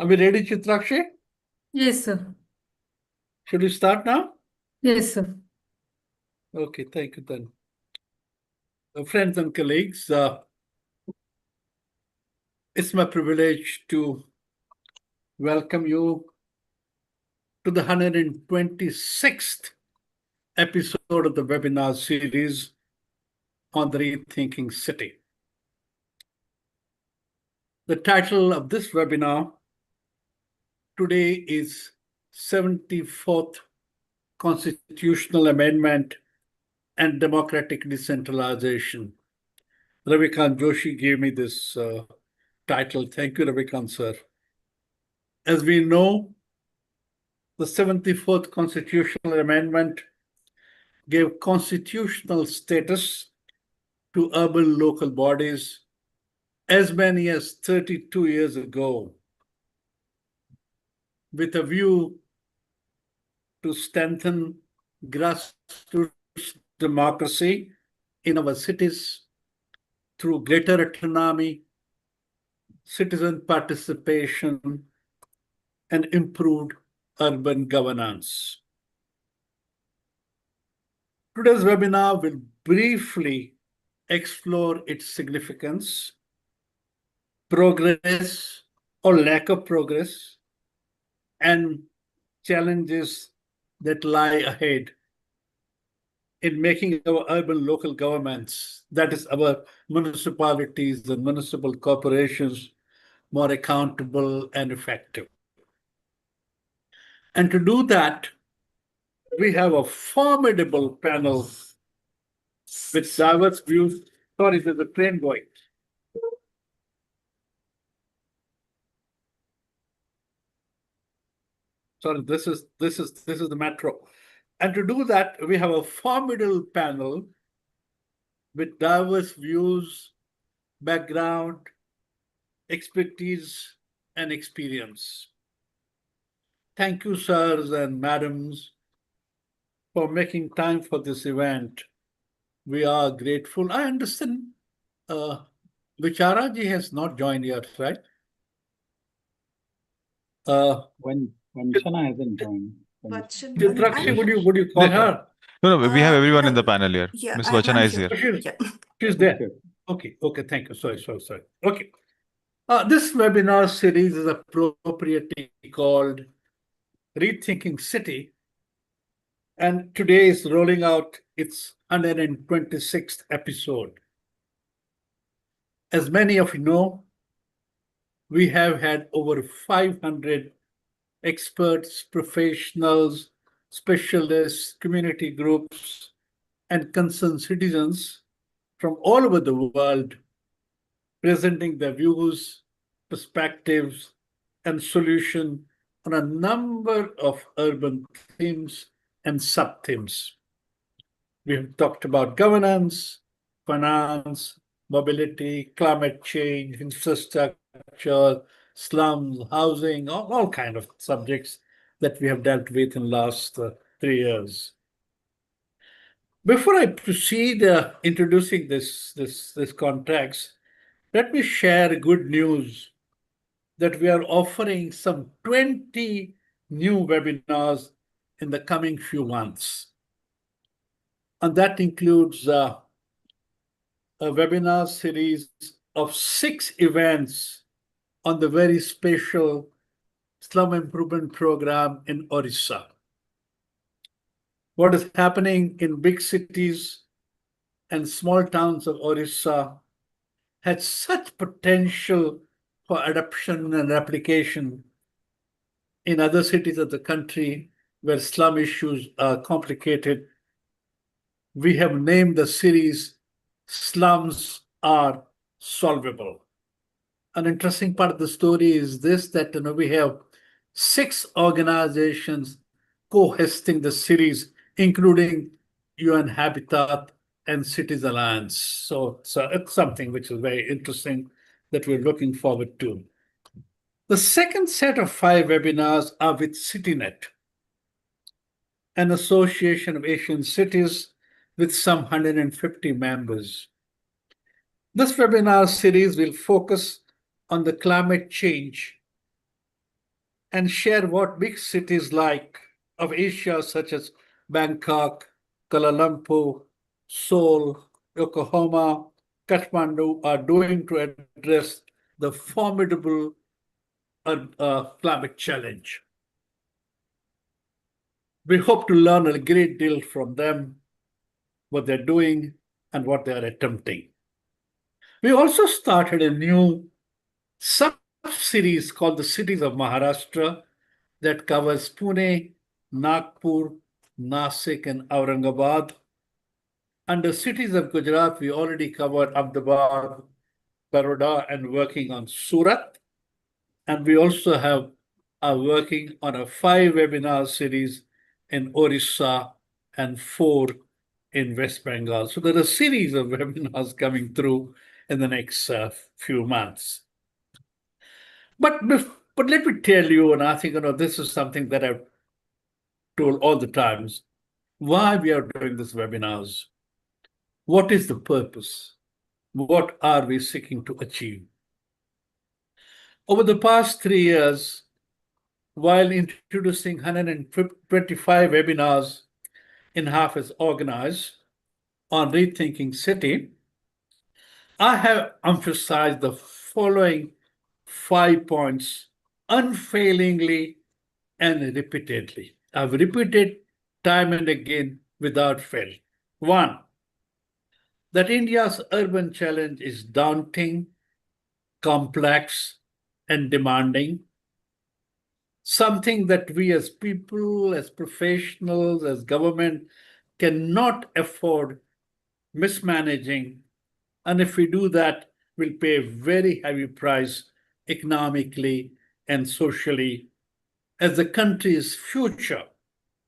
Are we ready, Chitrakshi? Yes, sir. Should we start now? Yes, sir. Okay, thank you then. Friends and colleagues, it's my privilege to welcome you to the 126th episode of the webinar series on the Rethinking City. The title of this webinar today is 74th Constitutional Amendment and Democratic Decentralization. Ravikant Joshi gave me this title. Thank you, Ravikant, sir. As we know, the 74th Constitutional Amendment gave constitutional status to urban local bodies as many as 32 years ago, with a view to strengthen grassroots democracy in our cities through greater autonomy, citizen participation, and improved urban governance. Today's webinar will briefly explore its significance, progress or lack of progress, and challenges that lie ahead in making our urban local governments, that is our municipalities and municipal corporations, more accountable and effective. And to do that, we have a formidable panel with diverse views. Sorry, there's a train going. Sorry, this is the metro. And to do that, we have a formidable panel with diverse views, background, expertise, and experience. Thank you, sirs and madams, for making time for this event. We are grateful. I understand Vichara ji has not joined yet, right? When Vachana hasn't joined. Vachana. Chitrakshi, would you call her? No, we have everyone in the panel here. Yeah, Miss I'm Vachana is here. She's there. Okay, thank you. Sorry. Okay. This webinar series is appropriately called Rethinking City, and today is rolling out its 126th episode. As many of you know, we have had over 500 experts, professionals, specialists, community groups, and concerned citizens from all over the world presenting their views, perspectives, and solutions on a number of urban themes and sub-themes. We have talked about governance, finance, mobility, climate change, infrastructure, slums, housing, all kinds of subjects that we have dealt with in the last 3 years. Before I proceed introducing this context, let me share good news that we are offering some 20 new webinars in the coming few months. And that includes a webinar series of 6 events on the very special slum improvement program in Orissa. What is happening in big cities and small towns of Orissa had such potential for adoption and application in other cities of the country where slum issues are complicated. We have named the series Slums Are Solvable. An interesting part of the story is this, that we have 6 organizations co-hosting the series, including UN Habitat and Cities Alliance. So it's something which is very interesting that we're looking forward to. The second set of 5 webinars are with CityNet, an association of Asian cities with some 150 members. This webinar series will focus on the climate change and share what big cities like of Asia, such as Bangkok, Kuala Lumpur, Seoul, Yokohama, Kathmandu, are doing to address the formidable climate challenge. We hope to learn a great deal from them, what they're doing and what they are attempting. We also started a new sub-series called the Cities of Maharashtra that covers Pune, Nagpur, Nasik, and Aurangabad. Under Cities of Gujarat, we already covered Ahmedabad, Baroda, and working on Surat. And we also are working on a 5-webinar series in Orissa and 4 in West Bengal. So there are a series of webinars coming through in the next few months. But let me tell you, and I think this is something that I've told all the times, why we are doing these webinars. What is the purpose? What are we seeking to achieve? Over the past 3 years, while introducing 125 webinars INHAF has organized on Rethinking City, I have emphasized the following 5 points unfailingly and repeatedly. I've repeated time and again without fail. 1, that India's urban challenge is daunting, complex, and demanding. Something that we as people, as professionals, as government cannot afford mismanaging. And if we do that, we'll pay a very heavy price economically and socially, as the country's future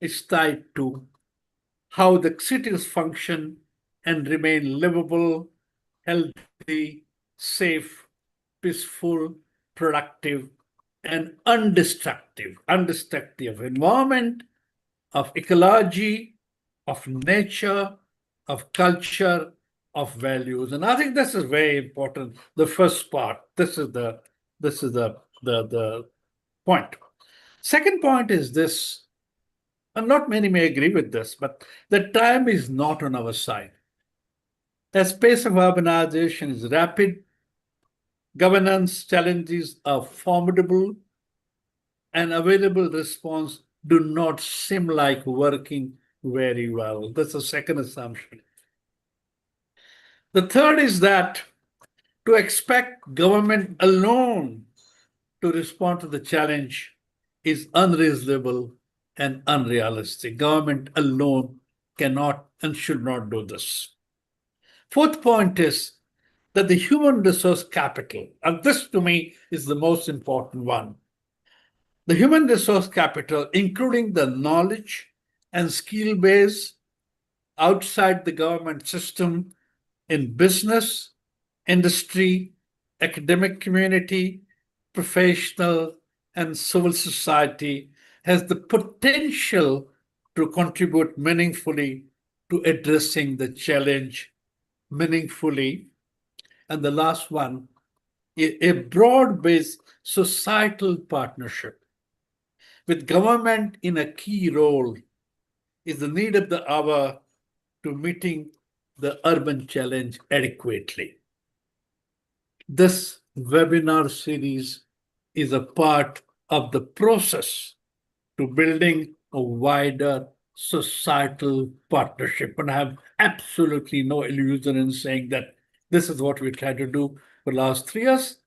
is tied to how the cities function and remain livable, healthy, safe, peaceful, productive, and undestructive environment, of ecology, of nature, of culture, of values. And I think this is very important. The first part. This is the point. Second point is this, and not many may agree with this, but the time is not on our side. The pace of urbanization is rapid, governance challenges are formidable, and available response do not seem like working very well. That's the second assumption. The third is that to expect government alone to respond to the challenge is unreasonable and unrealistic. Government alone cannot and should not do this. Fourth point is that the human resource capital, and this to me is the most important one. The human resource capital, including the knowledge and skill base outside the government system in business, industry, academic community, professional, and civil society, has the potential to contribute meaningfully to addressing the challenge meaningfully. And the last one, a broad-based societal partnership with government in a key role is the need of the hour to meeting the urban challenge adequately. This webinar series is a part of the process to building a wider societal partnership. And I have absolutely no illusion in saying that this is what we try to do for the last 3 years.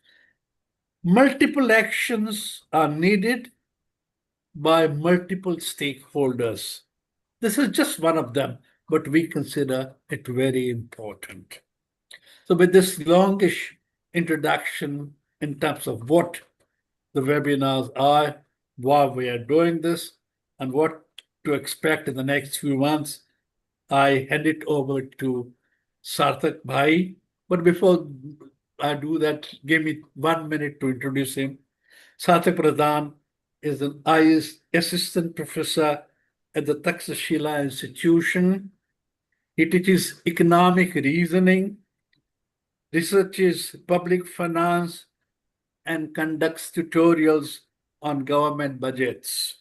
Multiple actions are needed by multiple stakeholders. This is just one of them, but we consider it very important. So with this longish introduction in terms of what the webinars are, why we are doing this, and what to expect in the next few months, I hand it over to Sarthak Bhai. But before I do that, give me 1 minute to introduce him. Sarthak Pradhan is an IS assistant professor at the Takshashila Institution. He teaches economic reasoning, researches public finance, and conducts tutorials on government budgets.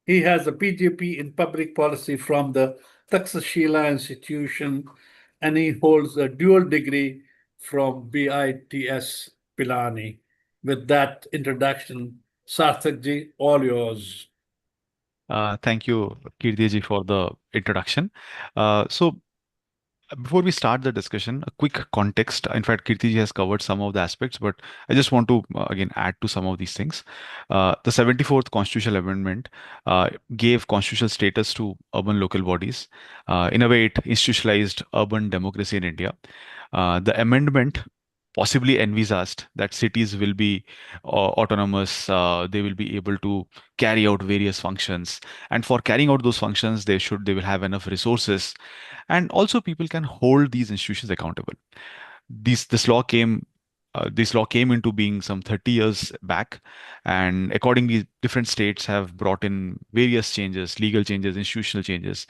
He has a PGP in public policy from the Takshashila Institution, and he holds a dual degree from BITS Pilani. With that introduction, Sarthak ji, all yours. Thank you, Kirti for the introduction. So before we start the discussion, a quick context. In fact, Kirti has covered some of the aspects, but I just want to again add to some of these things. The 74th Constitutional Amendment gave constitutional status to urban local bodies. In a way, it institutionalized urban democracy in India. The amendment possibly envisaged that cities will be autonomous, they will be able to carry out various functions, and for carrying out those functions, they will have enough resources, and also people can hold these institutions accountable. This law came into being some 30 years back, and accordingly different states have brought in various changes, legal changes, institutional changes.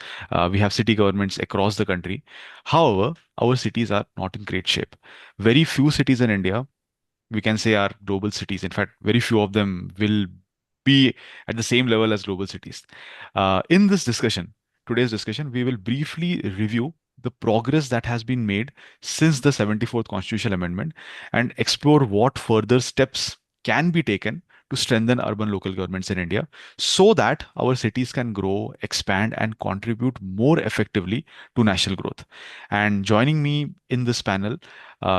We have city governments across the country. However, our cities are not in great shape. Very few cities in India, we can say, are global cities. In fact, very few of them will be at the same level as global cities. In this discussion, today's discussion, we will briefly review the progress that has been made since the 74th Constitutional Amendment and explore what further steps can be taken to strengthen urban local governments in India so that our cities can grow, expand, and contribute more effectively to national growth. And joining me in this panel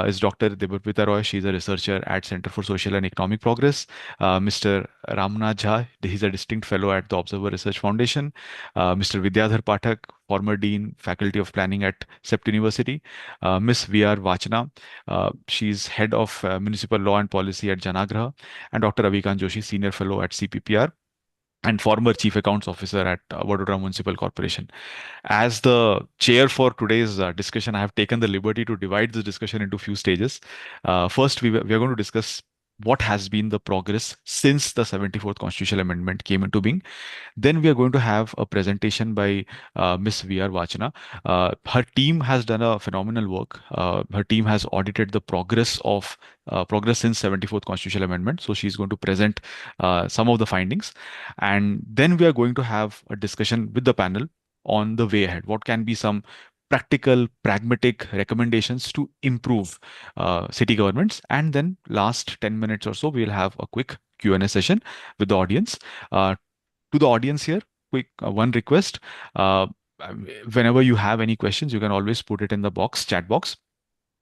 is Dr. Debarpita Roy. She's a researcher at Center for Social and Economic Progress. Mr. Ramanath Jha, he's a distinct fellow at the Observer Research Foundation. Mr. Vidyadhar Pathak, former Dean, Faculty of Planning at CEPT University. Ms. R Vachana, she's Head of Municipal Law and Policy at Janagraha. And Dr. Ravikant Joshi, Senior Fellow at CPPR and former Chief Accounts Officer at Vadodara Municipal Corporation. As the chair for today's discussion, I have taken the liberty to divide this discussion into few stages. First, we are going to discuss what has been the progress since the 74th Constitutional Amendment came into being. Then we are going to have a presentation by Ms. R Vachana. Her team has done a phenomenal work. Her team has audited the progress since 74th Constitutional Amendment. So she's going to present some of the findings. And then we are going to have a discussion with the panel on the way ahead. What can be some practical, pragmatic recommendations to improve city governments? And then last 10 minutes or so, we'll have a quick Q&A session with the audience. To the audience here, quick one request. Whenever you have any questions, you can always put it in the chat box.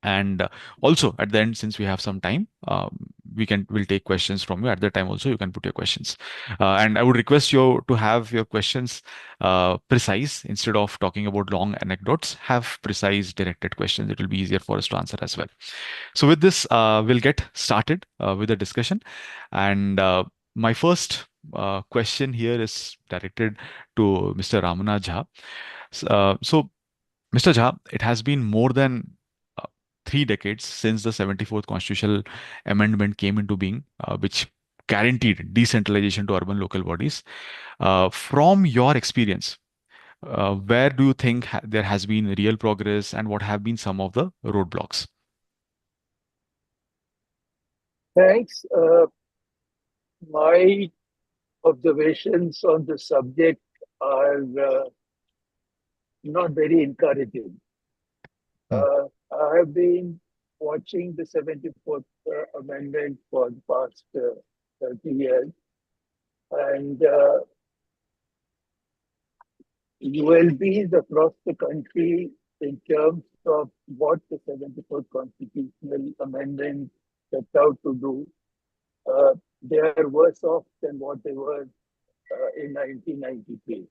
And also at the end, since we have some time, we'll take questions from you. At the time also, you can put your questions. And I would request you to have your questions precise. Instead of talking about long anecdotes, have precise directed questions. It will be easier for us to answer as well. So with this, we'll get started with the discussion. And my first question here is directed to Mr. Ramanath Jha. So, Mr. Jha, it has been more than 3 decades since the 74th Constitutional Amendment came into being, which guaranteed decentralization to urban local bodies. From your experience, where do you think there has been real progress and what have been some of the roadblocks? Thanks. My observations on the subject are not very encouraging. I have been watching the 74th Amendment for the past 30 years, and ULBs across the country in terms of what the 74th Constitutional Amendment set out to do, they are worse off than what they were in 1993.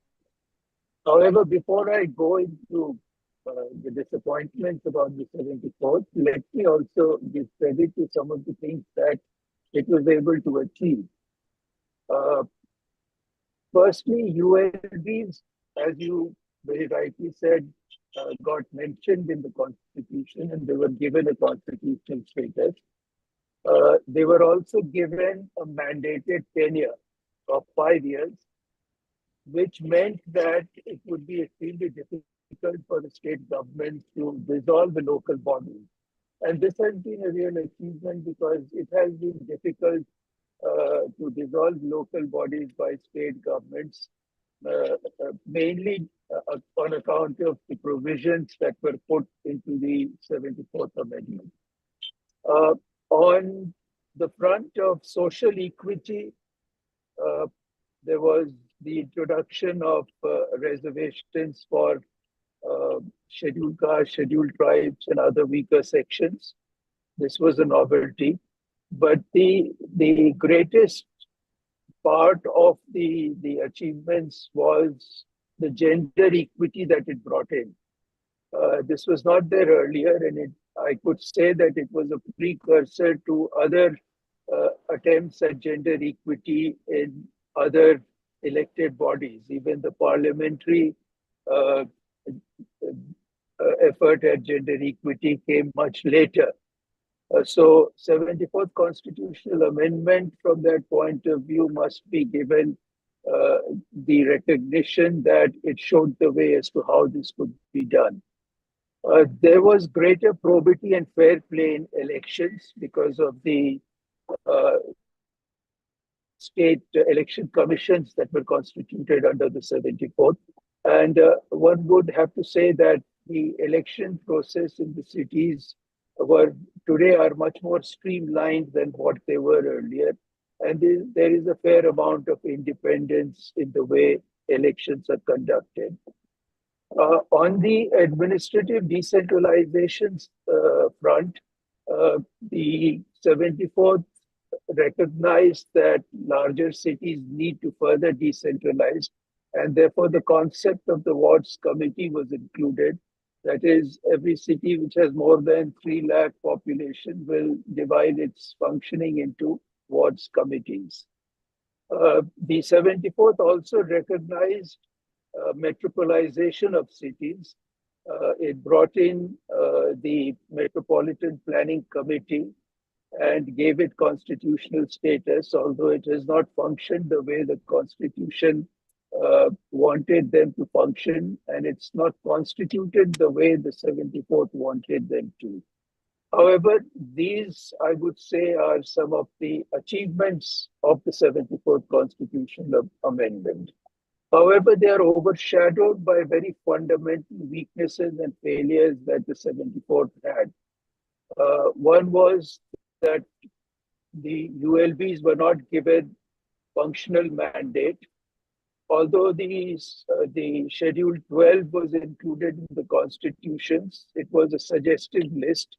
However, before I go into the disappointments about the 74th, let me also give credit to some of the things that it was able to achieve. Firstly, ULBs, as you very rightly said, got mentioned in the Constitution and they were given a constitutional status. They were also given a mandated tenure of 5 years, which meant that it would be extremely difficult for the state government to dissolve the local bodies. And this has been a real achievement because it has been difficult to dissolve local bodies by state governments, mainly on account of the provisions that were put into the 74th Amendment. On the front of social equity, there was the introduction of reservations for scheduled castes, scheduled tribes, and other weaker sections. This was a novelty. But the greatest part of the achievements was the gender equity that it brought in. This was not there earlier, and I could say that it was a precursor to other attempts at gender equity in other elected bodies. Even the parliamentary effort at gender equity came much later. So 74th Constitutional Amendment from that point of view must be given the recognition that it showed the way as to how this could be done. There was greater probity and fair play in elections because of the state election commissions that were constituted under the 74th. And one would have to say that the election process in the cities today are much more streamlined than what they were earlier. And there is a fair amount of independence in the way elections are conducted. On the administrative decentralization front, the 74th recognized that larger cities need to further decentralize, and therefore the concept of the wards committee was included. That is, every city which has more than 3 lakh population will divide its functioning into wards committees. The 74th also recognized metropolization of cities. It brought in the Metropolitan Planning Committee and gave it constitutional status, although it has not functioned the way the Constitution wanted them to function, and it's not constituted the way the 74th wanted them to. However, these, I would say, are some of the achievements of the 74th Constitutional Amendment. However, they are overshadowed by very fundamental weaknesses and failures that the 74th had. One was that the ULBs were not given functional mandate. Although the Schedule 12 was included in the constitutions, it was a suggestive list,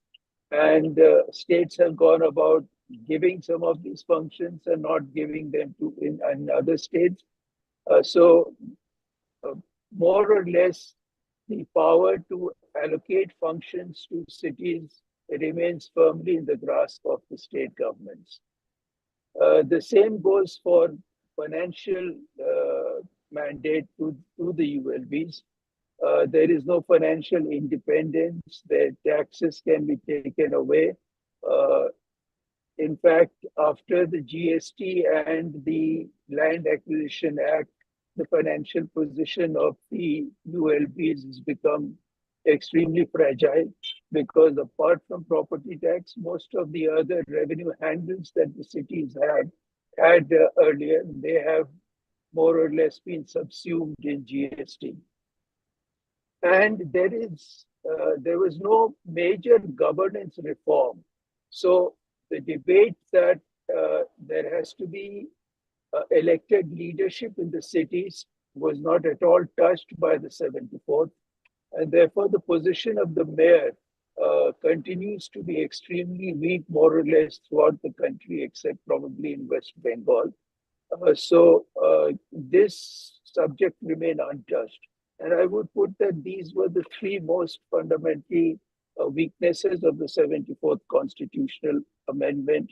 and states have gone about giving some of these functions and not giving them to in other states. More or less, the power to allocate functions to cities remains firmly in the grasp of the state governments. The same goes for financial mandate to the ULBs. There is no financial independence. Their taxes can be taken away. In fact, after the GST and the Land Acquisition Act, the financial position of the ULBs has become extremely fragile because apart from property tax, most of the other revenue handles that the cities had earlier, they have more or less been subsumed in GST. And there was no major governance reform. So the debate that there has to be elected leadership in the cities was not at all touched by the 74th. And therefore, the position of the mayor continues to be extremely weak, more or less, throughout the country, except probably in West Bengal. So this subject remained untouched. And I would put that these were the 3 most fundamental weaknesses of the 74th Constitutional Amendment.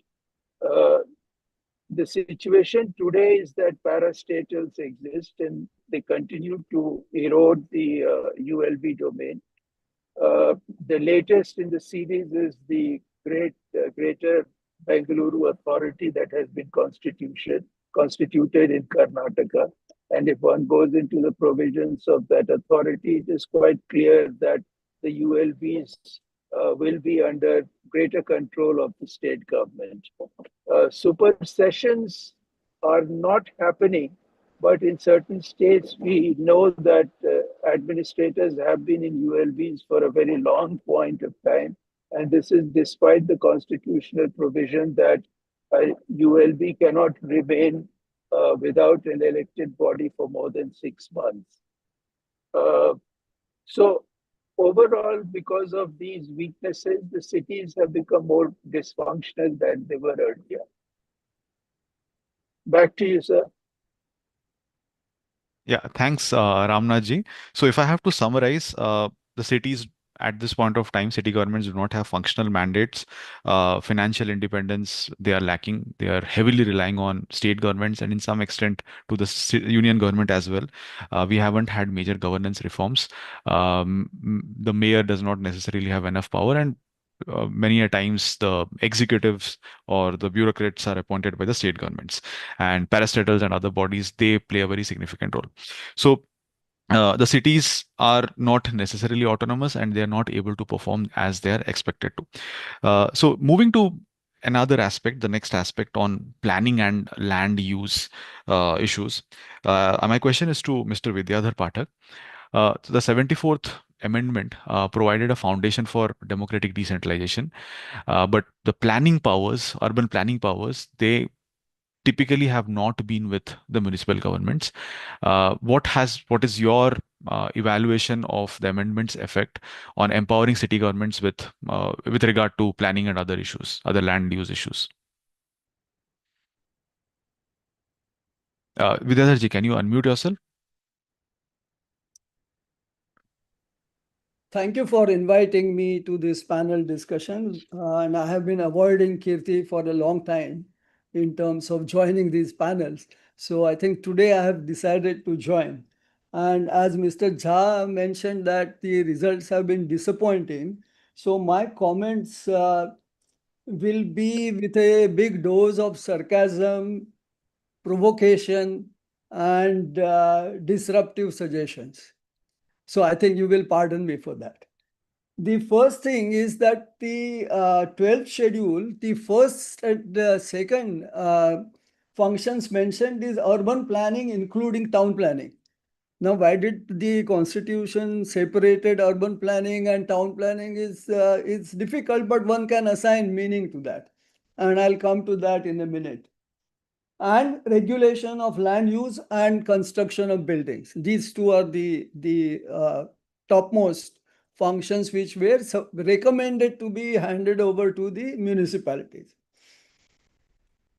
The situation today is that parastatals exist and they continue to erode the ULB domain. The latest in the series is the Greater Bengaluru Authority that has been constituted in Karnataka. And if one goes into the provisions of that authority, it is quite clear that the ULBs will be under greater control of the state government. Super sessions are not happening, but in certain states, we know that administrators have been in ULBs for a very long point of time. And this is despite the constitutional provision that ULB cannot remain without an elected body for more than 6 months. So overall, because of these weaknesses, the cities have become more dysfunctional than they were earlier. Back to you, sir. Yeah, thanks, Ramnath Ji. So, if I have to summarize, the cities at this point of time, city governments do not have functional mandates, financial independence, they are lacking. They are heavily relying on state governments and, in some extent, to the union government as well. We haven't had major governance reforms. The mayor does not necessarily have enough power, and many a times the executives or the bureaucrats are appointed by the state governments, and parastatals and other bodies, they play a very significant role. So the cities are not necessarily autonomous, and they are not able to perform as they are expected to. So moving to another aspect, the next aspect on planning and land use issues. My question is to Mr. Vidyadhar Pathak. The 74th Amendment provided a foundation for democratic decentralization, but the planning powers, urban planning powers, they typically have not been with the municipal governments. What is your evaluation of the amendment's effect on empowering city governments with regard to planning and other issues, other land use issues? Vidyadhar ji, can you unmute yourself? Thank you for inviting me to this panel discussion. And I have been avoiding Kirti for a long time in terms of joining these panels. So I think today I have decided to join. And as Mr. Jha mentioned that the results have been disappointing. So my comments will be with a big dose of sarcasm, provocation, and disruptive suggestions. So I think you will pardon me for that. The first thing is that the 12th schedule, the first and the second functions mentioned is urban planning, including town planning. Now, why did the constitution separated urban planning and town planning is it's difficult, but one can assign meaning to that. And I'll come to that in a minute. And regulation of land use and construction of buildings. These two are the topmost functions which were recommended to be handed over to the municipalities.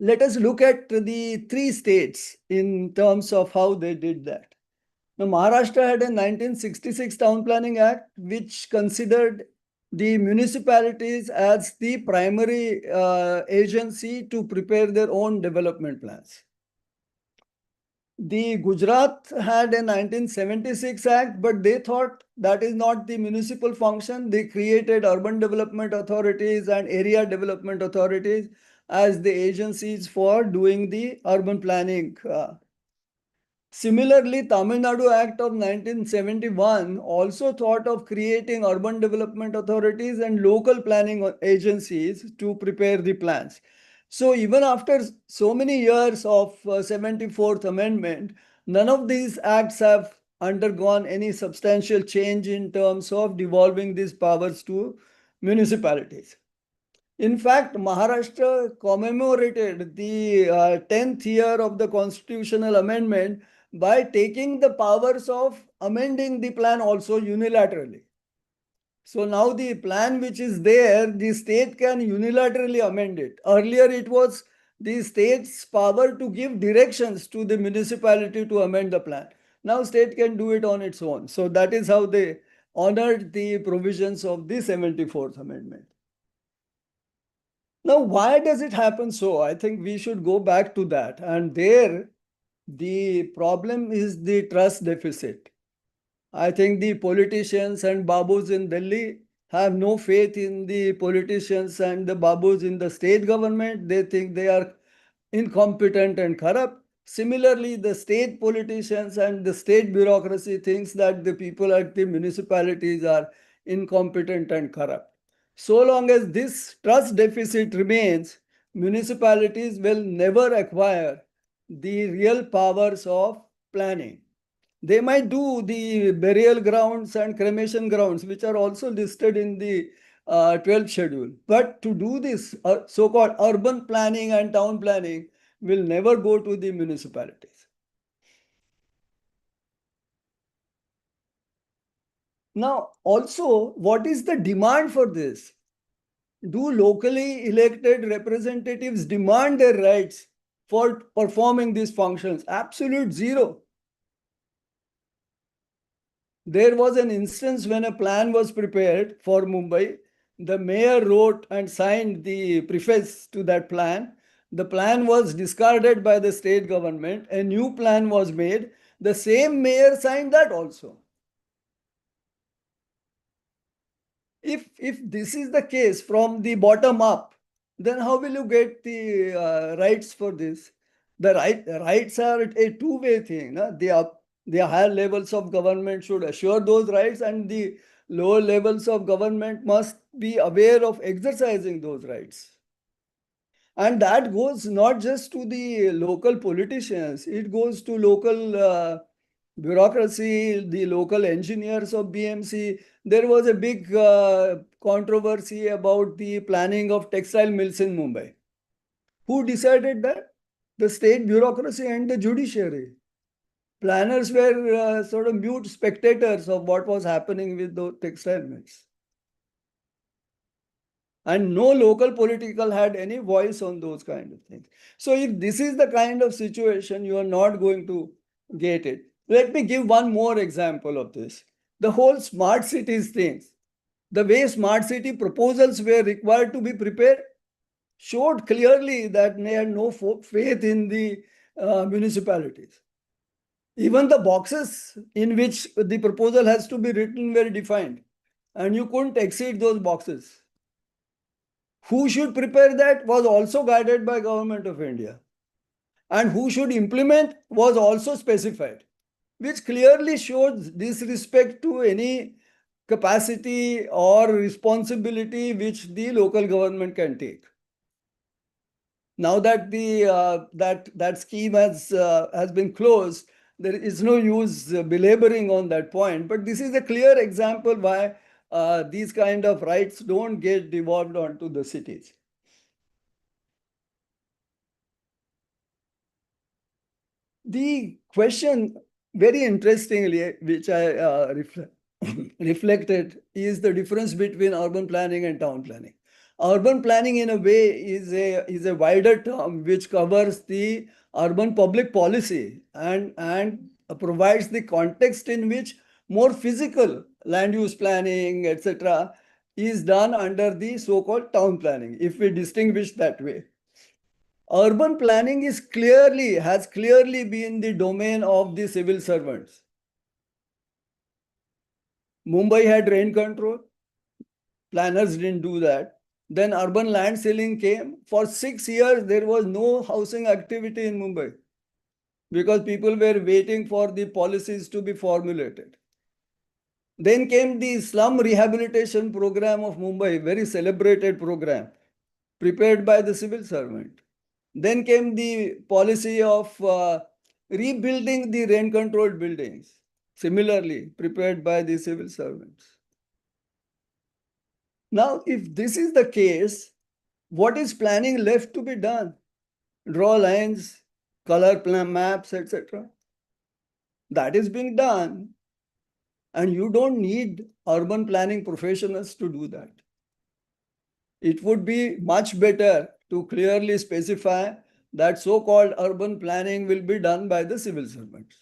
Let us look at the three states in terms of how they did that. Now, Maharashtra had a 1966 Town Planning Act, which considered the municipalities as the primary agency to prepare their own development plans. The Gujarat had a 1976 Act, but they thought that is not the municipal function. They created urban development authorities and area development authorities as the agencies for doing the urban planning. Similarly, Tamil Nadu Act of 1971 also thought of creating urban development authorities and local planning agencies to prepare the plans. So even after so many years of 74th Amendment, none of these acts have undergone any substantial change in terms of devolving these powers to municipalities. In fact, Maharashtra commemorated the 10th year of the constitutional amendment by taking the powers of amending the plan also unilaterally. So now the plan which is there, the state can unilaterally amend it. Earlier it was the state's power to give directions to the municipality to amend the plan. Now state can do it on its own. So that is how they honored the provisions of the 74th Amendment. Now, why does it happen so? I think we should go back to that. And there, the problem is the trust deficit. I think the politicians and babus in Delhi have no faith in the politicians and the babus in the state government. They think they are incompetent and corrupt. Similarly, the state politicians and the state bureaucracy thinks that the people at the municipalities are incompetent and corrupt. So long as this trust deficit remains, municipalities will never acquire the real powers of planning. They might do the burial grounds and cremation grounds, which are also listed in the 12th schedule. But to do this so-called urban planning and town planning will never go to the municipalities. Now, also, what is the demand for this? Do locally elected representatives demand their rights for performing these functions? Absolute zero. There was an instance when a plan was prepared for Mumbai. The mayor wrote and signed the preface to that plan. The plan was discarded by the state government. A new plan was made. The same mayor signed that also. If this is the case from the bottom up, then how will you get the rights for this? The rights are a two-way thing. No? The higher levels of government should assure those rights, and the lower levels of government must be aware of exercising those rights. And that goes not just to the local politicians, it goes to local bureaucracy, the local engineers of BMC. There was a big controversy about the planning of textile mills in Mumbai. Who decided that? The state bureaucracy and the judiciary. Planners were sort of mute spectators of what was happening with the textile mills. And no local political had any voice on those kind of things. So if this is the kind of situation, you are not going to get it. Let me give one more example of this. The whole smart cities things, the way smart city proposals were required to be prepared, showed clearly that they had no faith in the municipalities. Even the boxes in which the proposal has to be written were defined, and you couldn't exceed those boxes. Who should prepare that was also guided by Government of India. And who should implement was also specified, which clearly shows disrespect to any capacity or responsibility which the local government can take. Now that the that scheme has been closed, there is no use belaboring on that point. But this is a clear example why these kind of rights don't get devolved onto the cities. The question, very interestingly, which I reflected, is the difference between urban planning and town planning. Urban planning, in a way, is a wider term which covers the urban public policy and provides the context in which more physical land use planning, etc., is done under the so-called town planning, if we distinguish that way. Urban planning has clearly been the domain of the civil servants. Mumbai had rain control. Planners didn't do that. Then urban land ceiling came. For 6 years, there was no housing activity in Mumbai because people were waiting for the policies to be formulated. Then came the slum rehabilitation program of Mumbai, very celebrated program, prepared by the civil servant. Then came the policy of rebuilding the rain-controlled buildings, similarly prepared by the civil servants. Now, if this is the case, what is planning left to be done? Draw lines, color plan maps, etc. That is being done, and you don't need urban planning professionals to do that. It would be much better to clearly specify that so-called urban planning will be done by the civil servants.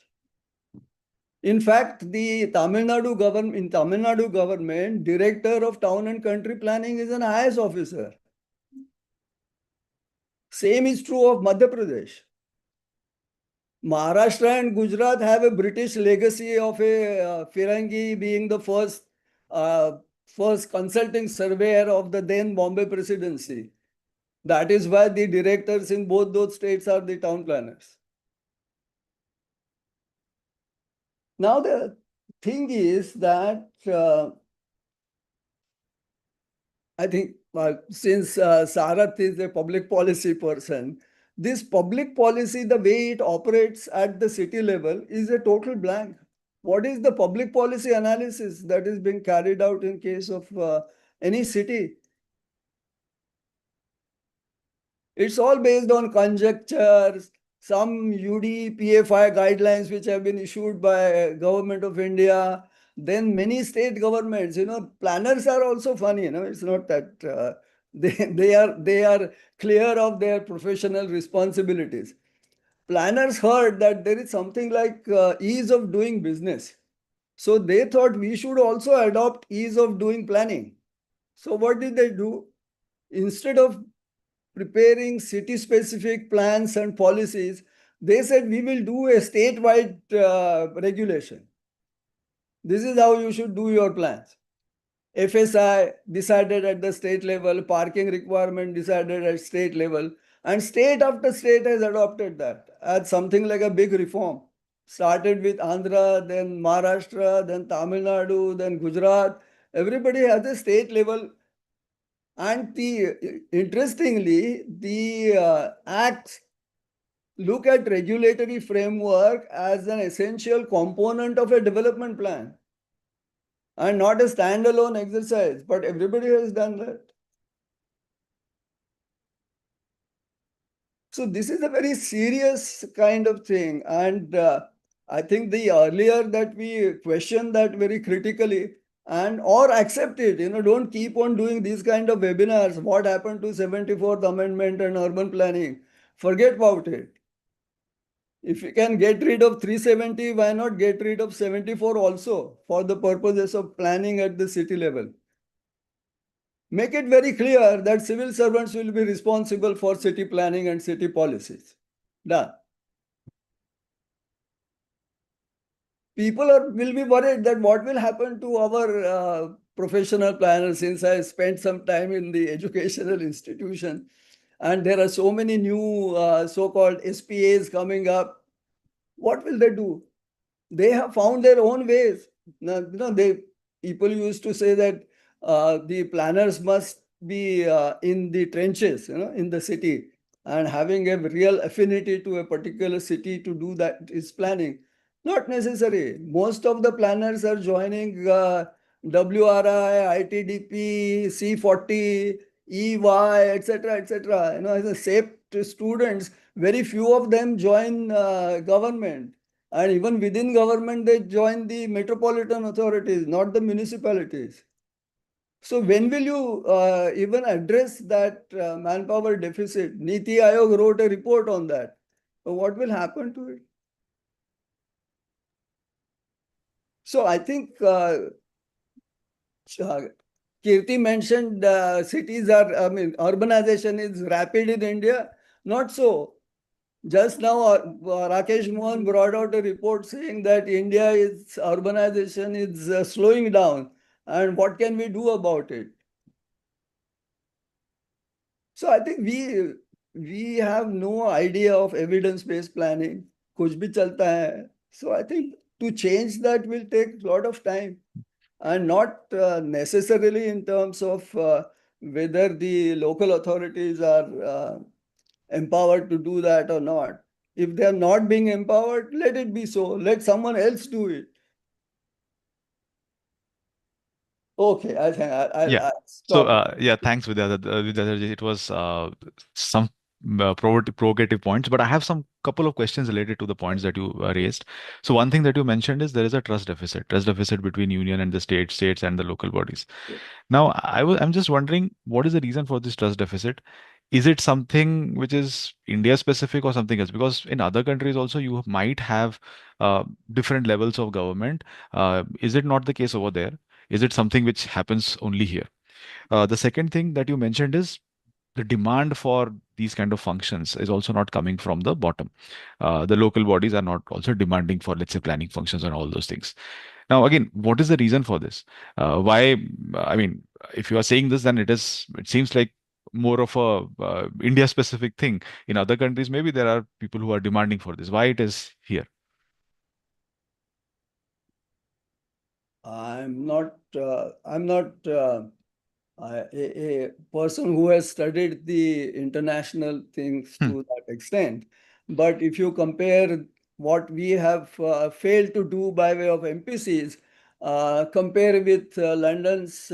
In fact, the Tamil Nadu government, director of town and country planning is an IAS officer. Same is true of Madhya Pradesh. Maharashtra and Gujarat have a British legacy of a Firangi being the first consulting surveyor of the then Bombay presidency. That is why the directors in both those states are the town planners. Now, the thing is that I think since Sarath is a public policy person, this public policy, the way it operates at the city level, is a total blank. What is the public policy analysis that is being carried out in case of any city? It's all based on conjectures, some UDPFI guidelines which have been issued by Government of India. Then many state governments, planners are also funny. It's not that they are clear of their professional responsibilities. Planners heard that there is something like ease of doing business. So they thought we should also adopt ease of doing planning. So what did they do? Instead of preparing city specific plans and policies, they said we will do a statewide regulation. This is how you should do your plans. FSI decided at the state level, parking requirement decided at state level, and state after state has adopted that as something like a big reform. Started with Andhra, then Maharashtra, then Tamil Nadu, then Gujarat. Everybody has a state level. And interestingly, the acts look at regulatory framework as an essential component of a development plan and not a standalone exercise, but everybody has done that. So this is a very serious kind of thing. And I think the earlier that we question that very critically and or accept it, don't keep on doing these kind of webinars. What happened to 74th Amendment and urban planning? Forget about it. If you can get rid of 370, why not get rid of 74 also for the purposes of planning at the city level? Make it very clear that civil servants will be responsible for city planning and city policies. Done. People will be worried that what will happen to our professional planners, since I spent some time in the educational institution and there are so many new so-called SPAs coming up. What will they do? They have found their own ways. Now, people used to say that the planners must be in the trenches, in the city, and having a real affinity to a particular city to do that is planning. Not necessary. Most of the planners are joining WRI, ITDP, C40, EY, etc., etc. As a SAPE students, very few of them join government. And even within government, they join the metropolitan authorities, not the municipalities. So when will you even address that manpower deficit? Niti Aayog wrote a report on that. So what will happen to it? So I think Kirti mentioned urbanization is rapid in India. Not so. Just now, Rakesh Mohan brought out a report saying that India's urbanization is slowing down. And what can we do about it? So I think we have no idea of evidence-based planning. Kuch bhi chalta hai. So I think to change that will take a lot of time. And not necessarily in terms of whether the local authorities are empowered to do that or not. If they are not being empowered, let it be so. Let someone else do it. Okay, I think Yeah. I'll So, stop. thanks, Vidyadhar ji. It was some provocative points, but I have some couple of questions related to the points that you raised. So, one thing that you mentioned is there is a trust deficit between union and the states and the local bodies. Yes. Now, I'm just wondering, what is the reason for this trust deficit? Is it something which is India specific or something else? Because in other countries also you might have different levels of government. Is it not the case over there? Is it something which happens only here? The second thing that you mentioned is the demand for these kind of functions is also not coming from the bottom. The local bodies are not also demanding for, let's say, planning functions and all those things. Now, again, what is the reason for this? Why? I mean, if you are saying this, then it seems like more of a India specific thing. In other countries, maybe there are people who are demanding for this. Why it is here? I'm not a person who has studied the international things to that extent. But if you compare what we have failed to do by way of MPCs, compare with London's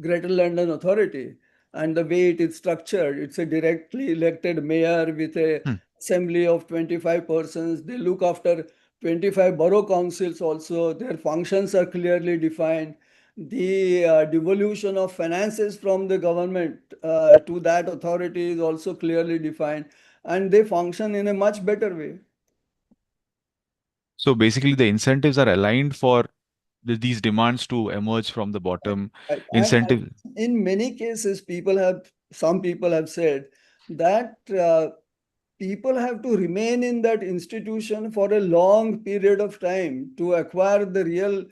Greater London Authority and the way it is structured, it's a directly elected mayor with a assembly of 25 persons. They look after 25 borough councils also. Their functions are clearly defined. The devolution of finances from the government to that authority is also clearly defined, and they function in a much better way. So basically, the incentives are aligned for these demands to emerge from the bottom. And Incentive. in many cases, some people have said that people have to remain in that institution for a long period of time to acquire the real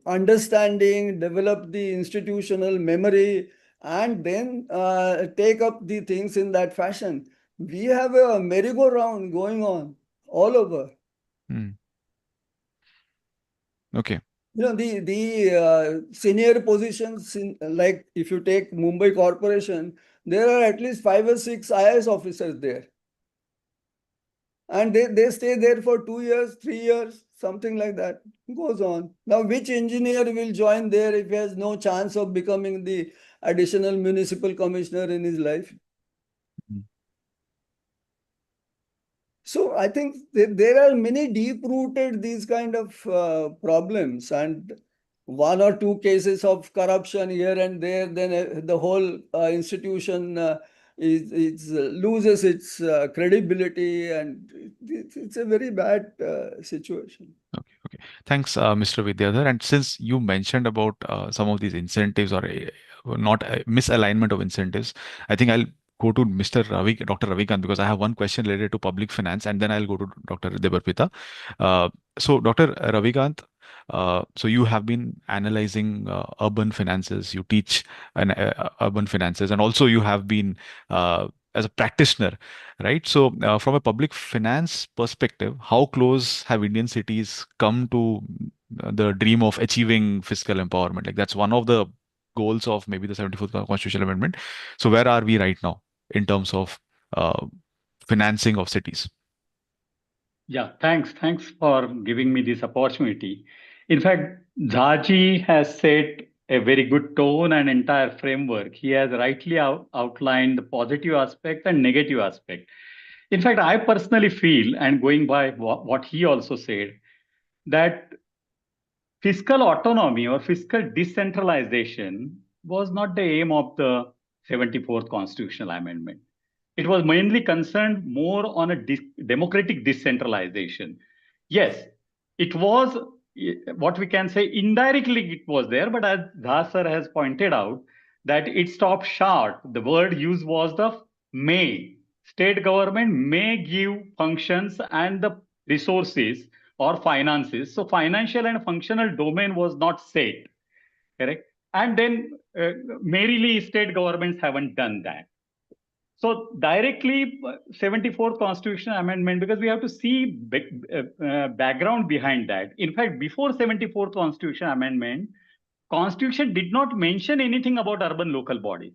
understanding, develop the institutional memory, and then take up the things in that fashion. We have a merry-go-round going on all over. Okay. The senior positions like if you take Mumbai Corporation, there are at least 5 or 6 IAS officers there. And they stay there for 2 years, 3 years, something like that. It goes on. Now, which engineer will join there if he has no chance of becoming the additional municipal commissioner in his life? So I think there are many deep-rooted these kind of problems, and 1 or 2 cases of corruption here and there, then the whole institution loses its credibility, and it's a very bad situation. Okay. Thanks, Mr. Vidyadhar. And since you mentioned about some of these incentives or not misalignment of incentives, I think I'll go to Dr. Ravikant, because I have one question related to public finance, and then I'll go to Dr. Debarpita. So, Dr. Ravikant, so you have been analyzing urban finances. You teach urban finances, and also you have been as a practitioner, right? So, from a public finance perspective, how close have Indian cities come to the dream of achieving fiscal empowerment? Like, that's one of the goals of maybe the 74th Constitutional Amendment. So, where are we right now in terms of financing of cities? Yeah, thanks. Thanks for giving me this opportunity. In fact, Jhaji has set a very good tone and entire framework. He has rightly outlined the positive aspect and negative aspect. In fact, I personally feel, and going by what he also said, that fiscal autonomy or fiscal decentralization was not the aim of the 74th Constitutional Amendment. It was mainly concerned more on a democratic decentralization. Yes, it was what we can say indirectly it was there, but as Jha sir has pointed out, that it stopped short. The word used was the may. State government may give functions and the resources or finances. So financial and functional domain was not set, correct? And then merely state governments haven't done that. So directly 74th Constitutional Amendment, because we have to see background behind that. In fact, before 74th Constitutional Amendment, Constitution did not mention anything about urban local bodies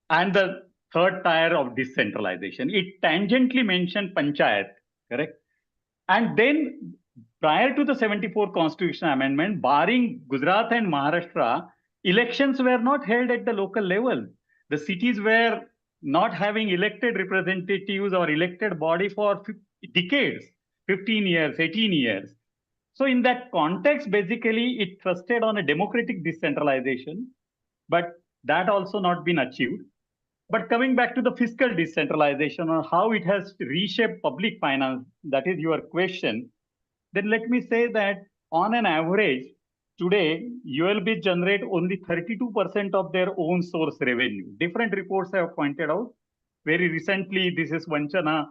and the third tier of decentralization. It tangentially mentioned panchayat, correct? And then prior to the 74th Constitutional Amendment, barring Gujarat and Maharashtra, elections were not held at the local level. The cities were not having elected representatives or elected body for decades, 15 years, 18 years. So in that context, basically, it trusted on a democratic decentralization, but that also not been achieved. But coming back to the fiscal decentralization or how it has reshaped public finance, that is your question, then let me say that on an average, today, ULB generate only 32% of their own source revenue. Different reports have pointed out. Very recently, this is Vachana,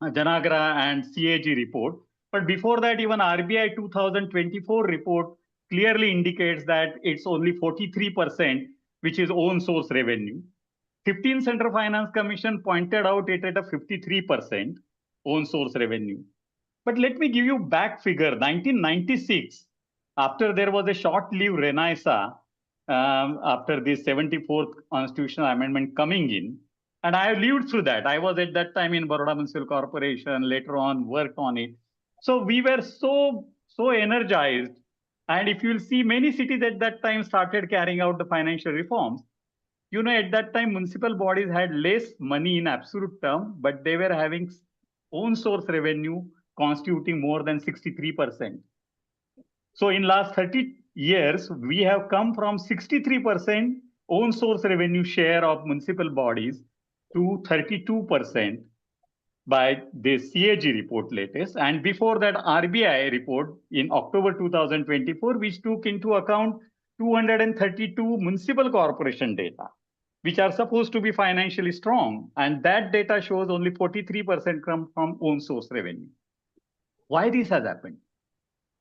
Janagra and CAG report. But before that, even RBI 2024 report clearly indicates that it's only 43%, which is own source revenue. 15 Central Finance Commission pointed out it at a 53% own source revenue. But let me give you back figure, 1996, after there was a short-lived renaissance, after this 74th constitutional amendment coming in. And I have lived through that. I was at that time in Baroda Municipal Corporation, later on worked on it. So we were so energized. And if you'll see, many cities at that time started carrying out the financial reforms. You know, at that time, municipal bodies had less money in absolute term, but they were having own source revenue constituting more than 63%. So in last 30 years, we have come from 63% own source revenue share of municipal bodies to 32% by the CAG report latest. And before that, RBI report in October 2024, which took into account 232 municipal corporation data, which are supposed to be financially strong. And that data shows only 43% come from own source revenue. Why this has happened?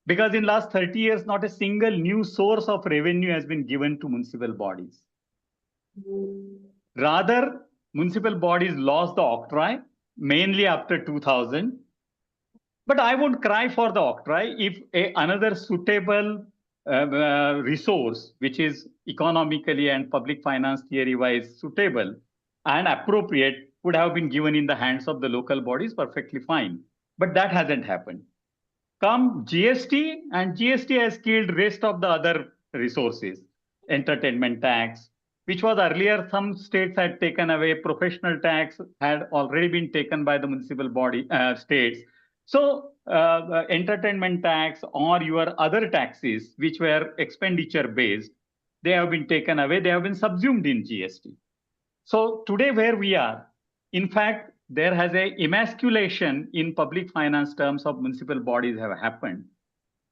Because in last 30 years, not a single new source of revenue has been given to municipal bodies. Rather, municipal bodies lost the octroi, mainly after 2000. But I won't cry for the octroi if another suitable resource, which is economically and public finance theory-wise suitable and appropriate, would have been given in the hands of the local bodies, perfectly fine. But that hasn't happened. Come GST, and GST has killed rest of the other resources. Entertainment tax, which was earlier some states had taken away. Professional tax had already been taken by the municipal body states. So entertainment tax or your other taxes, which were expenditure based, they have been taken away. They have been subsumed in GST. So today where we are, in fact, there has a emasculation in public finance terms of municipal bodies have happened.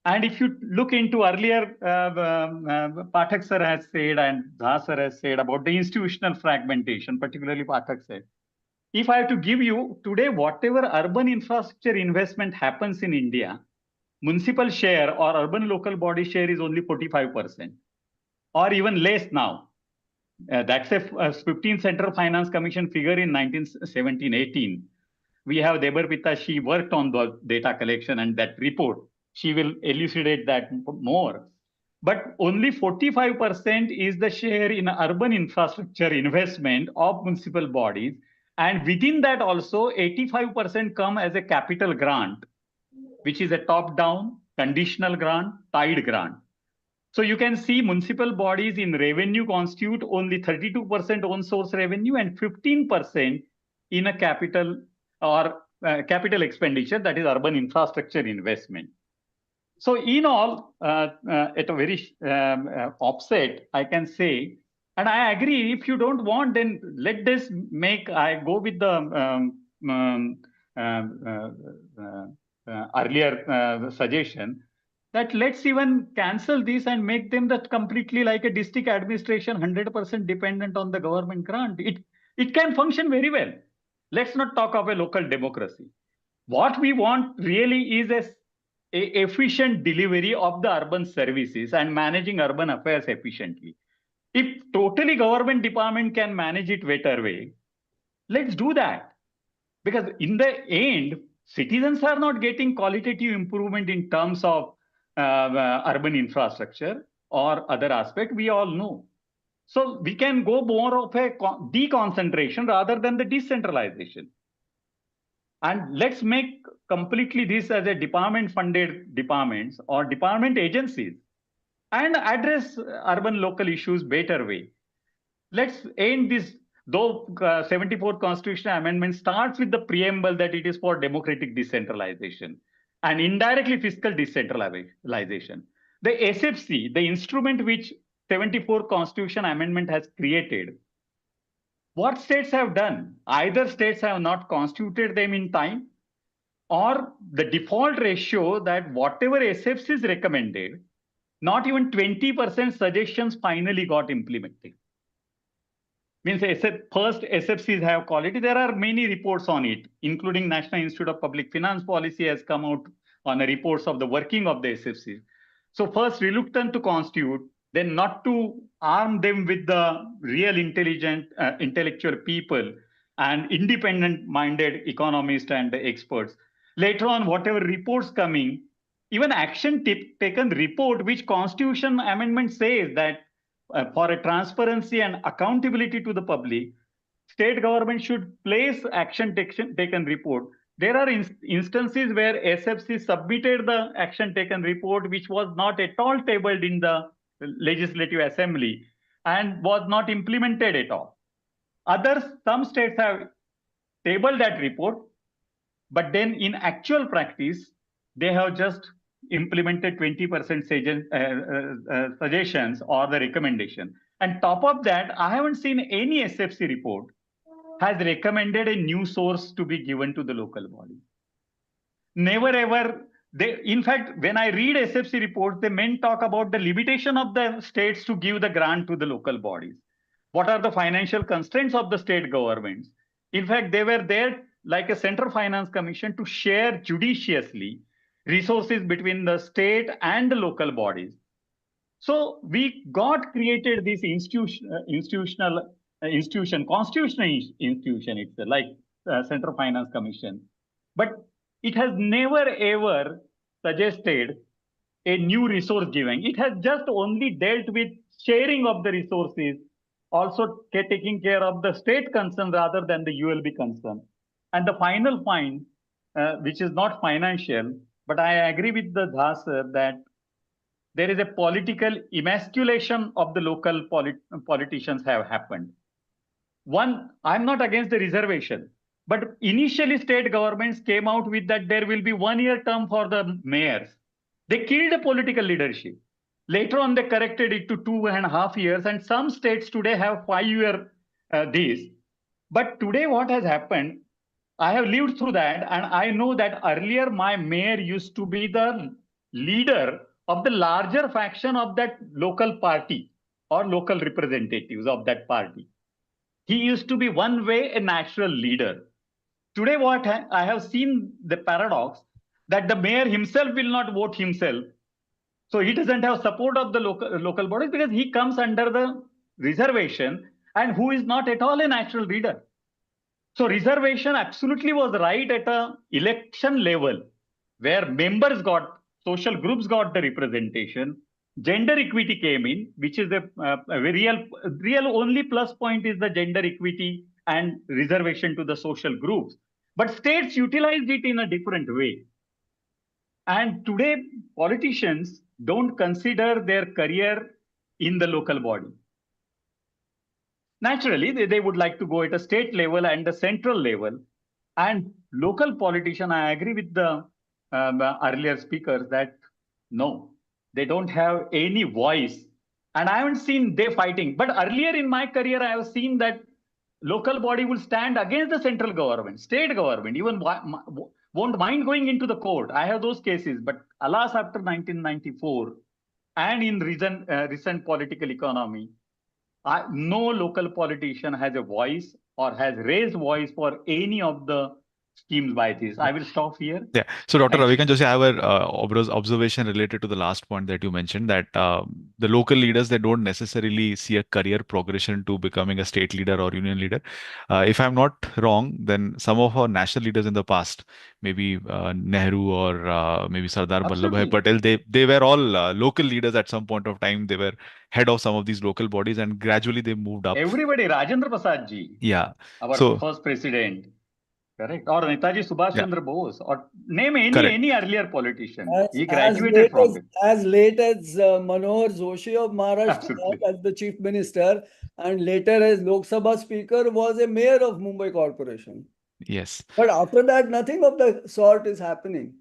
And if you look into earlier, Pathak sir has said and Jha sir has said about the institutional fragmentation, particularly Pathak said. If I have to give you today, whatever urban infrastructure investment happens in India, municipal share or urban local body share is only 45%, or even less now. That's a 15th Central Finance Commission figure in 1917-18. We have Debarpita, she worked on the data collection and that report. She will elucidate that more. But only 45% is the share in urban infrastructure investment of municipal bodies. And within that also, 85% come as a capital grant, which is a top-down, conditional grant, tied grant. So you can see municipal bodies in revenue constitute only 32% own source revenue and 15% in a capital or capital expenditure, that is urban infrastructure investment. So in all, at a very offset, I can say, and I agree, if you don't want, then let this make, I go with the earlier suggestion, that let's even cancel this and make them that completely like a district administration, 100% dependent on the government grant. It can function very well. Let's not talk of a local democracy. What we want really is a efficient delivery of the urban services and managing urban affairs efficiently. If totally government department can manage it better way, let's do that. Because in the end, citizens are not getting qualitative improvement in terms of urban infrastructure or other aspect, we all know. So we can go more of a deconcentration rather than the decentralization. And let's make completely this as a department funded departments or department agencies and address urban local issues better way. Let's end this, though 74th constitutional amendment starts with the preamble that it is for democratic decentralization and indirectly fiscal decentralization. The SFC, the instrument which 74th constitution amendment has created, what states have done? Either states have not constituted them in time, or the default ratio that whatever SFC is recommended, not even 20% suggestions finally got implemented. Means first SFCs have quality. There are many reports on it, including National Institute of Public Finance Policy has come out on the reports of the working of the SFCs. So first reluctant to constitute, then not to arm them with the real intelligent, intellectual people and independent-minded economists and experts. Later on, whatever reports coming, even action taken report, which Constitution Amendment says that for a transparency and accountability to the public, state government should place action taken report. There are instances where SFC submitted the action taken report, which was not at all tabled in the Legislative Assembly and was not implemented at all. Some states have tabled that report, but then in actual practice, they have just implemented 20% suggestions or the recommendation. And top of that, I haven't seen any SFC report has recommended a new source to be given to the local body. Never ever. In fact, when I read SFC reports, they men talk about the limitation of the states to give the grant to the local bodies. What are the financial constraints of the state governments? In fact, they were there like a Central Finance Commission to share judiciously resources between the state and the local bodies. So we got created this constitutional institution, it's like Central Finance Commission. But it has never ever suggested a new resource giving. It has just only dealt with sharing of the resources, also taking care of the state concern rather than the ULB concern. And the final point, which is not financial, but I agree with the Jha sir that there is a political emasculation of the local politicians have happened. One, I'm not against the reservation, but initially state governments came out with that there will be 1 year term for the mayors. They killed the political leadership. Later on, they corrected it to 2.5 years, and some states today have 5-year this. But today what has happened, I have lived through that, and I know that earlier my mayor used to be the leader of the larger faction of that local party or local representatives of that party. He used to be one way a natural leader. Today, what I have seen the paradox that the mayor himself will not vote himself. So he doesn't have support of the local bodies because he comes under the reservation and who is not at all a natural leader. So reservation absolutely was right at a election level where members got, social groups got the representation. Gender equity came in, which is a real only plus point is the gender equity and reservation to the social groups. But states utilized it in a different way. And today, politicians don't consider their career in the local body. Naturally, they would like to go at a state level and the central level. And local politician, I agree with the earlier speakers that no, they don't have any voice. And I haven't seen they fighting. But earlier in my career, I have seen that local body will stand against the central government, state government, even won't mind going into the court. I have those cases. But alas, after 1994 and in recent political economy, no local politician has a voice or has raised voice for any of the schemes by this. I will stop here. Yeah. So, Dr. Thank you. Ravikant Joshi, I have an observation related to the last point that you mentioned that the local leaders, they don't necessarily see a career progression to becoming a state leader or union leader. If I'm not wrong, then some of our national leaders in the past, maybe Nehru or maybe Sardar Vallabhbhai Patel, they were all local leaders at some point of time. They were head of some of these local bodies and gradually they moved up. Everybody, Rajendra Prasad ji, Yeah. our first president. Correct. Or Netaji Subhash Chandra Bose, or name any earlier politician. He graduated from it. As late as Manohar Joshi of Maharashtra as the chief minister, and later as Lok Sabha speaker was a mayor of Mumbai Corporation. Yes. But after that, nothing of the sort is happening.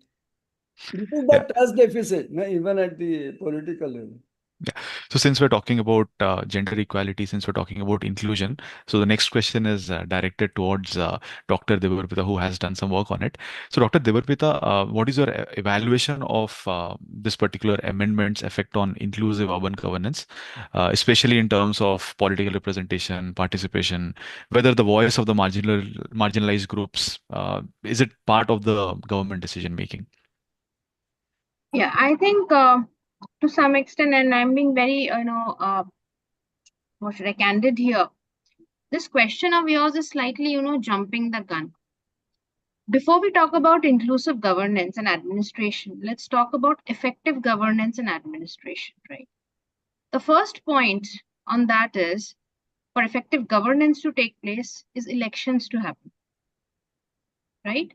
This is the trust deficit, even at the political level. Yeah. So since we're talking about gender equality, since we're talking about inclusion, so the next question is directed towards Dr. Debarpita, who has done some work on it. So Dr. Debarpita, what is your evaluation of this particular amendment's effect on inclusive urban governance, especially in terms of political representation, participation, whether the voice of the marginalized groups, is it part of the government decision making? Yeah, I think to some extent, and I'm being very, candid here. This question of yours is slightly, jumping the gun. Before we talk about inclusive governance and administration, let's talk about effective governance and administration, right? The first point on that is, for effective governance to take place, is elections to happen, right?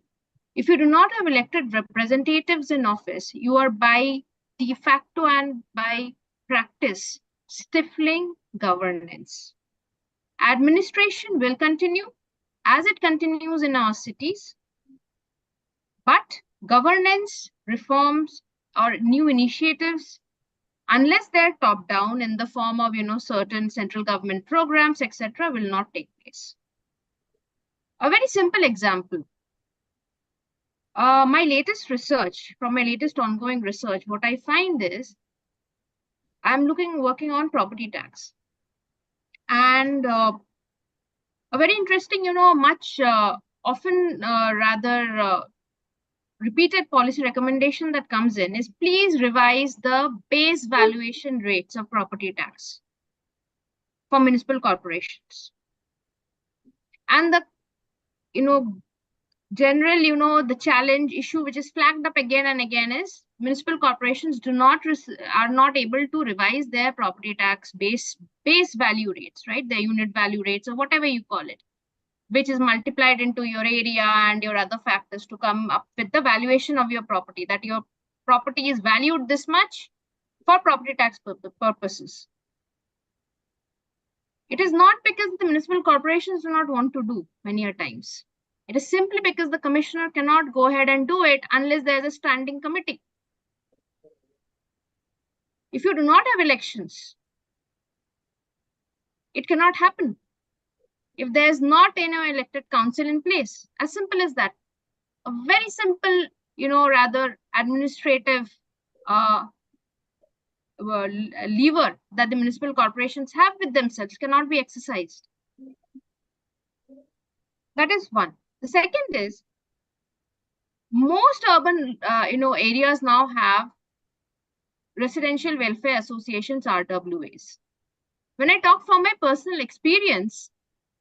If you do not have elected representatives in office, you are by de facto and by practice stifling governance. Administration will continue as it continues in our cities, but governance reforms or new initiatives, unless they're top down in the form of certain central government programs, etc., will not take place. A very simple example. My latest research, from my latest ongoing research, what I find is I'm working on property tax. And a very interesting, much often rather repeated policy recommendation that comes in is please revise the base valuation rates of property tax for municipal corporations. And the, general, the challenge issue which is flagged up again and again is municipal corporations are not able to revise their property tax base value rates, right? Their unit value rates or whatever you call it, which is multiplied into your area and your other factors to come up with the valuation of your property, that your property is valued this much for property tax purposes. It is not because the municipal corporations do not want to do many a times. It is simply because the commissioner cannot go ahead and do it unless there is a standing committee. If you do not have elections, it cannot happen. If there is not any elected council in place, as simple as that. A very simple, rather administrative lever that the municipal corporations have with themselves cannot be exercised. That is one. The second is, most urban, areas now have residential welfare associations, RWAs. When I talk from my personal experience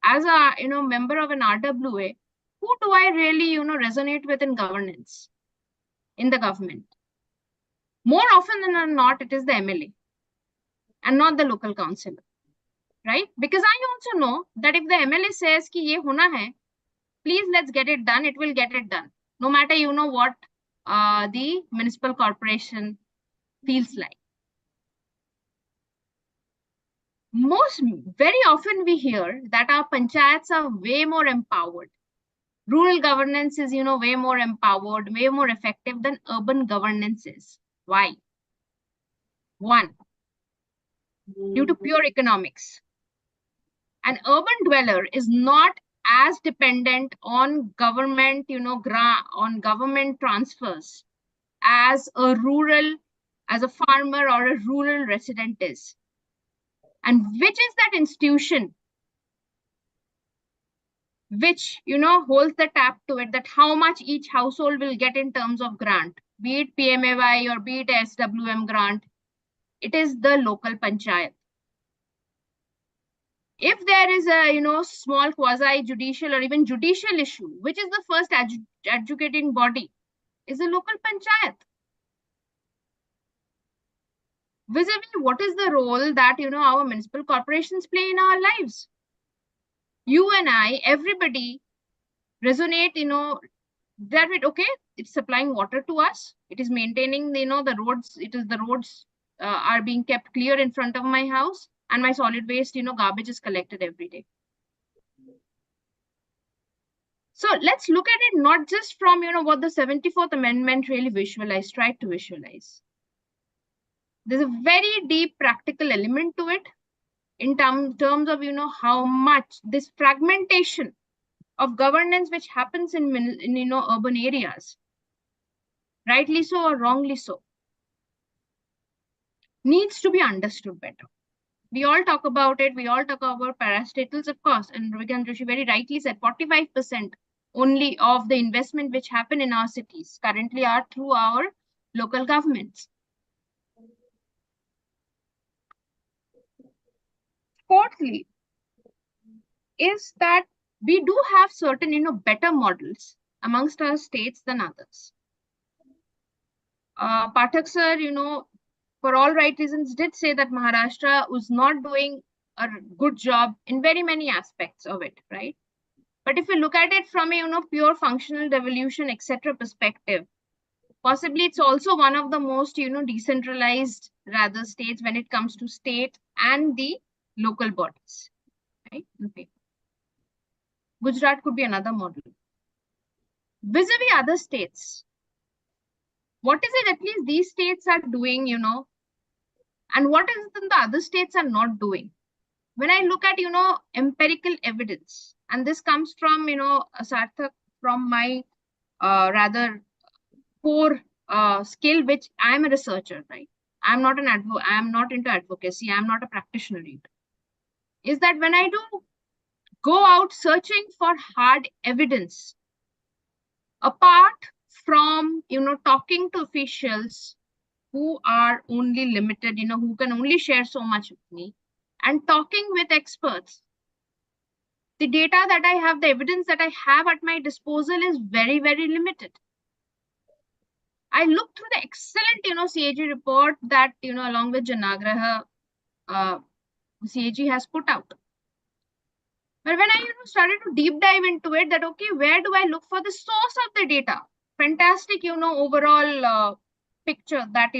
as a, member of an RWA, who do I really, resonate with in governance, in the government? More often than not, it is the MLA and not the local councillor, right? Because I also know that if the MLA says ki ye hona hai, please let's get it done, it will get it done. No matter, what the municipal corporation feels like. Very often we hear that our panchayats are way more empowered. Rural governance is, way more empowered, way more effective than urban governance is. Why? One, due to pure economics. An urban dweller is not as dependent on government, on government transfers as a farmer or a rural resident is. And which is that institution which, holds the tap to it, that how much each household will get in terms of grant, be it PMAY or be it SWM grant? It is the local panchayat. If there is a, small quasi-judicial or even judicial issue, which is the first adjudicating body, is the local panchayat. Vis-a-vis, what is the role that, our municipal corporations play in our lives? You and I, everybody resonate, that with, okay, it's supplying water to us. It is maintaining, the roads. The roads are being kept clear in front of my house, and my solid waste, garbage is collected every day. So let's look at it not just from, what the 74th Amendment really tried to visualize. There's a very deep practical element to it in terms of, how much this fragmentation of governance which happens in urban areas, rightly so or wrongly so, needs to be understood better. We all talk about it. We all talk about parastatals, of course. And Ravikant Joshi very rightly said 45% only of the investment which happen in our cities currently are through our local governments. Fourthly, is that we do have certain, better models amongst our states than others. Pathak sir, for all right reasons, did say that Maharashtra was not doing a good job in very many aspects of it, right? But if you look at it from a pure functional devolution, etc. perspective, possibly it's also one of the most decentralized rather states when it comes to state and the local bodies, right? Okay. Gujarat could be another model. Vis-a-vis other states, what is it at least these states are doing, and what is it that the other states are not doing? When I look at, empirical evidence, and this comes from, Sarthak, from my rather core skill, which I'm a researcher, right? I'm not I'm not into advocacy. I'm not a practitioner either. Is that when I do go out searching for hard evidence, apart from, talking to officials who are only limited, who can only share so much with me, and talking with experts, the data that I have, the evidence that I have at my disposal is very, very limited. I looked through the excellent, CAG report that, along with Janagraha, CAG has put out. But when I, started to deep dive into it, that, okay, where do I look for the source of the data? Fantastic, overall picture that,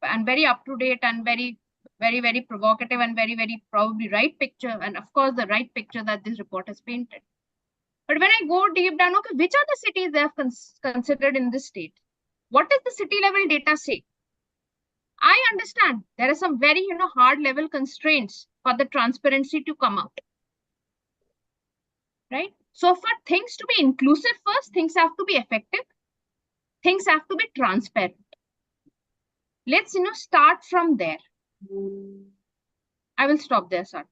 and very up to date and very, very, very provocative and very, very probably right picture. And of course, the right picture that this report has painted. But when I go deep down, okay, which are the cities they have considered in this state? What does the city level data say? I understand there are some very, hard level constraints for the transparency to come out. Right? So for things to be inclusive first, things have to be effective. Things have to be transparent. Let's, start from there. I will stop there, sir.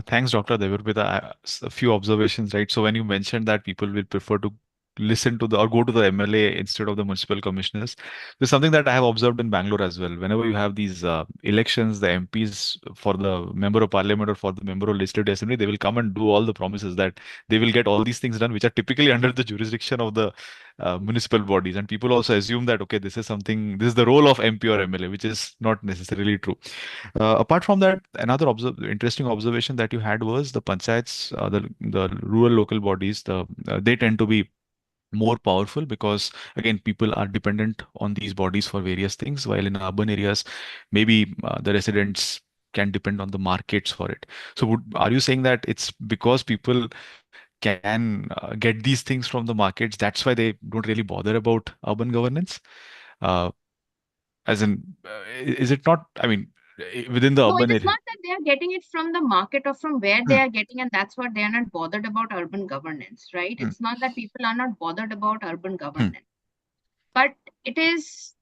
Thanks, Dr. Debarpita. A few observations, right? So when you mentioned that people will prefer to listen to the or go to the MLA instead of the municipal commissioners, there's something that I have observed in Bangalore as well. Whenever you have these elections, the MPs for the member of parliament or for the member of legislative assembly, they will come and do all the promises that they will get all these things done, which are typically under the jurisdiction of the municipal bodies. And people also assume that, okay, this is the role of MP or MLA, which is not necessarily true. Apart from that, another interesting observation that you had was the panchayats, the rural local bodies, they tend to be more powerful because again people are dependent on these bodies for various things, while in urban areas maybe the residents can depend on the markets for it. So are you saying that it's because people can get these things from the markets, that's why they don't really bother about urban governance? As in, is it not, I mean, within the No, urban it is area? not that they are getting it from the market or from where they are getting, and that's what they are not bothered about urban governance, right? It's not that people are not bothered about urban governance, but it is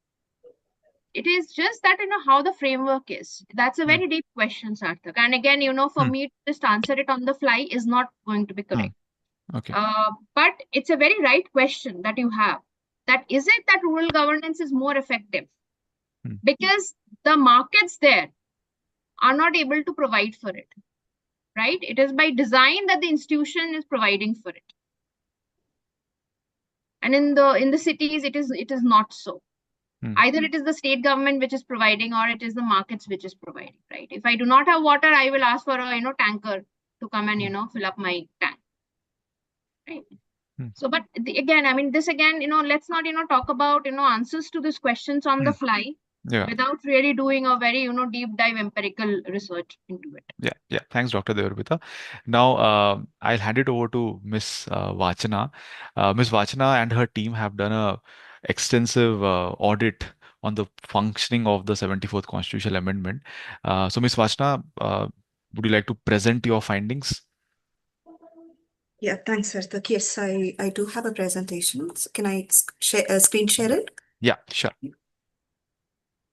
just that, how the framework is. That's a very deep question, Sarthak. And again, for me to just answer it on the fly is not going to be correct. Okay. But it's a very right question that you have. That is it that rural governance is more effective? Because the markets there are not able to provide for it, right? It is by design that the institution is providing for it. And in the cities, it is not so. Either it is the state government which is providing, or it is the markets which is providing, right? If I do not have water, I will ask for a tanker to come and fill up my tank, right? So, but again, I mean, this again, let's not talk about answers to these questions on the fly. Yeah. Without really doing a very deep dive empirical research into it. Yeah. Thanks, Dr. Debarpita. Now I'll hand it over to Miss Vachana. Miss Vachana and her team have done a extensive audit on the functioning of the 74th Constitutional Amendment. So, Miss Vachana, would you like to present your findings? Yeah, thanks, Sarthak. Yes, I do have a presentation. So can I screen share it? Yeah, sure.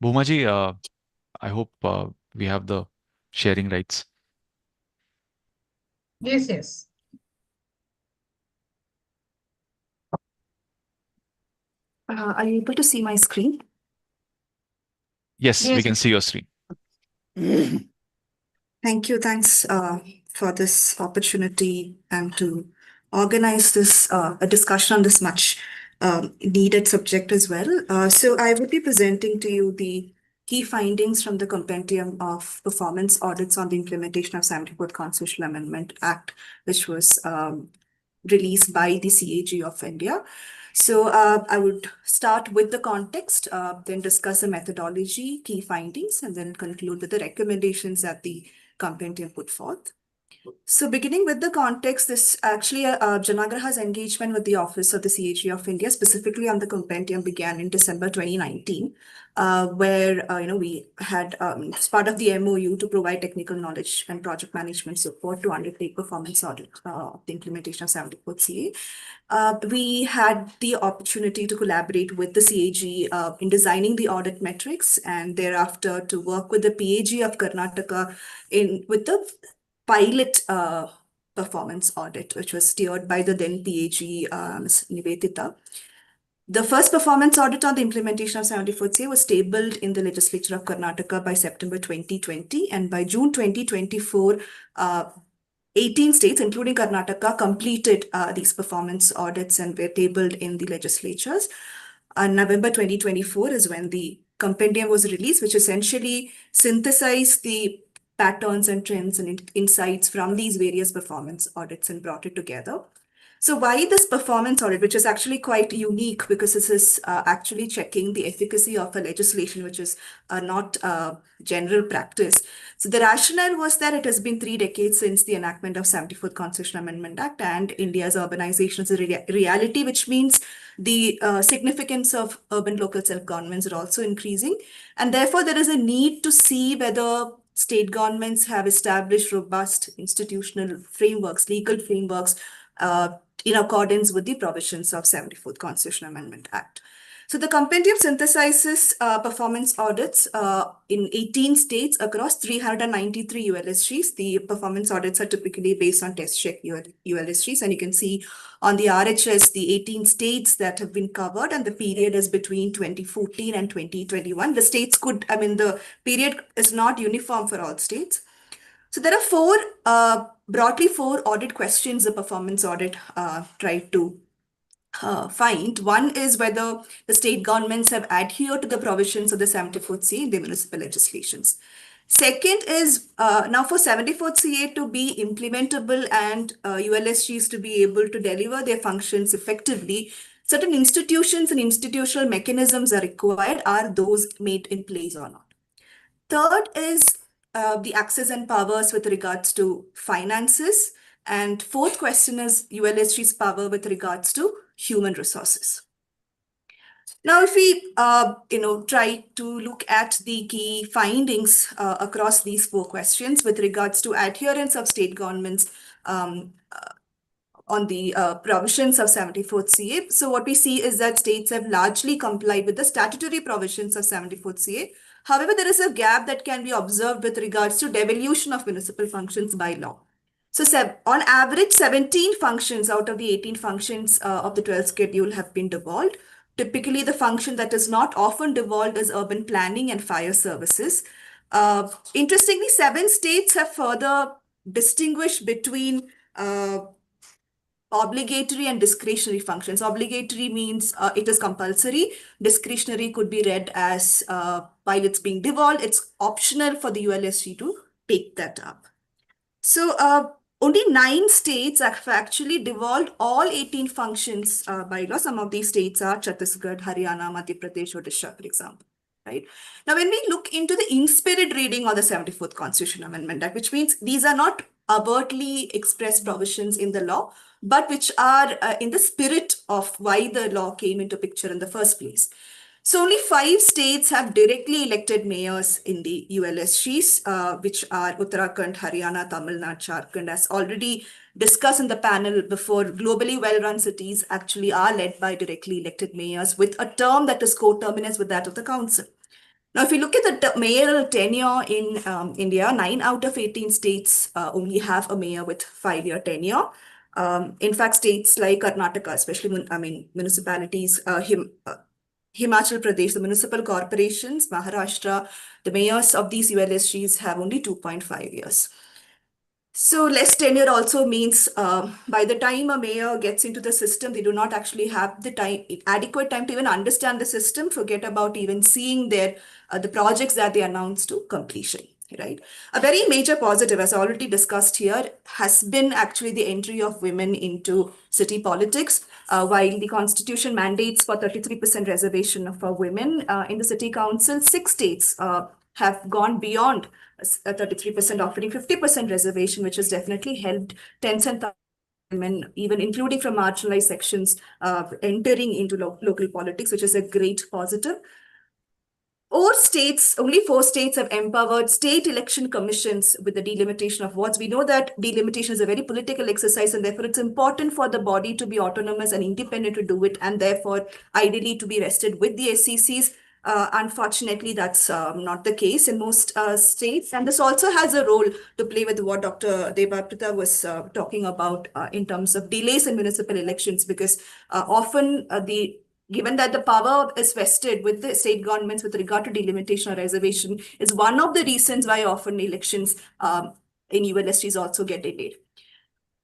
Bhumaji, I hope we have the sharing rights. Yes. Are you able to see my screen? Yes, we can see your screen. Thank you. Thanks for this opportunity and to organize this a discussion on this much needed subject as well. So I will be presenting to you the key findings from the compendium of performance audits on the implementation of 74th Constitutional Amendment Act, which was released by the CAG of India. So I would start with the context, then discuss the methodology, key findings, and then conclude with the recommendations that the compendium put forth. So beginning with the context, this actually Janagraha's engagement with the Office of the CAG of India, specifically on the compendium, began in December 2019, where we had as part of the MOU to provide technical knowledge and project management support to undertake performance audit of the implementation of 74th CA. We had the opportunity to collaborate with the CAG in designing the audit metrics, and thereafter to work with the PAG of Karnataka with the pilot performance audit, which was steered by the then PAG, Ms. Nivedita. The first performance audit on the implementation of 74th CA was tabled in the legislature of Karnataka by September 2020, and by June 2024, 18 states, including Karnataka, completed these performance audits and were tabled in the legislatures. November 2024 is when the compendium was released, which essentially synthesized the patterns and trends and insights from these various performance audits and brought it together. So why this performance audit, which is actually quite unique because this is actually checking the efficacy of a legislation, which is not general practice. So the rationale was that it has been 3 decades since the enactment of 74th Constitutional Amendment Act, and India's urbanization is a reality, which means the significance of urban local self-governments are also increasing. And therefore, there is a need to see whether state governments have established robust institutional frameworks, legal frameworks, in accordance with the provisions of 74th Constitutional Amendment Act. So the compendium synthesizes performance audits in 18 states across 393 ULSGs. The performance audits are typically based on test check ULSGs, and you can see on the RHS the 18 states that have been covered, and the period is between 2014 and 2021. The states the period is not uniform for all states. So there are broadly four audit questions the performance audit tried to find. One is whether the state governments have adhered to the provisions of the 74th CA in the municipal legislations. Second is now for 74th CA to be implementable and ULSGs to be able to deliver their functions effectively, certain institutions and institutional mechanisms are required. Are those made in place or not? Third is the access and powers with regards to finances. And fourth question is ULSG's power with regards to human resources. Now, if we try to look at the key findings across these 4 questions with regards to adherence of state governments on the provisions of 74th CA. So what we see is that states have largely complied with the statutory provisions of 74th CA. However, there is a gap that can be observed with regards to devolution of municipal functions by law. So on average, 17 functions out of the 18 functions of the 12th schedule have been devolved. Typically, the function that is not often devolved is urban planning and fire services. Interestingly, 7 states have further distinguished between obligatory and discretionary functions. Obligatory means it is compulsory. Discretionary could be read as while it's being devolved, it's optional for the ULSG to take that up. So only 9 states have actually devolved all 18 functions by law. Some of these states are Chhattisgarh, Haryana, Madhya Pradesh, Odisha, for example. Right? Now, when we look into the in-spirit reading of the 74th Constitutional Amendment Act, which means these are not overtly expressed provisions in the law, but which are in the spirit of why the law came into picture in the first place. So only 5 states have directly elected mayors in the ULSGs, which are Uttarakhand, Haryana, Tamil Nadu, Jharkhand. As already discussed in the panel before, globally well-run cities actually are led by directly elected mayors with a term that is coterminous with that of the council. Now, if you look at the mayoral tenure in India, 9 out of 18 states only have a mayor with 5-year tenure. In fact, states like Karnataka, especially, municipalities, Himachal Pradesh, the municipal corporations, Maharashtra, the mayors of these ULSGs have only 2.5 years. So less tenure also means by the time a mayor gets into the system, they do not actually have the adequate time to even understand the system, forget about even seeing their the projects that they announce to completion, right? A very major positive, as already discussed here, has been actually the entry of women into city politics. While the constitution mandates for 33% reservation for women in the city council, 6 states have gone beyond 33%, offering 50% reservation, which has definitely helped tens and thousands of women, even including from marginalized sections, entering into local politics, which is a great positive. Only 4 states have empowered state election commissions with the delimitation of wards. We know that delimitation is a very political exercise, and therefore it's important for the body to be autonomous and independent to do it, and therefore ideally to be vested with the SCCs. Unfortunately, that's not the case in most states. And this also has a role to play with what Dr. Debarpita was talking about in terms of delays in municipal elections, because often given that the power is vested with the state governments with regard to delimitation or reservation, is one of the reasons why often elections in ULSGs also get delayed.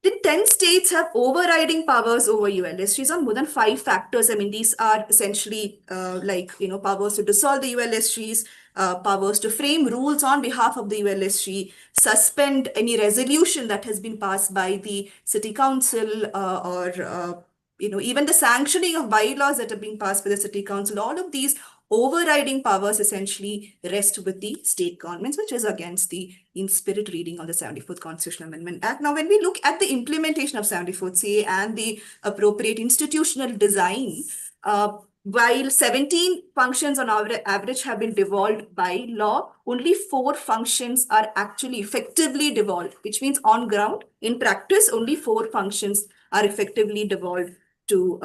The 10 states have overriding powers over ULSGs on more than 5 factors. I mean, these are essentially powers to dissolve the ULSGs, powers to frame rules on behalf of the ULSG, suspend any resolution that has been passed by the city council, or even the sanctioning of bylaws that have been passed by the city council. All of these overriding powers essentially rest with the state governments, which is against the in-spirit reading of the 74th Constitutional Amendment Act. Now, when we look at the implementation of 74th CA and the appropriate institutional design, while 17 functions on average have been devolved by law, only 4 functions are actually effectively devolved, which means on ground, in practice, only 4 functions are effectively devolved to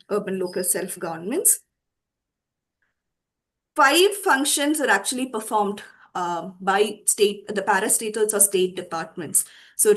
urban local self-governments. 5 functions are actually performed by the parastatals or state departments. So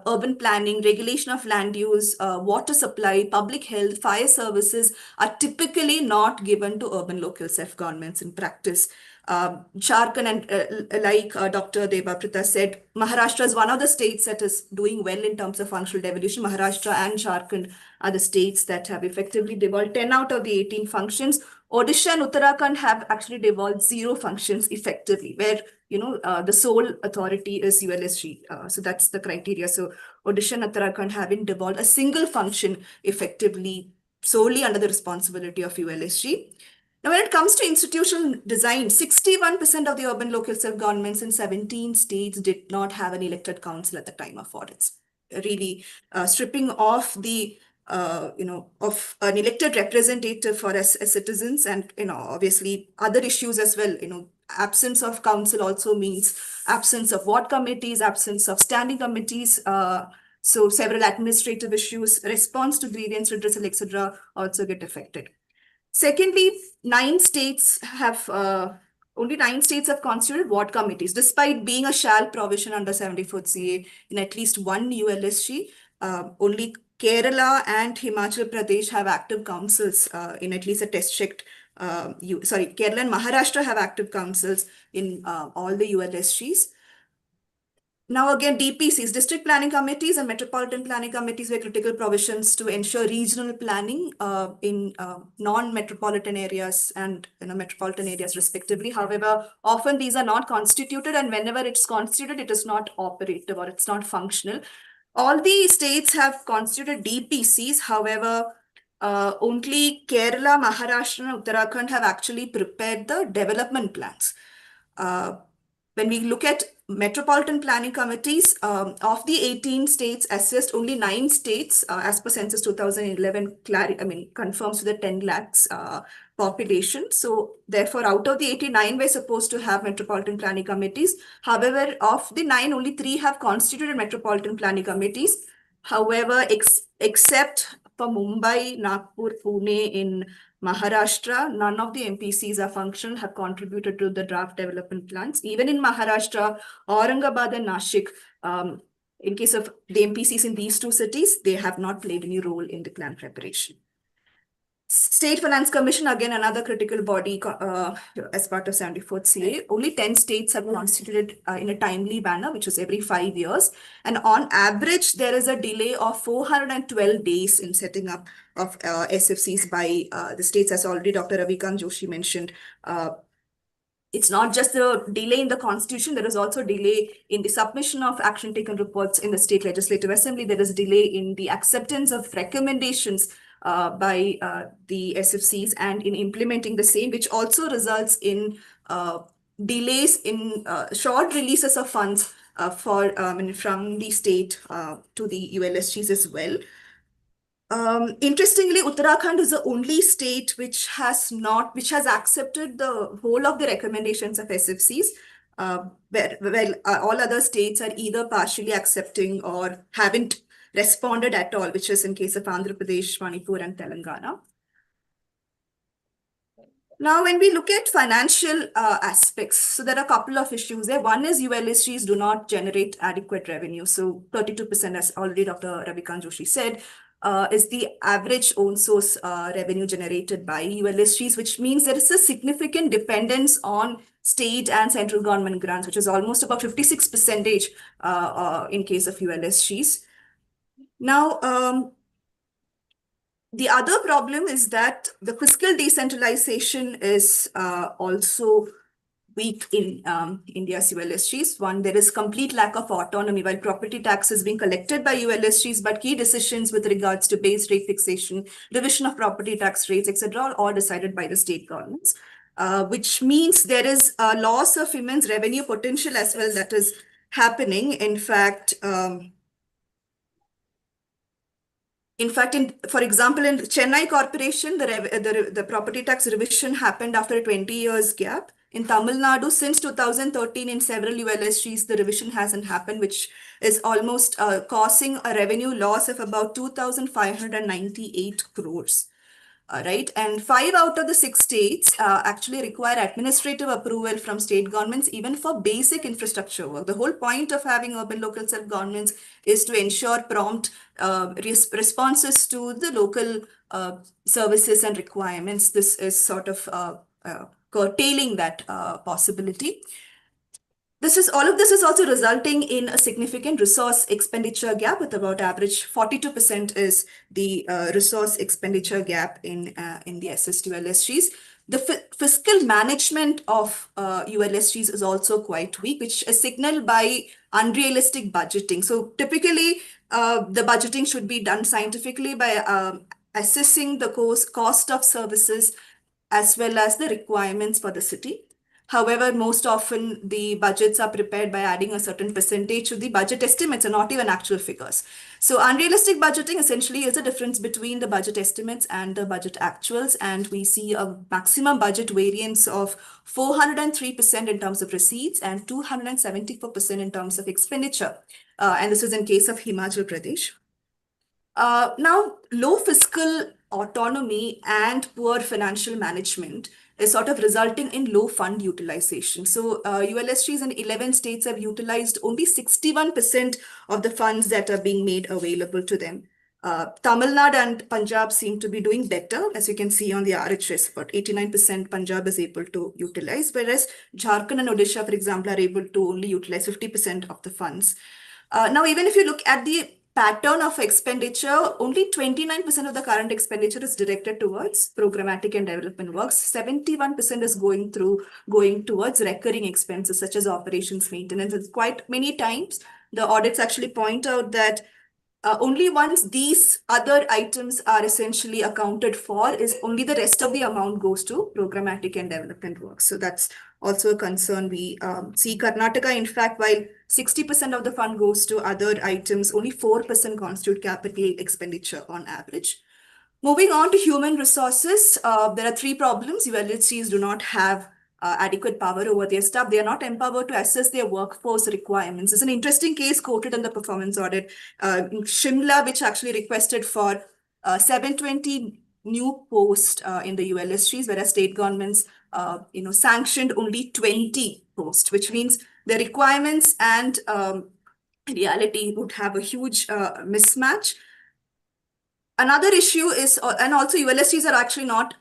urban planning, regulation of land use, water supply, public health, fire services are typically not given to urban local self-governments in practice. Jharkhand, and like Dr. Debarpita said, Maharashtra is one of the states that is doing well in terms of functional devolution. Maharashtra and Jharkhand are the states that have effectively devolved 10 out of the 18 functions. Odisha and Uttarakhand have actually devolved 0 functions effectively, where the sole authority is ULSG. So that's the criteria. So Odisha and Uttarakhand haven't devolved a single function effectively, solely under the responsibility of ULSG. Now, when it comes to institutional design, 61% of the urban local self-governments in 17 states did not have an elected council at the time of audits. Really stripping off the of an elected representative for us as citizens, and obviously other issues as well. Absence of council also means absence of ward committees, absence of standing committees. So several administrative issues, response to grievance redressal, etc., also get affected. Secondly, only 9 states have constituted ward committees, despite being a shall provision under 74th CA in at least one ULSG. Only Kerala and Himachal Pradesh have active councils in at least a test-checked. Kerala and Maharashtra have active councils in all the ULSGs. Now again, DPCs, district planning committees and metropolitan planning committees were critical provisions to ensure regional planning in non-metropolitan areas and metropolitan areas respectively. However, often these are not constituted, and whenever it's constituted, it is not operative or it's not functional. All the states have constituted DPCs. However, only Kerala, Maharashtra, and Uttarakhand have actually prepared the development plans. When we look at metropolitan planning committees, of the 18 states assessed, only 9 states, as per census 2011, confirms to the 10 lakhs population. So therefore, out of the 89, we're supposed to have metropolitan planning committees. However, of the 9, only 3 have constituted metropolitan planning committees. However, except for Mumbai, Nagpur, Pune in Maharashtra, none of the MPCs are functional, have contributed to the draft development plans. Even in Maharashtra, Aurangabad and Nashik, in case of the MPCs in these 2 cities, they have not played any role in the plan preparation. State Finance Commission, again, another critical body as part of 74th CA. Only 10 states have constituted in a timely manner, which is every 5 years. And on average, there is a delay of 412 days in setting up of SFCs by the states, as already Dr. Ravikant Joshi mentioned. It's not just the delay in the constitution, there is also delay in the submission of action taken reports in the state legislative assembly. There is delay in the acceptance of recommendations by the SFCs and in implementing the same, which also results in delays in short releases of funds from the state to the ULSGs as well. Interestingly, Uttarakhand is the only state which has accepted the whole of the recommendations of SFCs. All other states are either partially accepting or haven't responded at all, which is in case of Andhra Pradesh, Manipur, and Telangana. Now, when we look at financial aspects, so there are a couple of issues there. One is ULSGs do not generate adequate revenue. So 32%, as already Dr. Ravikant Joshi said, is the average own source revenue generated by ULSGs, which means there is a significant dependence on state and central government grants, which is almost about 56% in case of ULSGs. Now, the other problem is that the fiscal decentralization is also weak in India's ULSGs. One, there is complete lack of autonomy. While property tax is being collected by ULSGs, but key decisions with regards to base rate fixation, revision of property tax rates, etc., are all decided by the state governments, which means there is a loss of immense revenue potential as well that is happening. In fact, for example, in Chennai Corporation, the property tax revision happened after a 20 years gap. In Tamil Nadu, since 2013, in several ULSGs, the revision hasn't happened, which is almost causing a revenue loss of about 2,598 crores. Right, and 5 out of the 6 states actually require administrative approval from state governments, even for basic infrastructure work. The whole point of having urban local self-governments is to ensure prompt responses to the local services and requirements. This is sort of curtailing that possibility. All of this is also resulting in a significant resource expenditure gap, with about average 42% is the resource expenditure gap in the SST-ULSGs. The fiscal management of ULSGs is also quite weak, which is signaled by unrealistic budgeting. So typically, the budgeting should be done scientifically by assessing the cost of services as well as the requirements for the city. However, most often the budgets are prepared by adding a certain percentage to the budget estimates and not even actual figures. So unrealistic budgeting essentially is the difference between the budget estimates and the budget actuals. And we see a maximum budget variance of 403% in terms of receipts and 274% in terms of expenditure. And this is in case of Himachal Pradesh. Now, low fiscal autonomy and poor financial management is sort of resulting in low fund utilization. So ULSGs in 11 states have utilized only 61% of the funds that are being made available to them. Tamil Nadu and Punjab seem to be doing better, as you can see on the RHS. About 89% Punjab is able to utilize, whereas Jharkhand and Odisha, for example, are able to only utilize 50% of the funds. Now, even if you look at the pattern of expenditure, only 29% of the current expenditure is directed towards programmatic and development works. 71% is going towards recurring expenses such as operations, maintenance. It's quite many times the audits actually point out that only once these other items are essentially accounted for is only the rest of the amount goes to programmatic and development work. So that's also a concern we see. Karnataka, in fact, while 60% of the fund goes to other items, only 4% constitute capital expenditure on average. Moving on to human resources, there are 3 problems. ULSGs do not have adequate power over their staff. They are not empowered to assess their workforce requirements. It's an interesting case quoted in the performance audit in Shimla, which actually requested for 720 new posts in the ULSGs, whereas state governments sanctioned only 20 posts, which means the requirements and reality would have a huge mismatch. Another issue is, and also ULSTs are actually not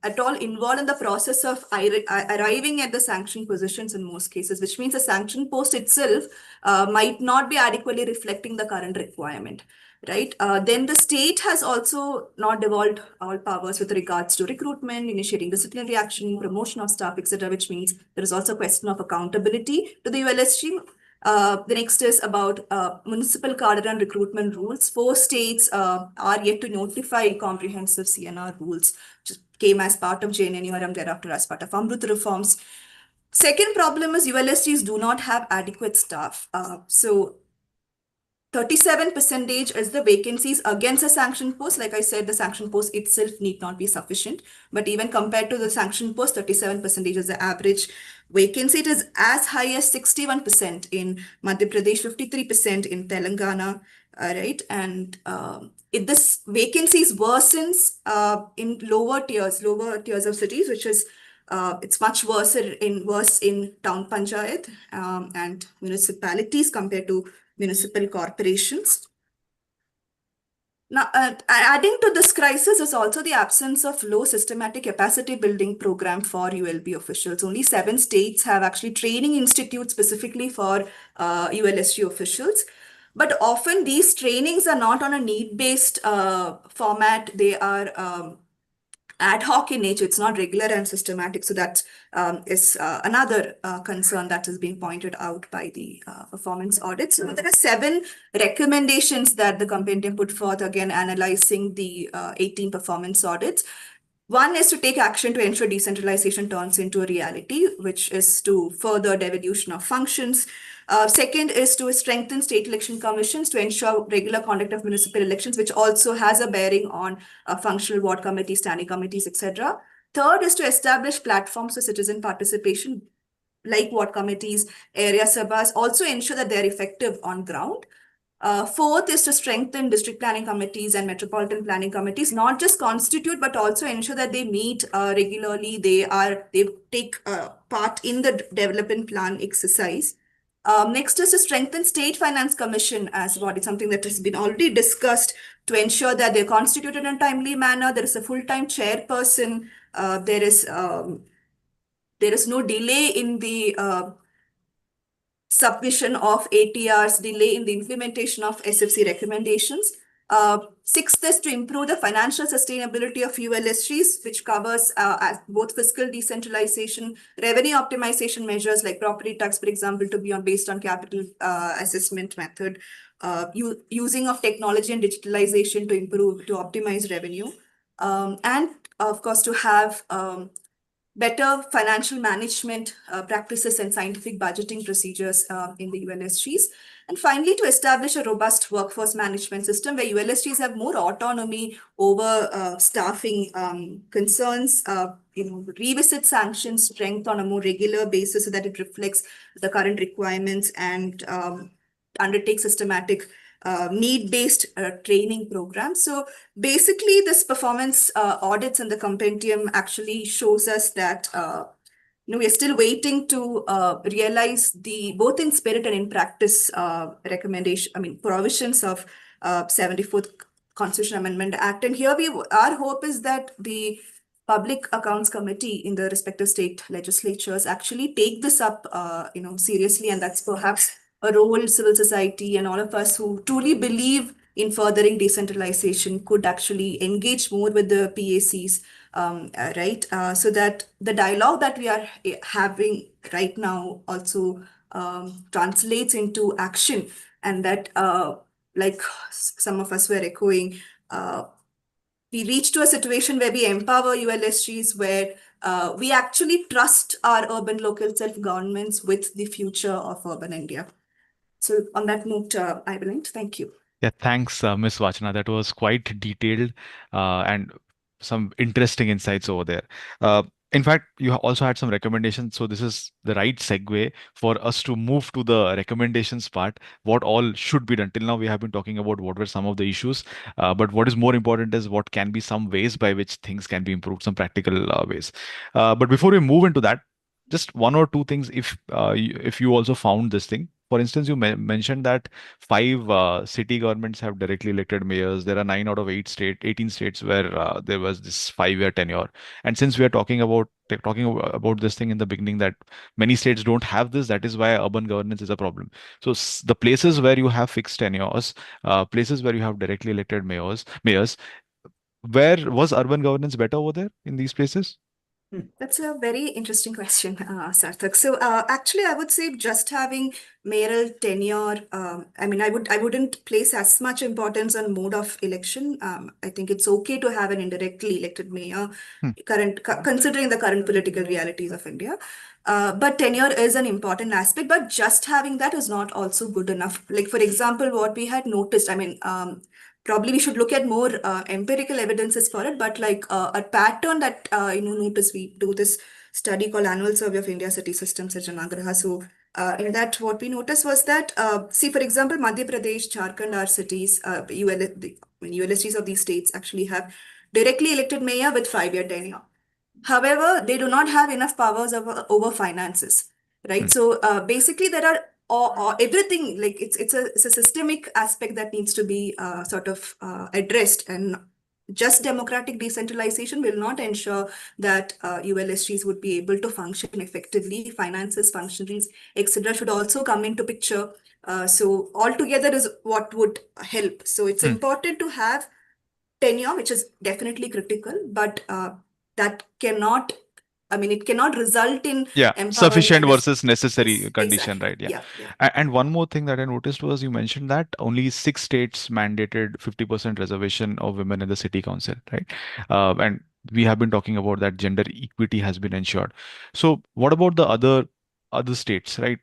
at all involved in the process of arriving at the sanction positions in most cases, which means the sanction post itself might not be adequately reflecting the current requirement, right? Then the state has also not devolved all powers with regards to recruitment, initiating disciplinary action, promotion of staff, etc., which means there is also a question of accountability to the ULST. The next is about municipal cadre and recruitment rules. 4 states are yet to notify comprehensive CNR rules, which came as part of JNNU and thereafter as part of Amrut reforms. Second problem is ULSTs do not have adequate staff. So 37% is the vacancies against a sanction post. Like I said, the sanction post itself need not be sufficient. But even compared to the sanction post, 37% is the average vacancy. It is as high as 61% in Madhya Pradesh, 53% in Telangana, right? And if this vacancies worsens in lower tiers of cities, which is it's much worse in town panchayat and municipalities compared to municipal corporations. Now, adding to this crisis is also the absence of low systematic capacity building program for ULB officials. Only 7 states have actually training institutes specifically for ULSG officials. But often these trainings are not on a need-based format. They are ad hoc in nature. It's not regular and systematic. So that is another concern that is being pointed out by the performance audits. So there are 7 recommendations that the compendium put forth, again, analyzing the 18 performance audits. One is to take action to ensure decentralization turns into a reality, which is to further devolution of functions. Second is to strengthen state election commissions to ensure regular conduct of municipal elections, which also has a bearing on functional ward committees, standing committees, etc. Third is to establish platforms for citizen participation, like ward committees, area sabhas, also ensure that they're effective on ground. Fourth is to strengthen district planning committees and metropolitan planning committees, not just constitute, but also ensure that they meet regularly. They take part in the development plan exercise. Next is to strengthen State Finance Commission as body, something that has been already discussed, to ensure that they're constituted in a timely manner. There is a full-time chairperson. There is no delay in the submission of ATRs, delay in the implementation of SFC recommendations. Sixth is to improve the financial sustainability of ULSGs, which covers both fiscal decentralization, revenue optimization measures like property tax, for example, to be based on capital assessment method, using of technology and digitalization to optimize revenue, and of course to have better financial management practices and scientific budgeting procedures in the ULSGs. And finally, to establish a robust workforce management system where ULSGs have more autonomy over staffing concerns, revisit sanctions strength on a more regular basis so that it reflects the current requirements, and undertake systematic need-based training programs. So basically, this performance audits and the compendium actually shows us that we are still waiting to realize the both in spirit and in practice provisions of 74th Constitutional Amendment Act. And here our hope is that the Public Accounts Committee in the respective state legislatures actually take this up seriously, and that's perhaps a role civil society and all of us who truly believe in furthering decentralization could actually engage more with the PACs, right? So that the dialogue that we are having right now also translates into action, and that, like some of us were echoing, we reach to a situation where we empower ULSGs, where we actually trust our urban local self-governments with the future of urban India. So on that note, I will end. Thank you. Yeah, thanks, Ms. Vachana. That was quite detailed and some interesting insights over there. In fact, you also had some recommendations. So this is the right segue for us to move to the recommendations part. What all should be done? Till now, we have been talking about what were some of the issues, but what is more important is what can be some ways by which things can be improved, some practical ways. But before we move into that, just one or two things, if you also found this thing, For instance, you mentioned that 5 city governments have directly elected mayors. There are 18 states where there was this 5-year tenure. And since we are talking about this thing in the beginning, that many states don't have this, that is why urban governance is a problem. So the places where you have fixed tenures, places where you have directly elected mayors, where was urban governance better over there in these places? That's a very interesting question, Sarthak. So, actually, I would say just having mayoral tenure. I mean, I wouldn't place as much importance on mode of election. I think it's okay to have an indirectly elected mayor, Hmm. considering the current political realities of India. But tenure is an important aspect. But just having that is not also good enough. Like, for example, what we had noticed. I mean, probably we should look at more empirical evidences for it, but like a pattern that notice, we do this study called Annual Survey of India City Systems at Janagraha. So in that, what we noticed was that, see, for example, Madhya Pradesh, Jharkhand are cities, ULSTs of these states actually have directly elected mayor with 5-year tenure. However, they do not have enough powers over finances, right? So basically, there are everything, like it's a systemic aspect that needs to be sort of addressed, and just democratic decentralization will not ensure that ULSGs would be able to function effectively. Finances, functionaries, etc. should also come into picture. So altogether is what would help. So it's important to have tenure, which is definitely critical, but that cannot, I mean, it cannot result in empowering Sufficient and versus necessary yes, condition, exactly. right? Yeah. And one more thing that I noticed was you mentioned that only 6 states mandated 50% reservation of women in the city council, right? And we have been talking about that gender equity has been ensured. So what about the other states, right?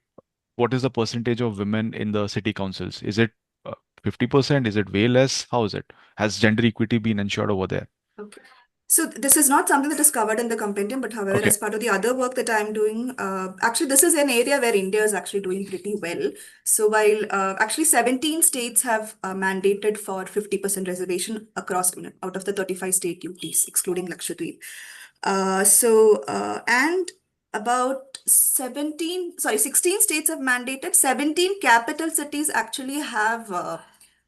What is the percentage of women in the city councils? Is it 50%? Is it way less? How is it? Has gender equity been ensured over there? Okay. So this is not something that is covered in the compendium, but however, Okay. as part of the other work that I'm doing, actually, this is an area where India is actually doing pretty well. So while actually 17 states have mandated for 50% reservation across, out of the 35 state UTs, excluding Lakshadweep. And about 16 states have mandated. 17 capital cities actually have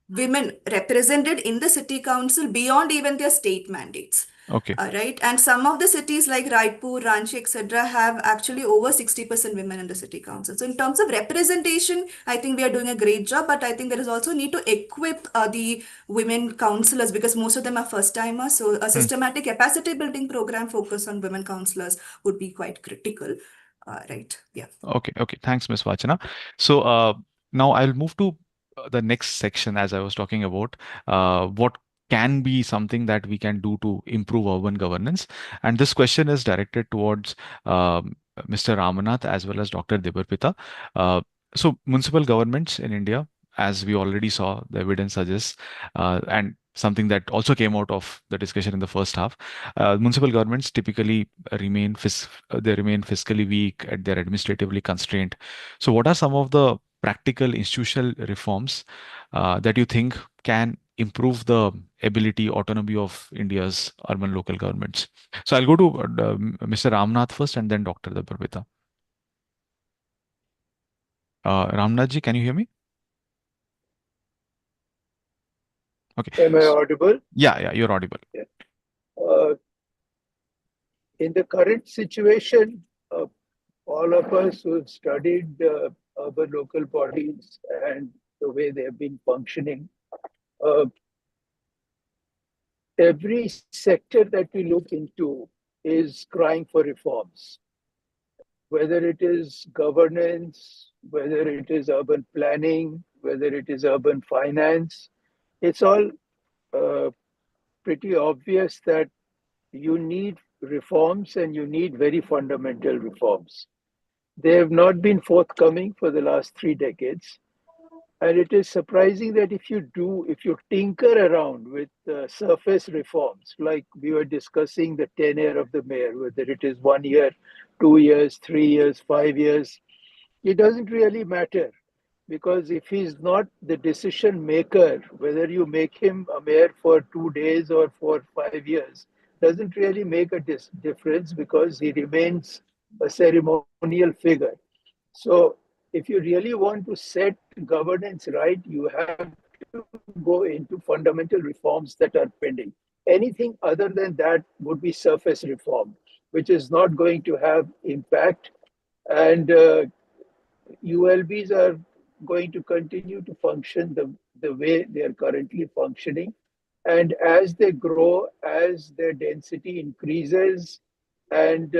women represented in the city council beyond even their state mandates. Okay. Right. And some of the cities like Raipur, Ranchi, etc., have actually over 60% women in the city council. So in terms of representation, I think we are doing a great job, but I think there is also need to equip the women councillors, because most of them are first timers. So a systematic capacity building program focused on women councillors would be quite critical. Right. Yeah. Okay. Thanks, Ms. Vachana. So now I'll move to the next section, as I was talking about what can be something that we can do to improve urban governance. And this question is directed towards Mr. Ramanath as well as Dr. Debarpita. So municipal governments in India, as we already saw, the evidence suggests, and something that also came out of the discussion in the first half, municipal governments typically remain fiscally weak, and they're administratively constrained. So what are some of the practical institutional reforms that you think can improve the autonomy of India's urban local governments? So I'll go to Mr. Ramnath first and then Dr. Debarpita. Ramnath ji, can you hear me? Okay. Am I audible? Yeah, you're audible. Yeah. In the current situation, all of us who've studied urban local bodies and the way they have been functioning, every sector that we look into is crying for reforms. Whether it is governance, whether it is urban planning, whether it is urban finance, it's all pretty obvious that you need reforms and you need very fundamental reforms. They have not been forthcoming for the last 3 decades. And it is surprising that if you tinker around with surface reforms, like we were discussing the tenure of the mayor, whether it is 1 year, 2 years, 3 years, 5 years, it doesn't really matter. Because if he's not the decision maker, whether you make him a mayor for 2 days or for 5 years, doesn't really make a difference, because he remains a ceremonial figure. So if you really want to set governance right, you have to go into fundamental reforms that are pending. Anything other than that would be surface reform, which is not going to have impact. And ULBs are going to continue to function the way they are currently functioning. And as they grow, as their density increases, and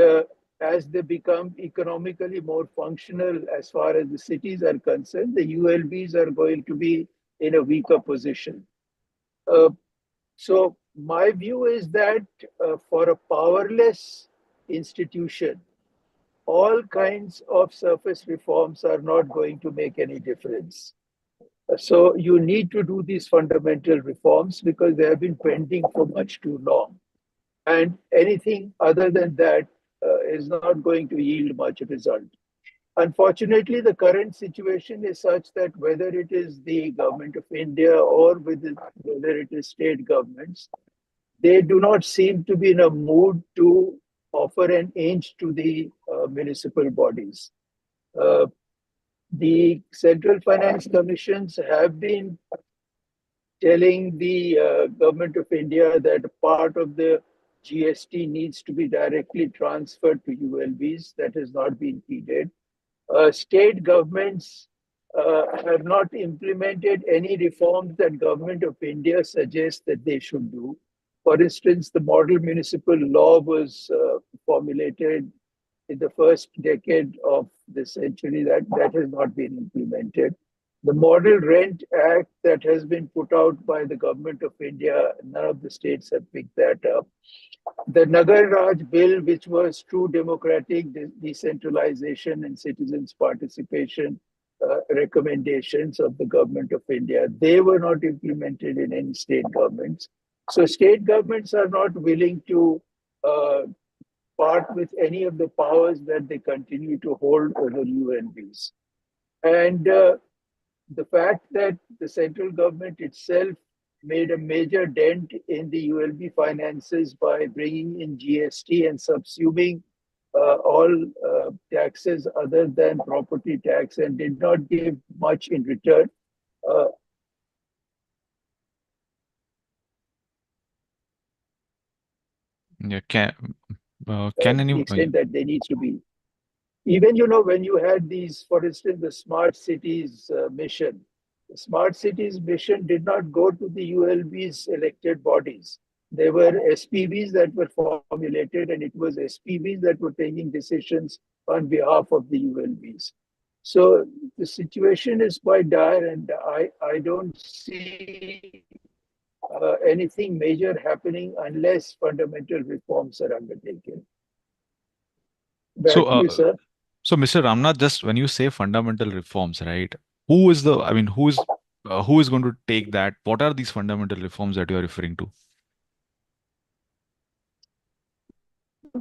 as they become economically more functional as far as the cities are concerned, the ULBs are going to be in a weaker position. So my view is that for a powerless institution, all kinds of surface reforms are not going to make any difference. So you need to do these fundamental reforms because they have been pending for much too long. And anything other than that is not going to yield much result. Unfortunately, the current situation is such that whether it is the government of India or whether it is state governments, they do not seem to be in a mood to offer an inch to the municipal bodies. The central finance commissions have been telling the government of India that part of the GST needs to be directly transferred to ULBs. That has not been heeded. State governments have not implemented any reforms that government of India suggests that they should do. For instance, the model municipal law was formulated in the first decade of the century. That has not been implemented. The Model Rent Act that has been put out by the government of India, none of the states have picked that up. The Nagar Raj bill, which was true democratic decentralization and citizens' participation recommendations of the government of India, they were not implemented in any state governments. So state governments are not willing to part with any of the powers that they continue to hold over UNBs. And the fact that the central government itself made a major dent in the ULB finances by bringing in GST and subsuming all taxes other than property tax and did not give much in return. Yeah, can The any extent that there needs to be. Even, when you had these, for instance, the smart cities mission, the smart cities mission did not go to the ULB's elected bodies. There were SPVs that were formulated, and it was SPVs that were taking decisions on behalf of the ULBs. So the situation is quite dire, and I don't see anything major happening unless fundamental reforms are undertaken. Back so to you, sir. so Mr. Ramnath, just when you say fundamental reforms, right? Who is the I mean who is going to take that? What are these fundamental reforms that you are referring to?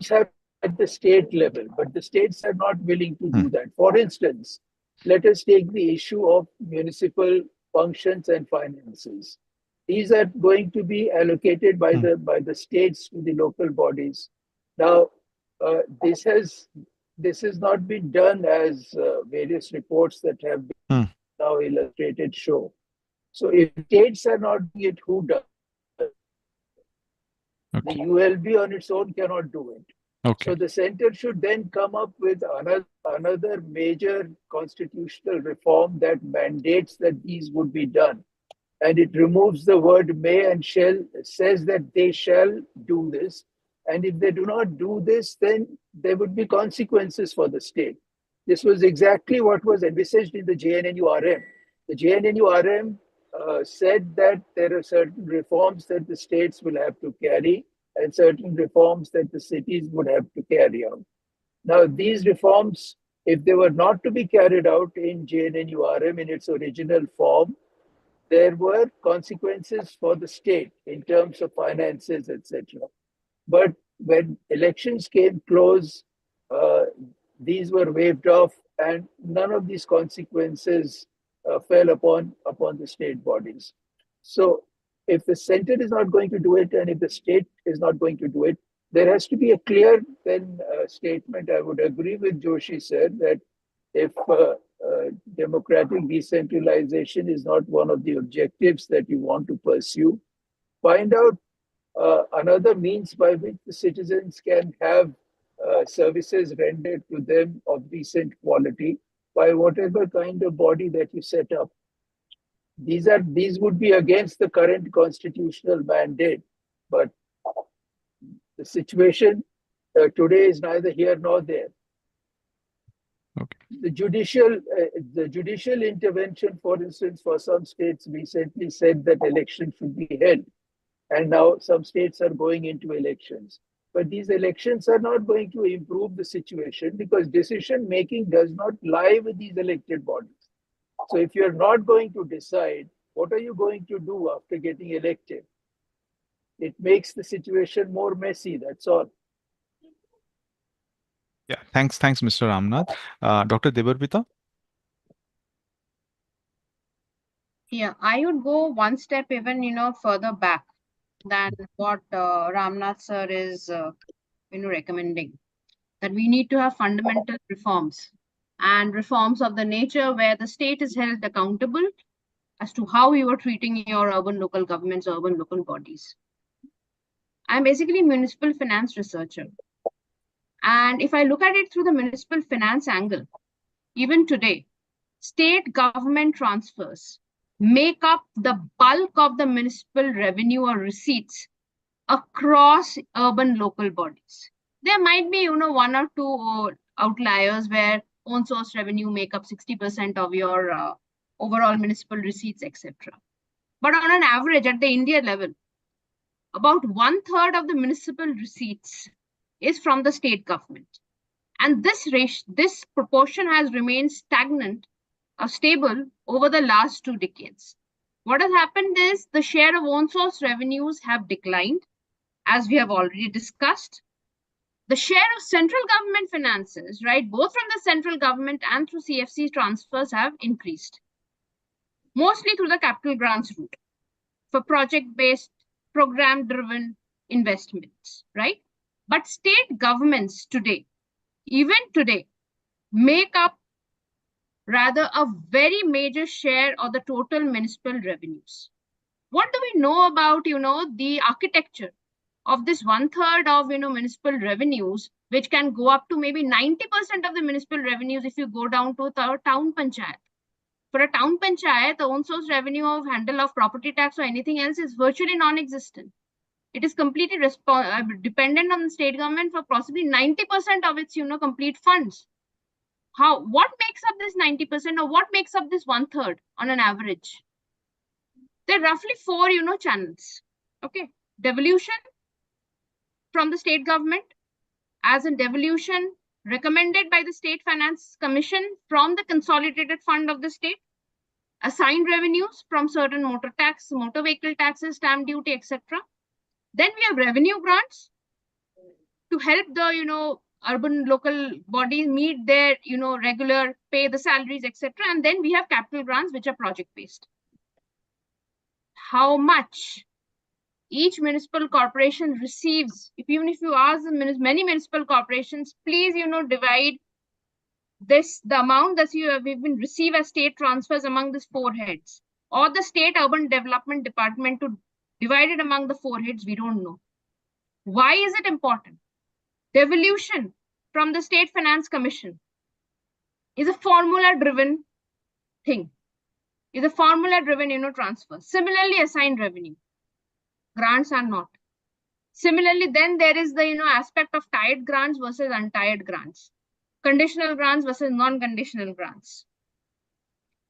Have at the state level, but the states are not willing to Hmm. do that. For instance, let us take the issue of municipal functions and finances. These are going to be allocated by the states to the local bodies. Now, this has not been done as various reports that have been now illustrated show. So if states are not doing it, who does? Okay. The ULB on its own cannot do it. Okay. So the center should then come up with another major constitutional reform that mandates that these would be done. And it removes the word may and shall, says that they shall do this. And if they do not do this, then there would be consequences for the state. This was exactly what was envisaged in the JNNU-RM. The JNNU-RM said that there are certain reforms that the states will have to carry and certain reforms that the cities would have to carry out. Now, these reforms, if they were not to be carried out in JNNU-RM in its original form, there were consequences for the state in terms of finances, etc. But when elections came close, these were waived off, and none of these consequences fell upon the state bodies. So if the center is not going to do it, and if the state is not going to do it, there has to be a clear then statement. I would agree with Joshi said that if democratic decentralization is not one of the objectives that you want to pursue. Find out another means by which the citizens can have services rendered to them of decent quality by whatever kind of body that you set up. These would be against the current constitutional mandate, but the situation today is neither here nor there. Okay. The judicial intervention, for instance, for some states recently said that elections should be held, and now some states are going into elections. But these elections are not going to improve the situation because decision making does not lie with these elected bodies. So if you're not going to decide, what are you going to do after getting elected? It makes the situation more messy, that's all. Yeah, thanks, Mr. Ramnath. Dr. Debarpita? Yeah, I would go one step even, further back than what Ramnath sir is, recommending. That we need to have fundamental reforms and reforms of the nature where the state is held accountable as to how you are treating your urban local governments, urban local bodies. I'm basically a municipal finance researcher. And if I look at it through the municipal finance angle, even today, state government transfers make up the bulk of the municipal revenue or receipts across urban local bodies. There might be, one or two outliers where own source revenue make up 60% of your overall municipal receipts, etc. But on an average, at the India level, about 1/3 of the municipal receipts is from the state government. And this proportion has remained stagnant or stable over the last 2 decades. What has happened is the share of own source revenues have declined, as we have already discussed. The share of central government finances, right, both from the central government and through CFC transfers have increased, mostly through the capital grants route for project-based, program-driven investments, right? But state governments today, even today, make up rather a very major share of the total municipal revenues. What do we know about, the architecture of this 1/3 of, municipal revenues, which can go up to maybe 90% of the municipal revenues if you go down to the town panchayat? For a town panchayat, the own source revenue of handle of property tax or anything else is virtually non-existent. It is completely dependent on the state government for possibly 90% of its, complete funds. What makes up this 90% or what makes up this 1/3 on an average? There are roughly 4, channels. Okay, devolution from the state government, as in devolution recommended by the State Finance Commission from the consolidated fund of the state, assigned revenues from certain motor tax, motor vehicle taxes, stamp duty, etc. Then we have revenue grants to help the, urban local bodies meet their, regular pay the salaries, etc. And then we have capital grants, which are project-based. How much each municipal corporation receives, even if you ask many municipal corporations, please, divide the amount that we've been received as state transfers among these 4 heads, or the state urban development department to divide it among the 4 heads, we don't know. Why is it important? Devolution from the State Finance Commission is a formula-driven thing, is a formula-driven, transfer. Similarly, assigned revenue. Grants are not. Similarly, then there is the, aspect of tied grants versus untied grants. Conditional grants versus non-conditional grants.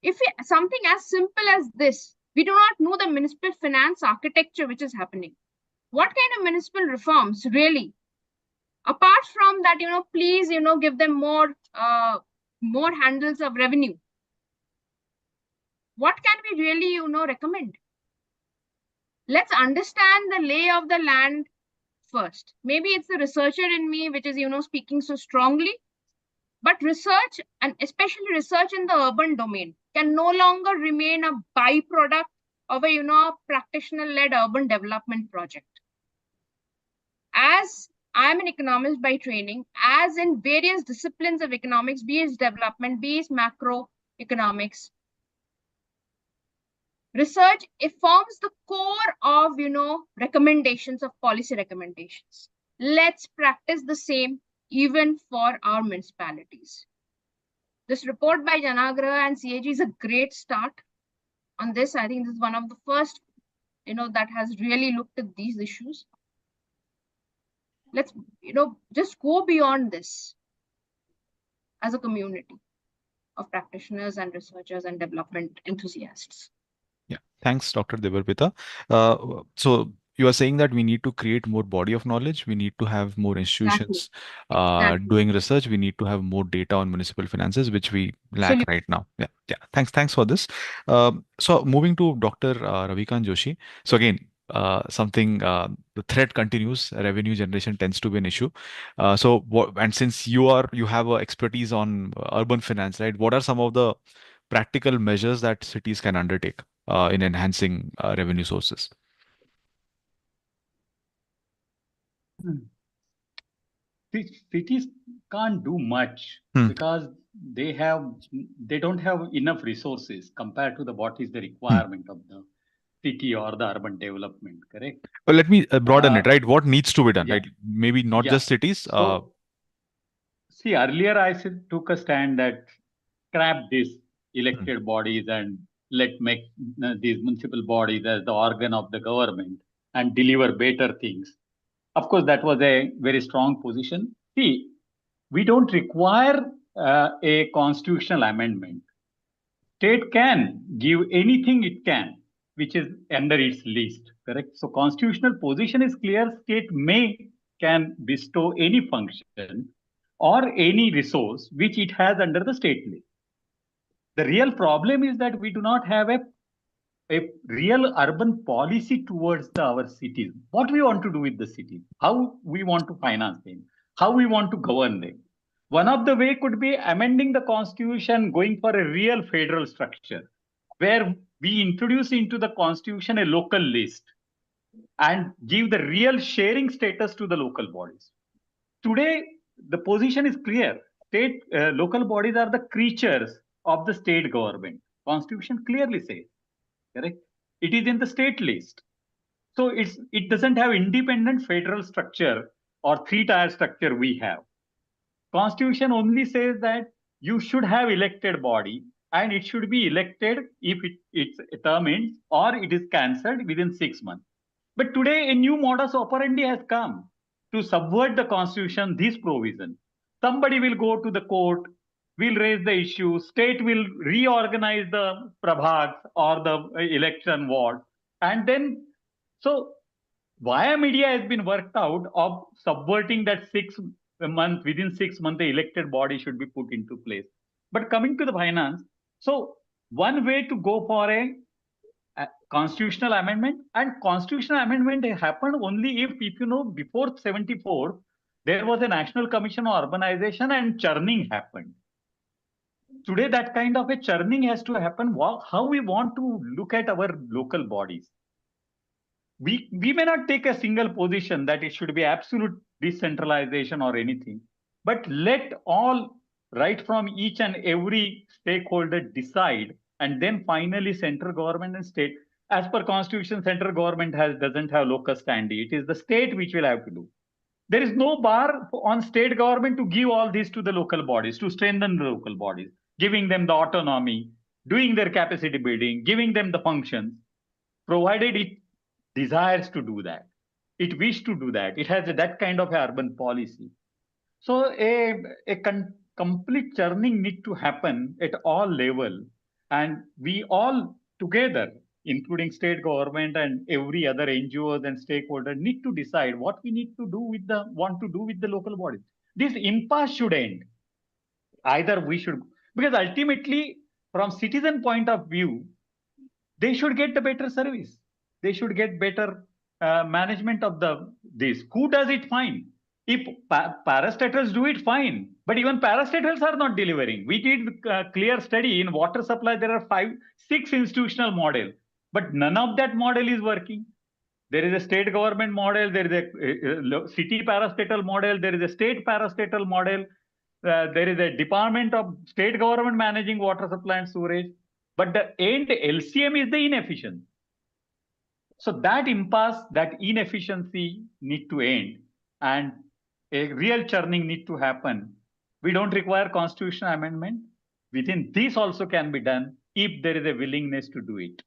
If something as simple as this, we do not know the municipal finance architecture which is happening. What kind of municipal reforms really? Apart from that, please, give them more handles of revenue. What can we really, recommend? Let's understand the lay of the land first. Maybe it's the researcher in me which is, speaking so strongly. But research, and especially research in the urban domain, can no longer remain a byproduct of a, practitioner-led urban development project. As I'm an economist by training, as in various disciplines of economics, be it development, be it macro, economics. Research, it forms the core of, recommendations of policy recommendations. Let's practice the same even for our municipalities. This report by Janagra and CAG is a great start on this. I think this is one of the first, that has really looked at these issues. Let's, just go beyond this as a community of practitioners and researchers and development enthusiasts. Yeah, thanks, Dr. Debarpita. So you are saying that we need to create more body of knowledge. We need to have more institutions Exactly. doing research. We need to have more data on municipal finances, which we lack right now. Yeah, yeah. Thanks for this. So moving to Dr. Ravikant Joshi. So again, the threat continues. Revenue generation tends to be an issue. And since you have a expertise on urban finance, right? What are some of the practical measures that cities can undertake in enhancing revenue sources? Cities can't do much because they don't have enough resources compared to what is the requirement of the city or the urban development, correct? Well, let me broaden it, right? What needs to be done, yeah. right? Maybe not just cities. So, see, earlier I took a stand that scrap these elected bodies and make these municipal bodies as the organ of the government and deliver better things. Of course, that was a very strong position. See, we don't require a constitutional amendment. State can give anything it can, which is under its list, correct? So constitutional position is clear. State can bestow any function or any resource which it has under the state list. The real problem is that we do not have a real urban policy towards our cities. What we want to do with the cities, how we want to finance them, how we want to govern them. One of the way could be amending the constitution, going for a real federal structure, where we introduce into the constitution a local list and give the real sharing status to the local bodies. Today, the position is clear. Local bodies are the creatures of the state government. Constitution clearly says. Correct? It is in the state list. So it doesn't have independent federal structure or three-tier structure we have. Constitution only says that you should have elected body and it should be elected if its term ends or it is cancelled within 6 months. But today a new modus operandi has come to subvert the constitution, this provision. Somebody will go to the court, will raise the issue, state will reorganize the prabhaks or the election ward. And then, so via media has been worked out of subverting that within 6 months, the elected body should be put into place. But coming to the finance, so one way to go for a constitutional amendment, and constitutional amendment happened only if before 74 there was a national commission on urbanization and churning happened. Today that kind of a churning has to happen. How we want to look at our local bodies. We may not take a single position that it should be absolute decentralization or anything, but let all right from each and every stakeholder decide, and then finally central government and state. As per constitution, central government doesn't have locus standi. It is the state which will have to do. There is no bar on state government to give all this to the local bodies, to strengthen the local bodies, giving them the autonomy, doing their capacity building, giving them the functions, provided it desires to do that. It wishes to do that. It has that kind of urban policy. So a complete churning need to happen at all level, and we all together, including state government and every other NGOs and stakeholder, need to decide what we need to do with the local bodies. This impasse should end. Either we should, because ultimately, from citizen point of view, they should get the better service. They should get better management of this. Who does it fine? If parastatals do it, fine. But even parastatals are not delivering. We did a clear study in water supply. There are 6 institutional models, but none of that model is working. There is a state government model. There is a city parastatal model. There is a state parastatal model. there is a department of state government managing water supply and sewerage, but the end LCM is the inefficient. So that impasse, that inefficiency need to end, and a real churning need to happen. We don't require constitutional amendment. Within this also can be done if there is a willingness to do it.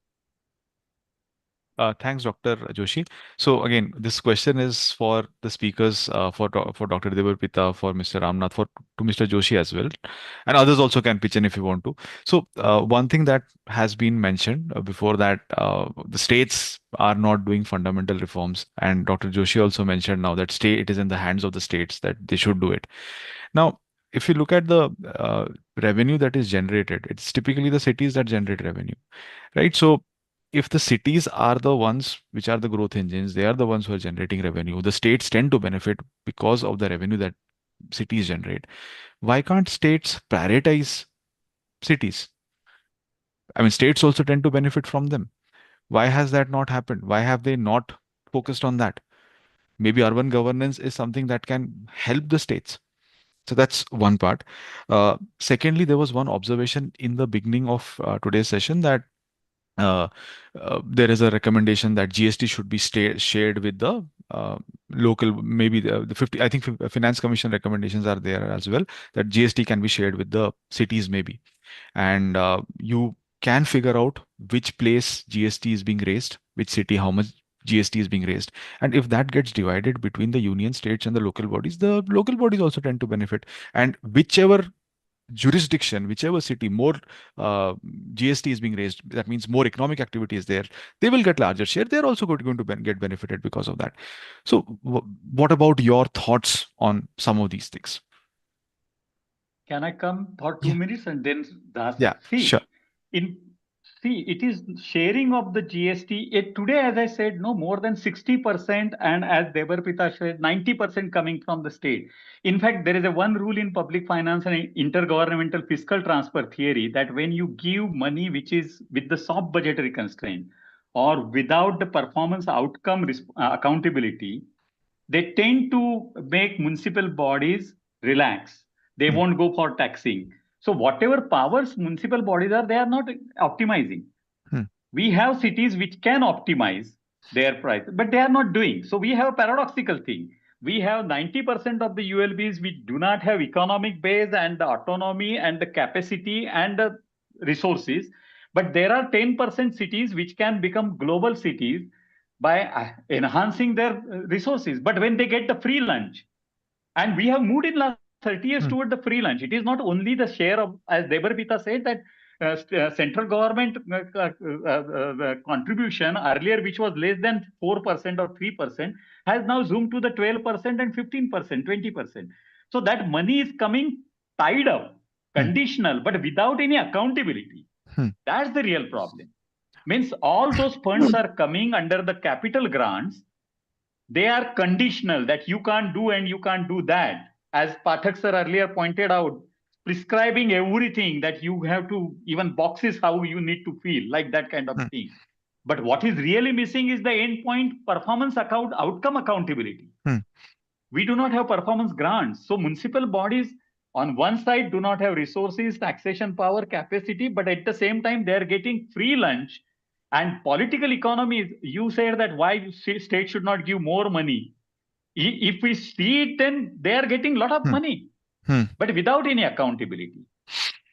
Thanks, Dr. Joshi. So again, this question is for the speakers, for Dr. Debarpita, for Mr. Ramnath, to Mr. Joshi as well, and others also can pitch in if you want to. So one thing that has been mentioned before, that the states are not doing fundamental reforms, and Dr. Joshi also mentioned now that it is in the hands of the states that they should do it. Now, if you look at the revenue that is generated, it's typically the cities that generate revenue, right? So if the cities are the ones which are the growth engines, they are the ones who are generating revenue. The states tend to benefit because of the revenue that cities generate. Why can't states prioritize cities? I mean, states also tend to benefit from them. Why has that not happened? Why have they not focused on that? Maybe urban governance is something that can help the states. So that's one part. Secondly, there was one observation in the beginning of today's session that uh, there is a recommendation that GST should be shared with the local, maybe the 50, I think Finance Commission recommendations are there as well, that GST can be shared with the cities maybe. And you can figure out which place GST is being raised, which city, how much GST is being raised. And if that gets divided between the union states and the local bodies also tend to benefit. And whichever jurisdiction, whichever city, more GST is being raised, that means more economic activity is there, they will get larger share. They're also going to get benefited because of that. So what about your thoughts on some of these things? Can I come for 2 minutes and then ask? Yeah, sure. It is sharing of the GST. Today, as I said, no more than 60%, and as Debarpita said, 90% coming from the state. In fact, there is a one rule in public finance and intergovernmental fiscal transfer theory that when you give money which is with the soft budgetary constraint or without the performance outcome accountability, they tend to make municipal bodies relax. They won't go for taxing. So whatever powers municipal bodies are, they are not optimizing. We have cities which can optimize their price, but they are not doing. So we have a paradoxical thing. We have 90% of the ULBs which do not have economic base and the autonomy and the capacity and the resources. But there are 10% cities which can become global cities by enhancing their resources. But when they get the free lunch, and we have moved in last 30 years toward the free lunch. It is not only the share of, as Debarpita said, that central government contribution earlier, which was less than 4% or 3%, has now zoomed to the 12% and 15%, 20%. So that money is coming tied up, conditional, but without any accountability. That's the real problem. Means all those funds are coming under the capital grants. They are conditional, that you can't do and you can't do that. As Pathak sir earlier pointed out, prescribing everything, that you have to, even boxes how you need to feel, like that kind of thing. But what is really missing is the endpoint performance outcome accountability. We do not have performance grants. So municipal bodies on one side do not have resources, taxation power, capacity, but at the same time, they are getting free lunch. And political economy, you said that why state should not give more money. If we see it, then they are getting a lot of money, but without any accountability.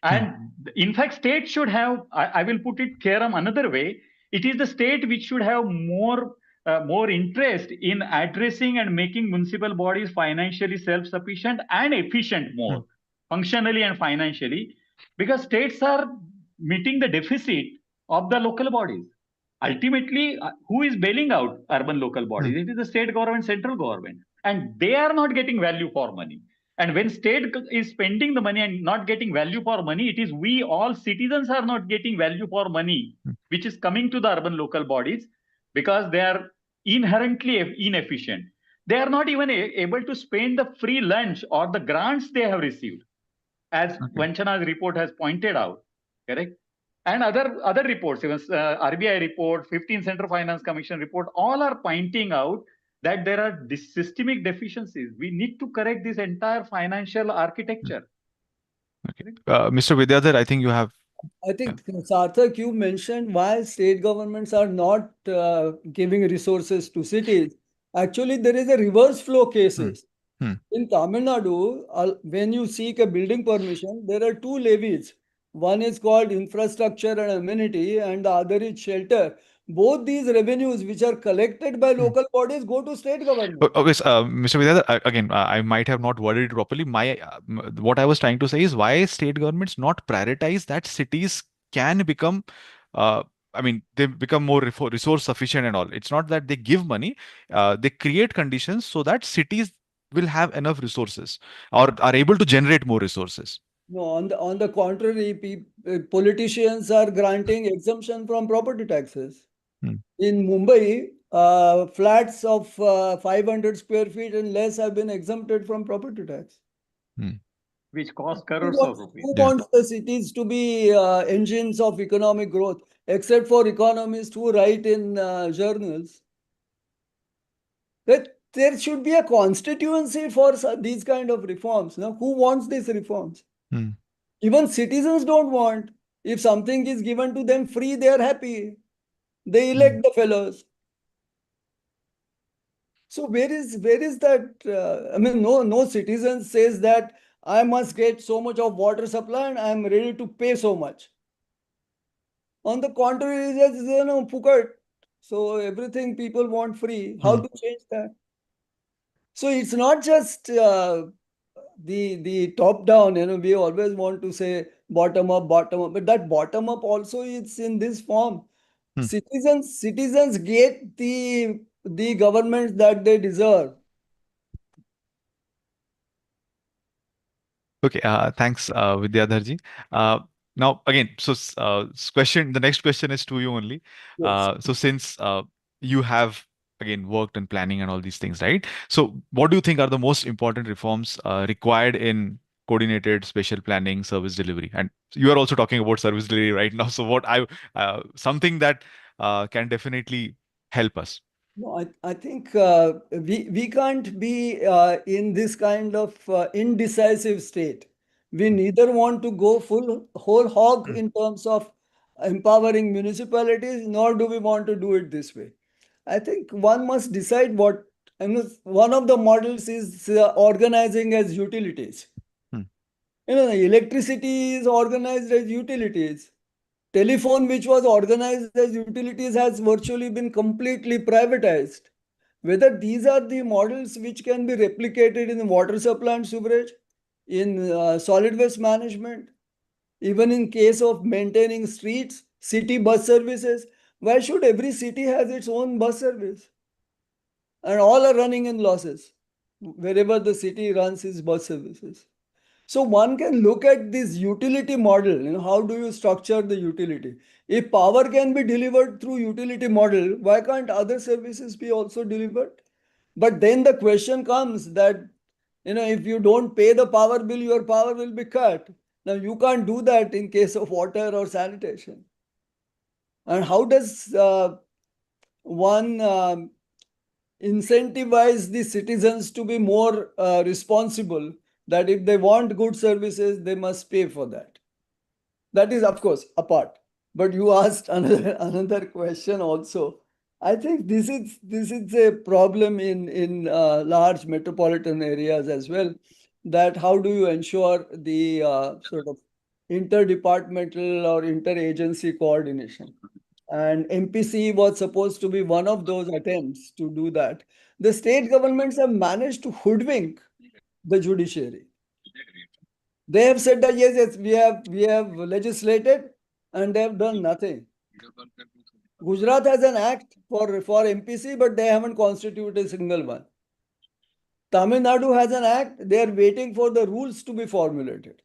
And in fact, state should have, I will put it, Kheram, another way. It is the state which should have more interest in addressing and making municipal bodies financially self-sufficient and efficient more, functionally and financially, because states are meeting the deficit of the local bodies. Ultimately, who is bailing out urban local bodies? It is the state government, central government, and they are not getting value for money. And when state is spending the money and not getting value for money, it is we all citizens are not getting value for money, which is coming to the urban local bodies because they are inherently inefficient. They are not even able to spend the free lunch or the grants they have received, as Vachana's report has pointed out, correct? And other reports, even RBI report, 15th Central Finance Commission report, all are pointing out that there are systemic deficiencies. We need to correct this entire financial architecture. Okay. Mr. Vidyadhar, I think you have. I think, Sarthak, you mentioned why state governments are not giving resources to cities. Actually, there is a reverse flow cases. Hmm. In Tamil Nadu, when you seek a building permission, there are two levies. One is called infrastructure and amenity, and the other is shelter. Both these revenues, which are collected by local bodies, go to state government. Okay, Mr. Vidyadhar, again, I might have not worded it properly. What I was trying to say is why state governments not prioritize that cities can become, uh, I mean, they become more resource sufficient and all. It's not that they give money, they create conditions so that cities will have enough resources or are able to generate more resources. No, on the contrary, politicians are granting exemption from property taxes. Hmm. In Mumbai, flats of 500 square feet and less have been exempted from property tax. Hmm. Which cost Who crores of wants, rupees. who Yeah. wants the cities to be engines of economic growth, except for economists who write in journals? That there should be a constituency for these kind of reforms. Now, who wants these reforms? Hmm. Even citizens don't want. If something is given to them free, they are happy. They elect the fellows. So where is that? I mean, no citizen says that I must get so much of water supply and I am ready to pay so much. On the contrary, it's just, pukat. So everything people want free. How to change that? So it's not just the top down. We always want to say bottom up, but that bottom up also is in this form. Hmm. Citizens get the governments that they deserve. Okay, thanks, Vidyadharji. Now, again, the next question is to you only. Yes. So since you have again worked in planning and all these things, right? So what do you think are the most important reforms required in coordinated spatial planning service delivery? And you are also talking about service delivery right now. So something that can definitely help us. No, I think we can't be in this kind of indecisive state. We neither want to go whole hog in terms of empowering municipalities, nor do we want to do it this way. I think one must decide what, one of the models is organizing as utilities. Hmm. Electricity is organized as utilities. Telephone, which was organized as utilities, has virtually been completely privatized. Whether these are the models which can be replicated in water supply and sewerage, in solid waste management, even in case of maintaining streets, city bus services, why should every city has its own bus service? And all are running in losses wherever the city runs its bus services. So one can look at this utility model. How do you structure the utility? If power can be delivered through utility model, why can't other services be also delivered? But then the question comes that, if you don't pay the power bill, your power will be cut. Now you can't do that in case of water or sanitation. And how does one incentivize the citizens to be more responsible, that if they want good services, they must pay for that? That is, of course, apart. But you asked another question also. I think this is a problem in large metropolitan areas as well. That how do you ensure the sort of interdepartmental or interagency coordination? And MPC was supposed to be one of those attempts to do that. The state governments have managed to hoodwink the judiciary. They have said that yes, we have legislated, and they have done nothing. Gujarat has an act for MPC, but they haven't constituted a single one. Tamil Nadu has an act, they are waiting for the rules to be formulated.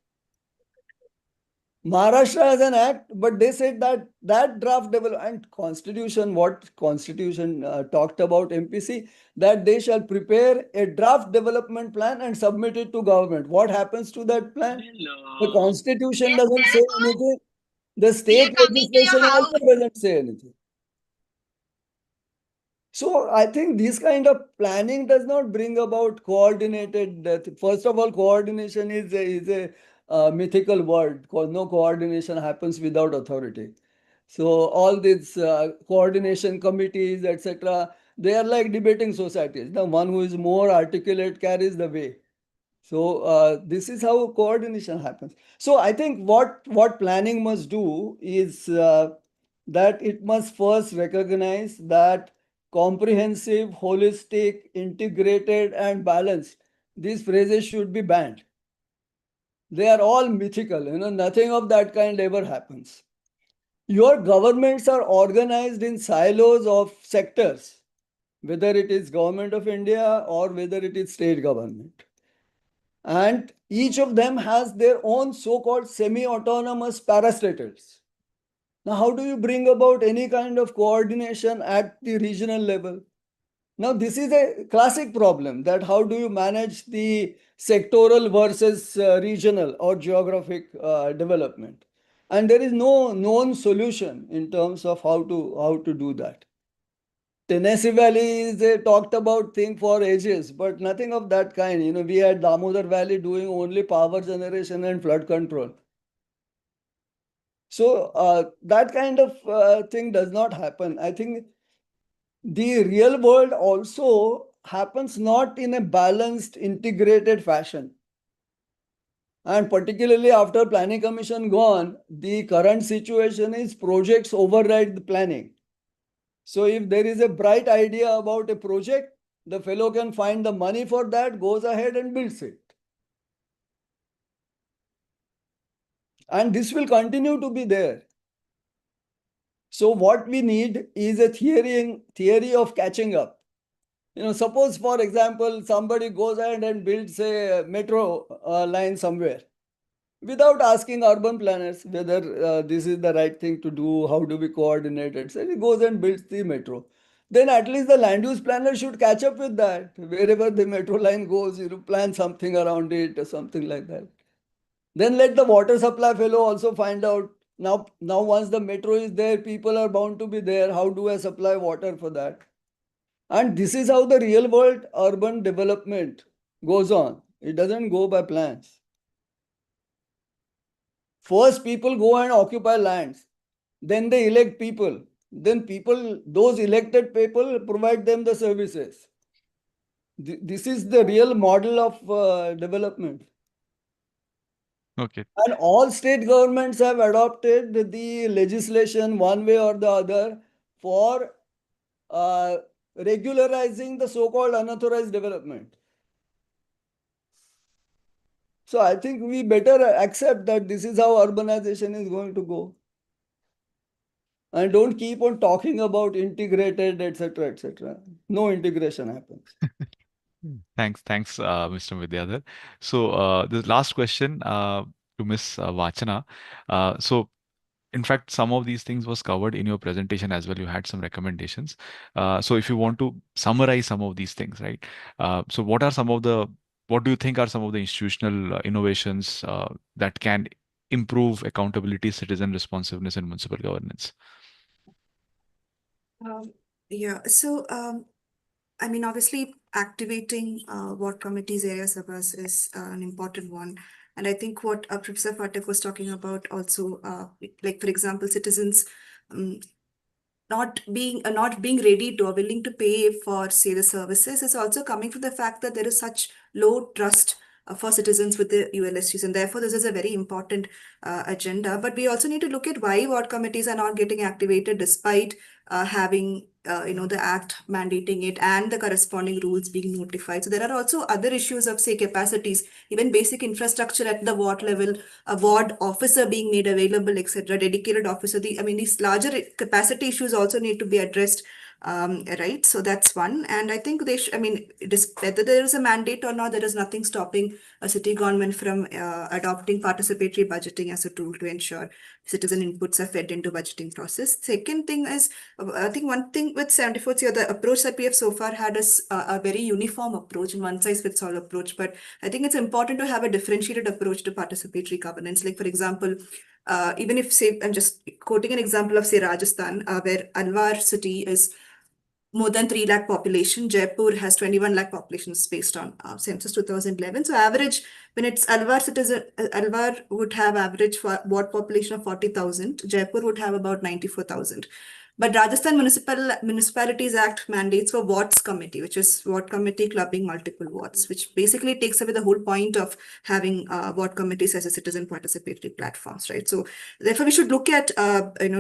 Maharashtra has an act, but they said that draft development constitution, what constitution talked about MPC, that they shall prepare a draft development plan and submit it to government. What happens to that plan? The constitution doesn't say anything. The state coming to your legislation house. also doesn't say anything. So I think this kind of planning does not bring about coordinated. First of all, coordination is a mythical word called no coordination happens without authority. So all these coordination committees, etc., they are like debating societies. The one who is more articulate carries the way. So this is how coordination happens. So I think what planning must do is that it must first recognize that comprehensive, holistic, integrated, and balanced, these phrases should be banned. They are all mythical. Nothing of that kind ever happens. Your governments are organized in silos of sectors, whether it is government of India or whether it is state government. And each of them has their own so-called semi-autonomous parastatals. Now, how do you bring about any kind of coordination at the regional level? Now, this is a classic problem, that how do you manage the sectoral versus regional or geographic development? And there is no known solution in terms of how to do that. Tennessee Valley is a talked about thing for ages, but nothing of that kind. We had Damodar Valley doing only power generation and flood control. So that kind of thing does not happen. I think the real world also happens not in a balanced, integrated fashion. And particularly after planning commission gone, the current situation is projects override the planning. So if there is a bright idea about a project, the fellow can find the money for that, goes ahead and builds it. And this will continue to be there. So what we need is a theory of catching up. Suppose, for example, somebody goes ahead and builds a metro line somewhere without asking urban planners whether this is the right thing to do, how do we coordinate it. So he goes and builds the metro. Then at least the land use planner should catch up with that. Wherever the metro line goes, plan something around it or something like that. Then let the water supply fellow also find out. Now once the metro is there, people are bound to be there. How do I supply water for that? And this is how the real world urban development goes on. It doesn't go by plans. First, people go and occupy lands. Then they elect people. Then those elected people, provide them the services. This is the real model of development. Okay. And all state governments have adopted the legislation one way or the other for regularizing the so-called unauthorized development. So I think we better accept that this is how urbanization is going to go. And don't keep on talking about integrated, etc., etc. No integration happens. Thanks, Mr. Vidyadhar. So the last question to Ms. Vachana. So in fact, some of these things was covered in your presentation as well. You had some recommendations. So if you want to summarize some of these things, right? So what do you think are some of the institutional innovations that can improve accountability, citizen responsiveness, and municipal governance? Yeah, so obviously activating ward committees, area sabhas is an important one. And I think what Professor Pathak was talking about also, like for example, citizens not being ready to or willing to pay for, say, the services is also coming from the fact that there is such low trust for citizens with the ULSGs, and therefore this is a very important agenda. But we also need to look at why ward committees are not getting activated despite having the act mandating it and the corresponding rules being notified. So there are also other issues of, say, capacities, even basic infrastructure at the ward level, a ward officer being made available, etc., dedicated officer. These larger capacity issues also need to be addressed. Right, so that's one. And I think whether there is a mandate or not, there is nothing stopping a city government from adopting participatory budgeting as a tool to ensure citizen inputs are fed into budgeting process. Second thing is, I think one thing with 74C, the approach that we have so far had is a very uniform approach, one size fits all approach. But I think it's important to have a differentiated approach to participatory governance. Like, for example, even if, say, I'm just quoting an example of, say, Rajasthan, where Alwar city is more than 3 lakh population. Jaipur has 21 lakh populations based on census 2011. So average, when it's Alwar citizen, Alwar would have average ward population of 40,000. Jaipur would have about 94,000. But Rajasthan Municipalities Act mandates for wards committee, which is ward committee clubbing multiple wards, which basically takes away the whole point of having ward committees as a citizen participatory platforms, right? So therefore, we should look at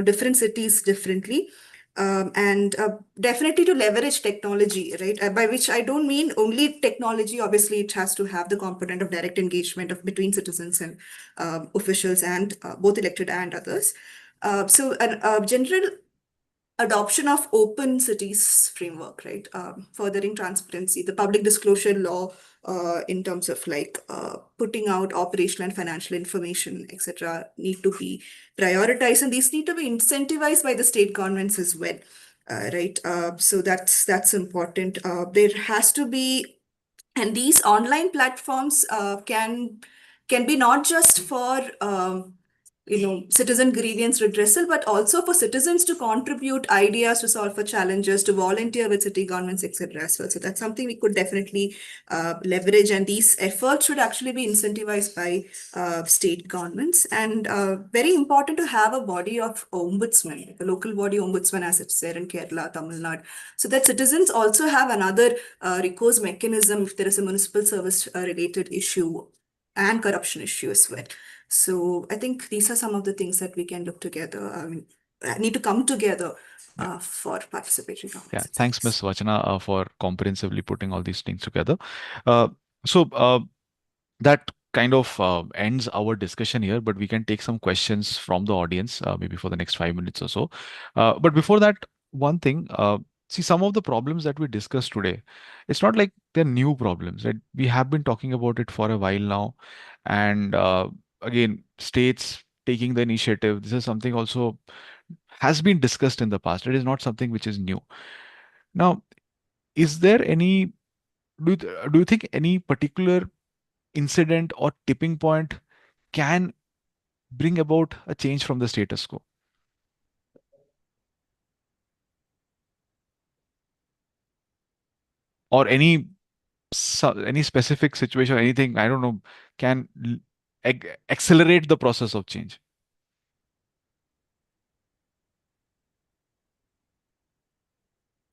different cities differently. And definitely to leverage technology, right? By which I don't mean only technology. Obviously, it has to have the component of direct engagement of between citizens and officials and both elected and others. So a general adoption of open cities framework, right? Furthering transparency, the public disclosure law in terms of like putting out operational and financial information, etc., need to be prioritized, and these need to be incentivized by the state governments as well, right? So that's important. There has to be, and these online platforms can be not just for citizen grievance redressal, but also for citizens to contribute ideas to solve for challenges, to volunteer with city governments, etc. as well. So that's something we could definitely leverage, and these efforts should actually be incentivized by state governments. And very important to have a body of ombudsman, like a local body ombudsman as it's there in Kerala, Tamil Nadu, so that citizens also have another recourse mechanism if there is a municipal service related issue and corruption issue as well. So I think these are some of the things that we can look together. I mean, need to come together for participatory governance. Yeah, thanks, Ms. Vachana, for comprehensively putting all these things together. So that kind of ends our discussion here, but we can take some questions from the audience, maybe for the next 5 minutes or so. But before that, one thing, see, some of the problems that we discussed today, it's not like they're new problems, right? We have been talking about it for a while now. And again, states taking the initiative, this is something also has been discussed in the past. It is not something which is new. Now, is there any, do you think any particular incident or tipping point can bring about a change from the status quo? Or any specific situation, anything, I don't know, can accelerate the process of change?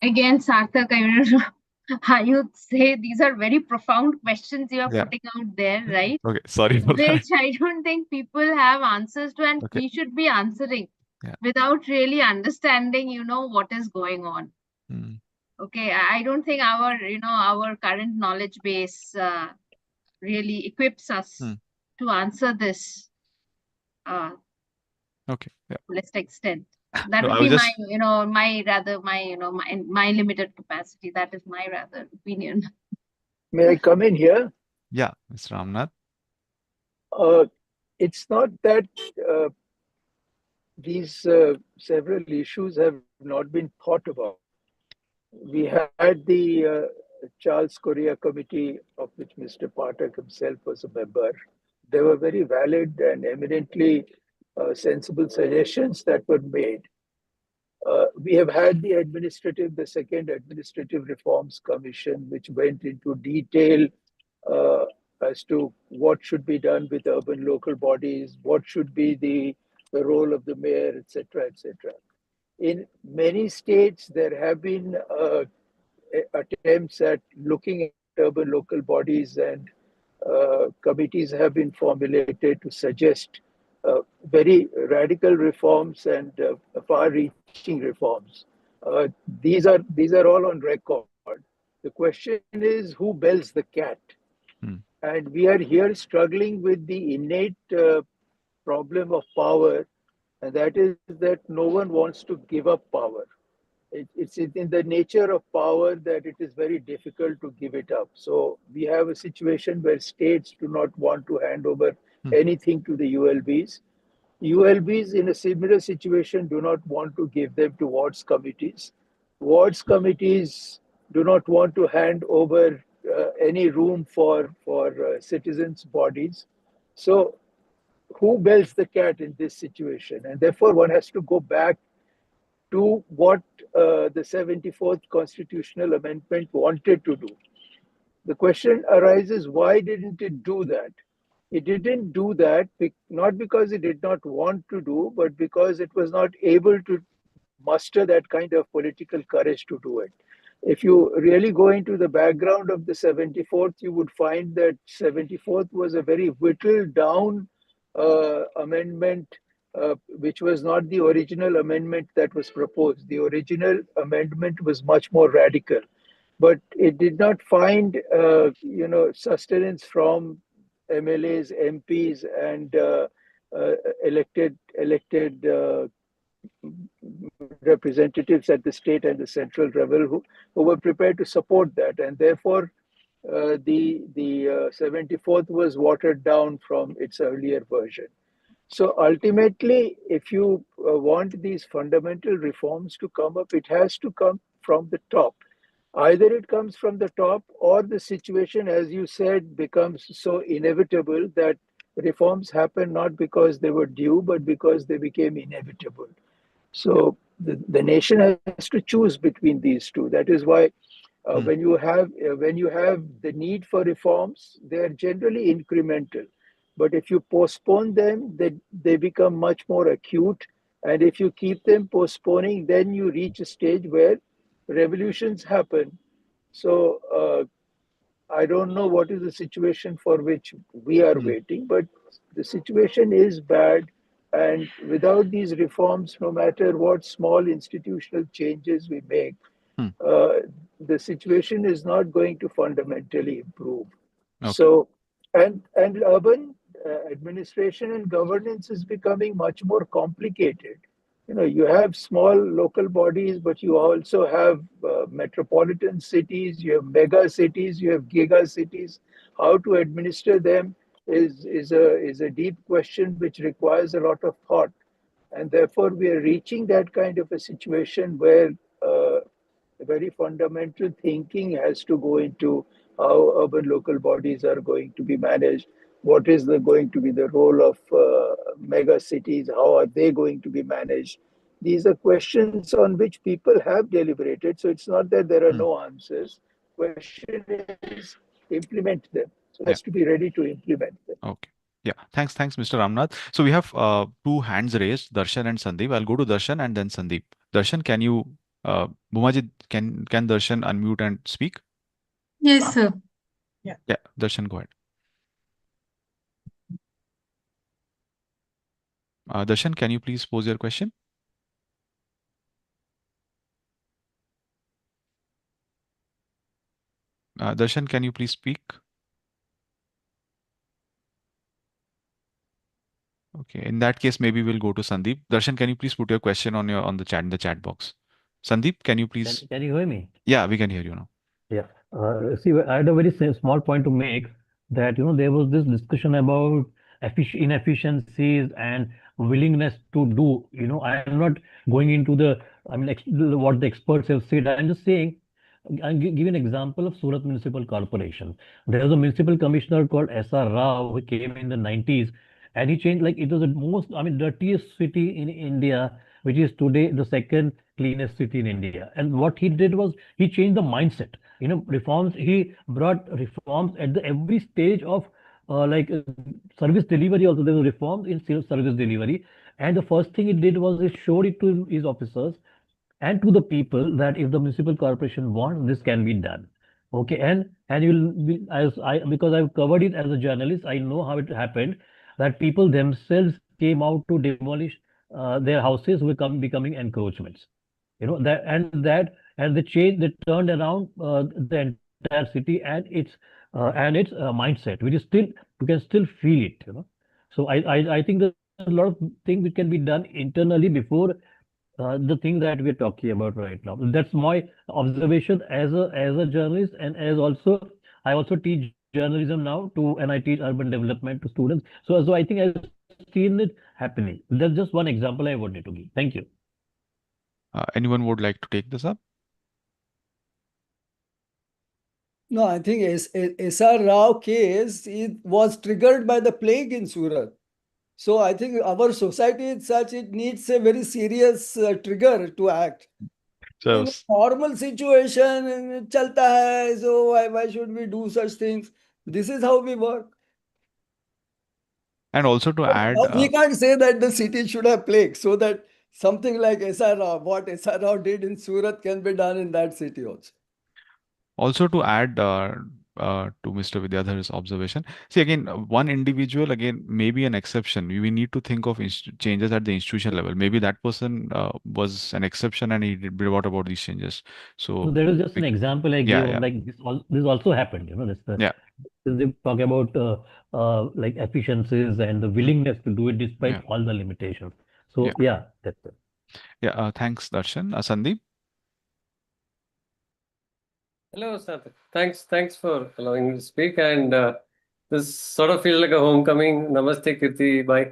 Again, Sarthak, I would say these are very profound questions you are Yeah. putting out there, right? Okay, sorry for that. Which I don't think people have answers to, and Okay. we should be answering Yeah. without really understanding, what is going on. Mm. Okay, I don't think our current knowledge base really equips us to answer this Okay. Yeah. fullest extent. That No, would I be was my, just my limited capacity. That is my rather opinion. May I come in here? Yeah, Mr. Ramnath. It's not that these several issues have not been thought about. We had the Charles Correa Committee, of which Mr. Pathak himself was a member. They were very valid and eminently sensible suggestions that were made. We have had the second Administrative Reforms Commission, which went into detail as to what should be done with urban local bodies, what should be the role of the mayor, etc., etc. In many states, there have been attempts at looking at urban local bodies, and committees have been formulated to suggest very radical reforms and far-reaching reforms. These are all on record. The question is, who bells the cat? And we are here struggling with the innate problem of power, and that is that no one wants to give up power. It's in the nature of power that it is very difficult to give it up. So we have a situation where states do not want to hand over anything to the ULBs. ULBs in a similar situation do not want to give them to wards committees. Wards committees do not want to hand over any room for citizens' bodies. So who bells the cat in this situation? And therefore, one has to go back do what the 74th constitutional amendment wanted to do. The question arises, why didn't it do that? It didn't do that not because it did not want to do, but because it was not able to muster that kind of political courage to do it. If you really go into the background of the 74th, you would find that 74th was a very whittled down amendment, which was not the original amendment that was proposed. The original amendment was much more radical, but it did not find, sustenance from MLAs, MPs, and elected representatives at the state and the central level who were prepared to support that, and therefore the 74th was watered down from its earlier version. So ultimately, if you want these fundamental reforms to come up, it has to come from the top. Either it comes from the top, or the situation, as you said, becomes so inevitable that reforms happen not because they were due, but because they became inevitable. So the nation has to choose between these two. That is why when you have the need for reforms, they are generally incremental. But if you postpone them, they become much more acute. And if you keep them postponing, then you reach a stage where revolutions happen. So I don't know what is the situation for which we are waiting, but the situation is bad. And without these reforms, no matter what small institutional changes we make, the situation is not going to fundamentally improve. Okay. So, and urban administration and governance is becoming much more complicated. You have small local bodies, but you also have metropolitan cities, you have mega cities, you have giga cities. How to administer them is a deep question which requires a lot of thought. And therefore, we are reaching that kind of a situation where very fundamental thinking has to go into how urban local bodies are going to be managed. What is going to be the role of mega cities? How are they going to be managed? These are questions on which people have deliberated. So it's not that there are no answers. Question is implement them. So it has to be ready to implement them. Okay. Yeah. Thanks, Mr. Ramnath. So we have two hands raised, Darshan and Sandeep. I'll go to Darshan and then Sandeep. Darshan, can you, Bhumajit, can Darshan unmute and speak? Yes, sir. Yeah, Darshan, go ahead. Darshan, can you please pose your question? Darshan, can you please speak? Okay, in that case, maybe we'll go to Sandeep. Darshan, can you please put your question on the chat box? Sandeep, can you please? Can you hear me? Yeah, we can hear you now. Yeah. See, I had a very small point to make that, there was this discussion about inefficiencies and willingness to do. I am not going into what the experts have said. I'm just saying, I'll give an example of Surat Municipal Corporation. There was a municipal commissioner called S.R. Rao who came in the 90s, and he changed, like, it was the most, dirtiest city in India, which is today the second cleanest city in India. And what he did was he changed the mindset. Reforms. He brought reforms at every stage of service delivery. Also, there were reforms in service delivery. And the first thing he did was he showed it to his officers and to the people that if the municipal corporation wants, this can be done. Okay, and you'll be, as I because I've covered it as a journalist, I know how it happened that people themselves came out to demolish their houses who were becoming encroachments. They turned around the entire city and its mindset, which is still, you can still feel it. So I think there's a lot of things which can be done internally before the thing that we're talking about right now. That's my observation as a journalist, and I also teach journalism now and I teach urban development to students. So I think I've seen it happening. That's just one example I wanted to give. Thank you. Anyone would like to take this up? No, I think S.R. Rao case, it was triggered by the plague in Surat. So I think our society is such, it needs a very serious trigger to act. So, In a normal situation, chalta hai, so why should we do such things? This is how we work. and also to add, Now we can't say that the city should have plague, so that something like SR Rao, what SR Rao did in Surat can be done in that city also. to Mr. Vidyadhar's observation. See, again, one individual, again, maybe an exception. We need to think of changes at the institution level. Maybe that person was an exception and he brought about these changes. So So, that was just an example I gave yeah, of yeah, like this also happened, this yeah, they talk about like efficiencies and the willingness to do it despite yeah, all the limitations. So yeah, yeah, that's it. yeah. Thanks, Darshan. Sandeep? Hello, Sarthak. Thanks for allowing me to speak. And this sort of feels like a homecoming. Namaste, Kirti, bye,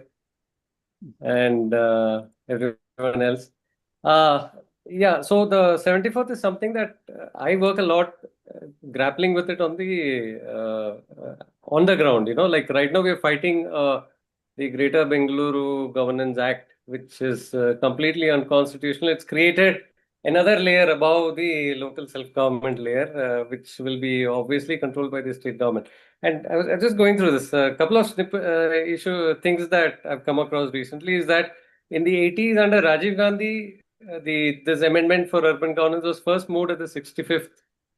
and everyone else. Yeah, so the 74th is something that I work a lot grappling with it on the ground. Like right now we're fighting the Greater Bengaluru Governance Act, which is completely unconstitutional. It's created another layer above the local self-government layer, which will be obviously controlled by the state government. And I was just going through this. A couple of things that I've come across recently is that in the 80s under Rajiv Gandhi, this amendment for urban governance was first moved at the 65th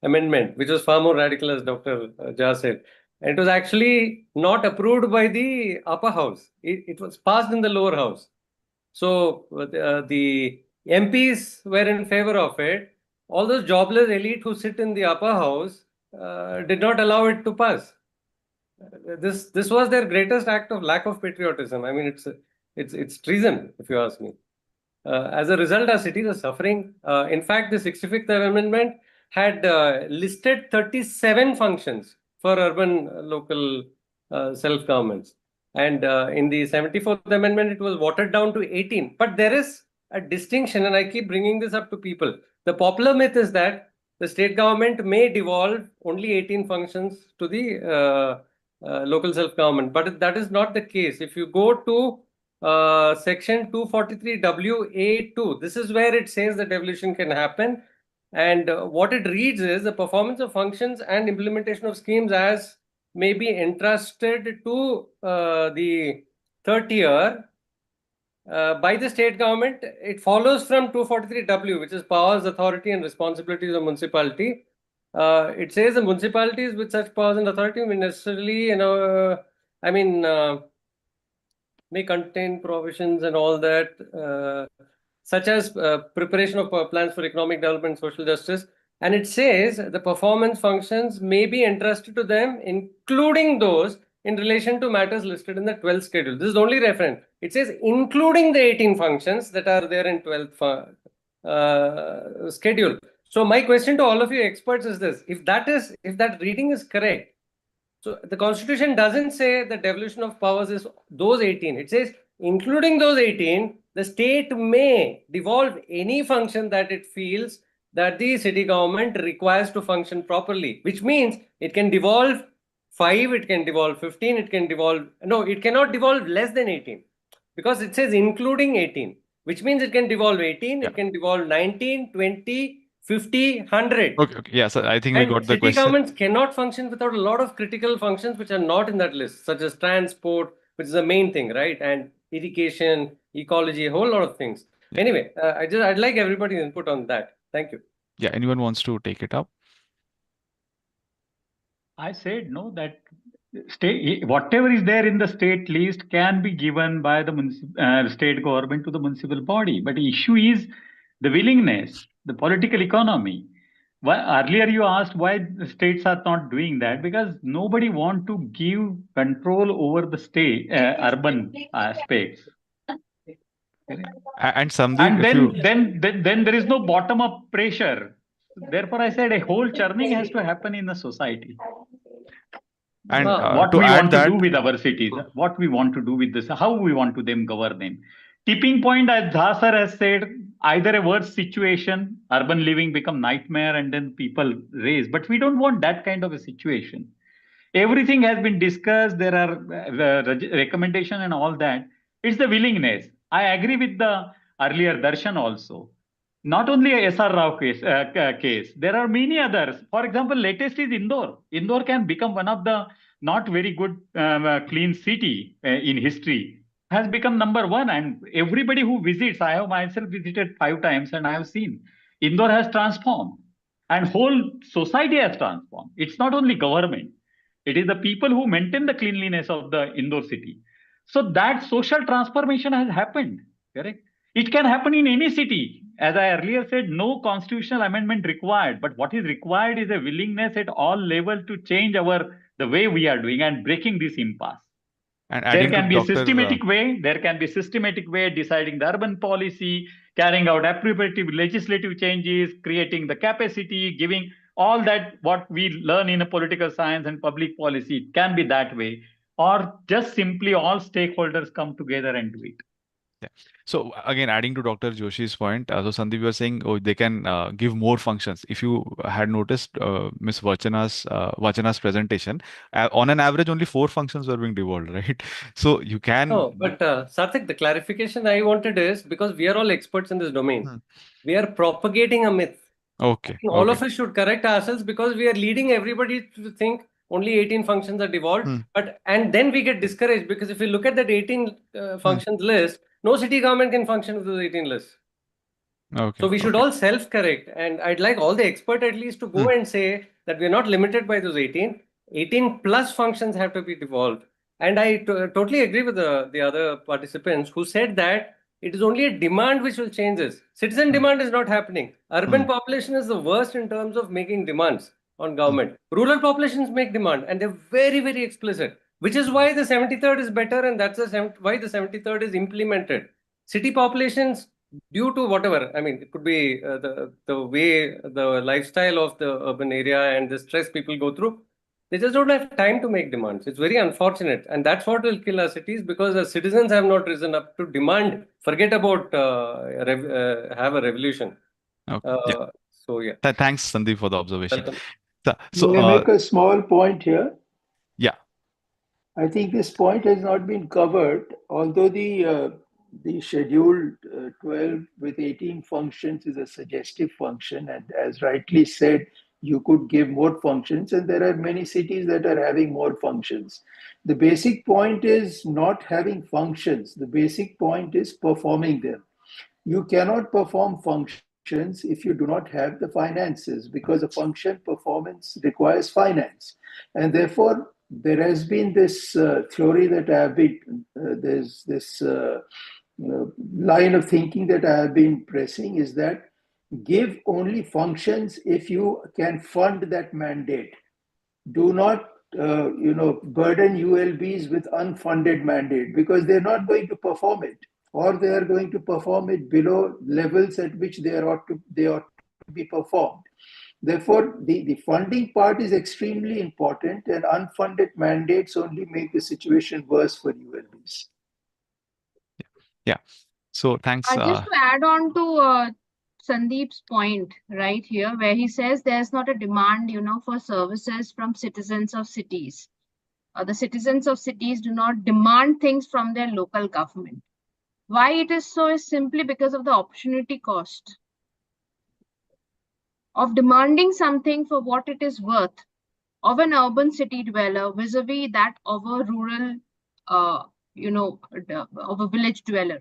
amendment, which was far more radical, as Dr. Jha said. And it was actually not approved by the upper house. It was passed in the lower house. So the MPs were in favor of it. All those jobless elite who sit in the upper house did not allow it to pass. This was their greatest act of lack of patriotism. I mean, it's treason, if you ask me. As a result, our cities are suffering. In fact, the 65th Amendment had listed 37 functions for urban local self-governments. And in the 74th Amendment, it was watered down to 18. But there is a distinction, and I keep bringing this up to people. The popular myth is that the state government may devolve only 18 functions to the local self-government. But that is not the case. If you go to section 243WA2. This is where it says that devolution can happen. And what it reads is the performance of functions and implementation of schemes as may be entrusted to the third tier by the state government. It follows from 243W, which is powers, authority, and responsibilities of municipality. It says the municipalities with such powers and authority may necessarily, may contain provisions and all that, such as preparation of plans for economic development, social justice. And it says the performance functions may be entrusted to them, including those in relation to matters listed in the 12th schedule. This is the only reference. It says including the 18 functions that are there in 12th schedule. So my question to all of you experts is this: if that reading is correct, so the Constitution doesn't say the devolution of powers is those 18. It says, including those 18, the state may devolve any function that it feels that the city government requires to function properly, which means it can devolve 5, it can devolve 15, it cannot devolve less than 18, because it says including 18, which means it can devolve 18, Yeah. it can devolve 19, 20, 50, 100. Okay. Yeah. So I think we got the City question. governments cannot function without a lot of critical functions which are not in that list, such as transport, which is the main thing, right? And irrigation, ecology, a whole lot of things. Yeah. Anyway, I'd like everybody's input on that. Thank you. Yeah. Anyone wants to take it up? I said no, that state, whatever is there in the state list can be given by the state government to the municipal body. But the issue is the willingness, the political economy. Earlier you asked why the states are not doing that, because nobody want to give control over the state urban aspects. And Sandeep, And then there is no bottom up pressure. Therefore, I said a whole churning has to happen in the society. and What to we add want to that, do with our cities, what we want to do with this, how we want to them govern them. Tipping point, as Jha sir has said, either a worse situation, urban living become nightmare, and then people raise. But we don't want that kind of a situation. Everything has been discussed. There are recommendation and all that. It's the willingness. I agree with the earlier Darshan also. Not only a SR Rao case, there are many others. For example, latest is Indore. Indore can become one of the not very good clean city in history. Has become number one, and everybody who visits, I have myself visited 5 times, and I have seen Indore has transformed, and whole society has transformed. It's not only government; it is the people who maintain the cleanliness of the Indore city. So that social transformation has happened. Correct. It can happen in any city. As I earlier said, no constitutional amendment required. But what is required is a willingness at all levels to change the way we are doing and breaking this impasse. And There adding to can be a Dr. systematic way. There can be systematic way deciding the urban policy, carrying out appropriate legislative changes, creating the capacity, giving all that what we learn in a political science and public policy. It can be that way, or just simply all stakeholders come together and do it. Yeah. So again, adding to Dr. Joshi's point, so Sandeep was saying, oh, they can give more functions. If you had noticed Miss Vachana's presentation, on an average, only 4 functions were being devolved, right? So you can. No, but Sarthak, the clarification I wanted is because we are all experts in this domain, we are propagating a myth. Okay. I think all of us should correct ourselves because we are leading everybody to think only 18 functions are devolved. And then we get discouraged because if you look at that 18 functions list, no city government can function with those 18 lists. Okay. So we should all self-correct. And I'd like all the expert at least to go and say that we're not limited by those 18. 18 plus functions have to be devolved. And I totally agree with the other participants who said that it is only a demand which will change this. Citizen demand is not happening. Urban population is the worst in terms of making demands on government. Rural populations make demand and they're very, very explicit, which is why the 73rd is better and that's why the 73rd is implemented. City populations, due to whatever, I mean, it could be the way, the lifestyle of the urban area and the stress people go through, they just don't have time to make demands. It's very unfortunate. And that's what will kill our cities because the citizens have not risen up to demand, forget about have a revolution. Okay. So, yeah. Thanks, Sandeep, for the observation. Welcome. So, May I make a small point here? Yeah. I think this point has not been covered, although the schedule 12 with 18 functions is a suggestive function, and as rightly said, you could give more functions, and there are many cities that are having more functions. The basic point is not having functions. The basic point is performing them. You cannot perform functions if you do not have the finances, because a function performance requires finance. And therefore, there has been this theory that I have been, there's this line of thinking that I have been pressing is that give only functions if you can fund that mandate. Do not burden ULBs with unfunded mandate because they're not going to perform it, or they are going to perform it below levels at which they ought to be performed. Therefore, the funding part is extremely important, and unfunded mandates only make the situation worse for ULBs. Yeah. So thanks. Just to add on to Sandeep's point right here, where he says there's not a demand, for services from citizens of cities. The citizens of cities do not demand things from their local government. Why it is so is simply because of the opportunity cost of demanding something for what it is worth of an urban city dweller vis-a-vis that of a rural, of a village dweller.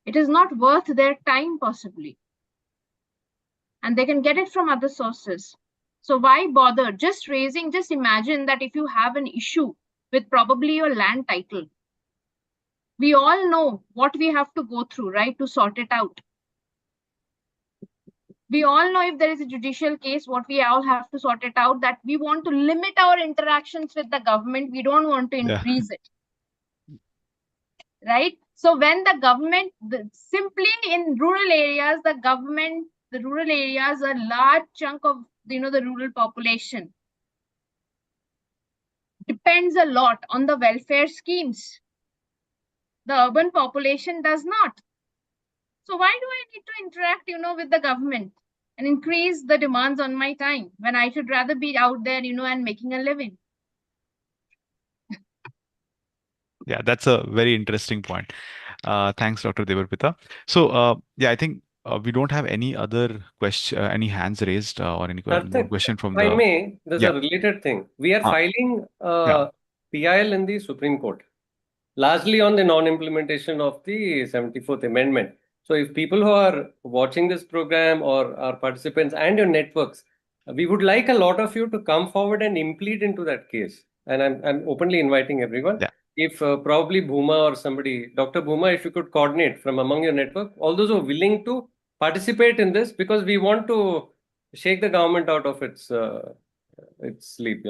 It is not worth their time possibly. And they can get it from other sources. So why bother? Just imagine that if you have an issue with probably your land title, we all know what we have to go through, right, to sort it out. We all know if there is a judicial case, what we all have to sort it out, that we want to limit our interactions with the government. We don't want to increase it. Right? So when the government, simply in rural areas, the rural areas, a large chunk of, the rural population depends a lot on the welfare schemes. The urban population does not. So why do I need to interact, with the government and increase the demands on my time when I should rather be out there, and making a living? Yeah, that's a very interesting point. Thanks, Dr. Debarpita. So, I think we don't have any other question, any hands raised, or any more Sarthak, question if from I the. may, there's Yeah. a related thing. We are Uh, filing yeah. PIL in the Supreme Court, largely on the non-implementation of the 74th Amendment. So if people who are watching this program or are participants and your networks, we would like a lot of you to come forward and implead into that case. And I'm openly inviting everyone. Yeah. If probably Bhuma or somebody, Dr. Bhuma, if you could coordinate from among your network, all those who are willing to participate in this, because we want to shake the government out of its sleep,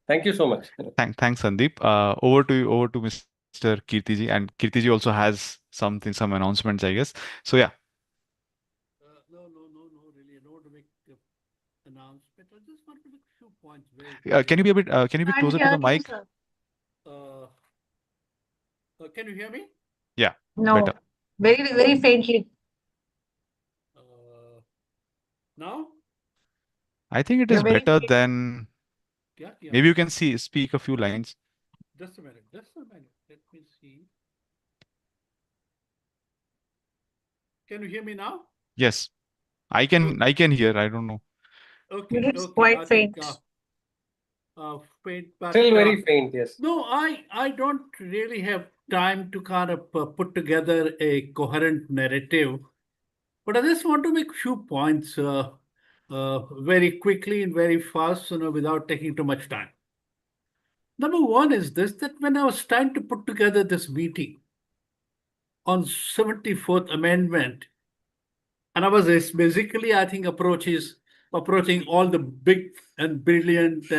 Thank you so much. Thanks, Sandeep. Over to Mr. Kirtiji, and Kirtiji also has some announcements, I guess. So yeah. No, really, I don't want to make announcement. I just want to make a few points very Can you be a bit? Can you be Can't closer to the hear you, mic? sir. Can you hear me? Yeah. No, Better. very faintly. Now? I think it You're is very better faint. than. Yeah. Maybe you can speak a few lines. Just a minute. Let me see. Can you hear me now? Yes, I can. I can hear. I don't know. Okay. It's quite faint. Faint, but Still very faint, yes. no, I don't really have time to kind of put together a coherent narrative, but I just want to make a few points very quickly and very fast, without taking too much time. Number one is this, that when I was trying to put together this meeting on 74th Amendment, and I was basically, I think, approaching all the big and brilliant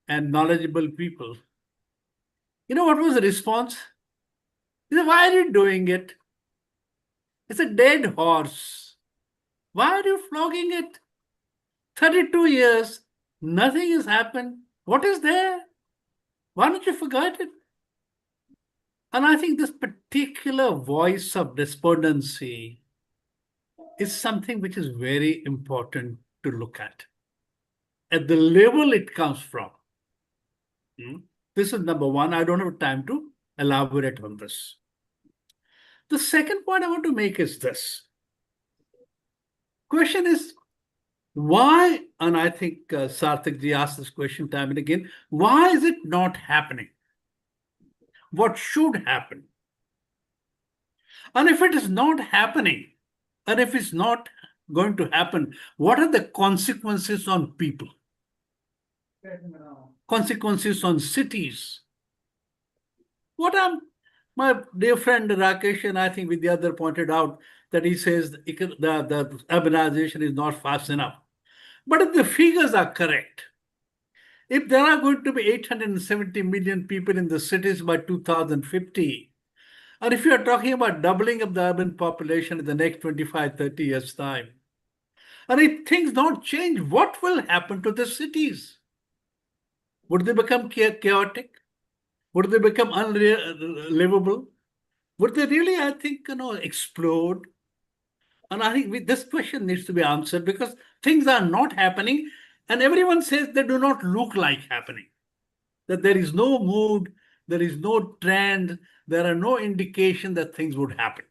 and knowledgeable people. You know what was the response? He said, why are you doing it? It's a dead horse. Why are you flogging it? 32 years, nothing has happened. What is there? Why don't you forget it? And I think this particular voice of despondency is something which is very important to look at the level it comes from. This is number one. I don't have time to elaborate on this. The second point I want to make is this. Question is, why, and I think Sarthak ji asked this question time and again, why is it not happening? What should happen? And if it is not happening, and if it's not going to happen, what are the consequences on people? Consequences on cities? My dear friend Rakesh and I think Vidyadhar pointed out that he says the urbanization is not fast enough. But if the figures are correct, if there are going to be 870 million people in the cities by 2050, and if you are talking about doubling of the urban population in the next 25, 30 years' time, and if things don't change, what will happen to the cities? Would they become chaotic? Would they become unlivable? Would they really, I think, explode? And I think this question needs to be answered because things are not happening, and everyone says they do not look like happening. That there is no mood, there is no trend, there are no indication that things would happen.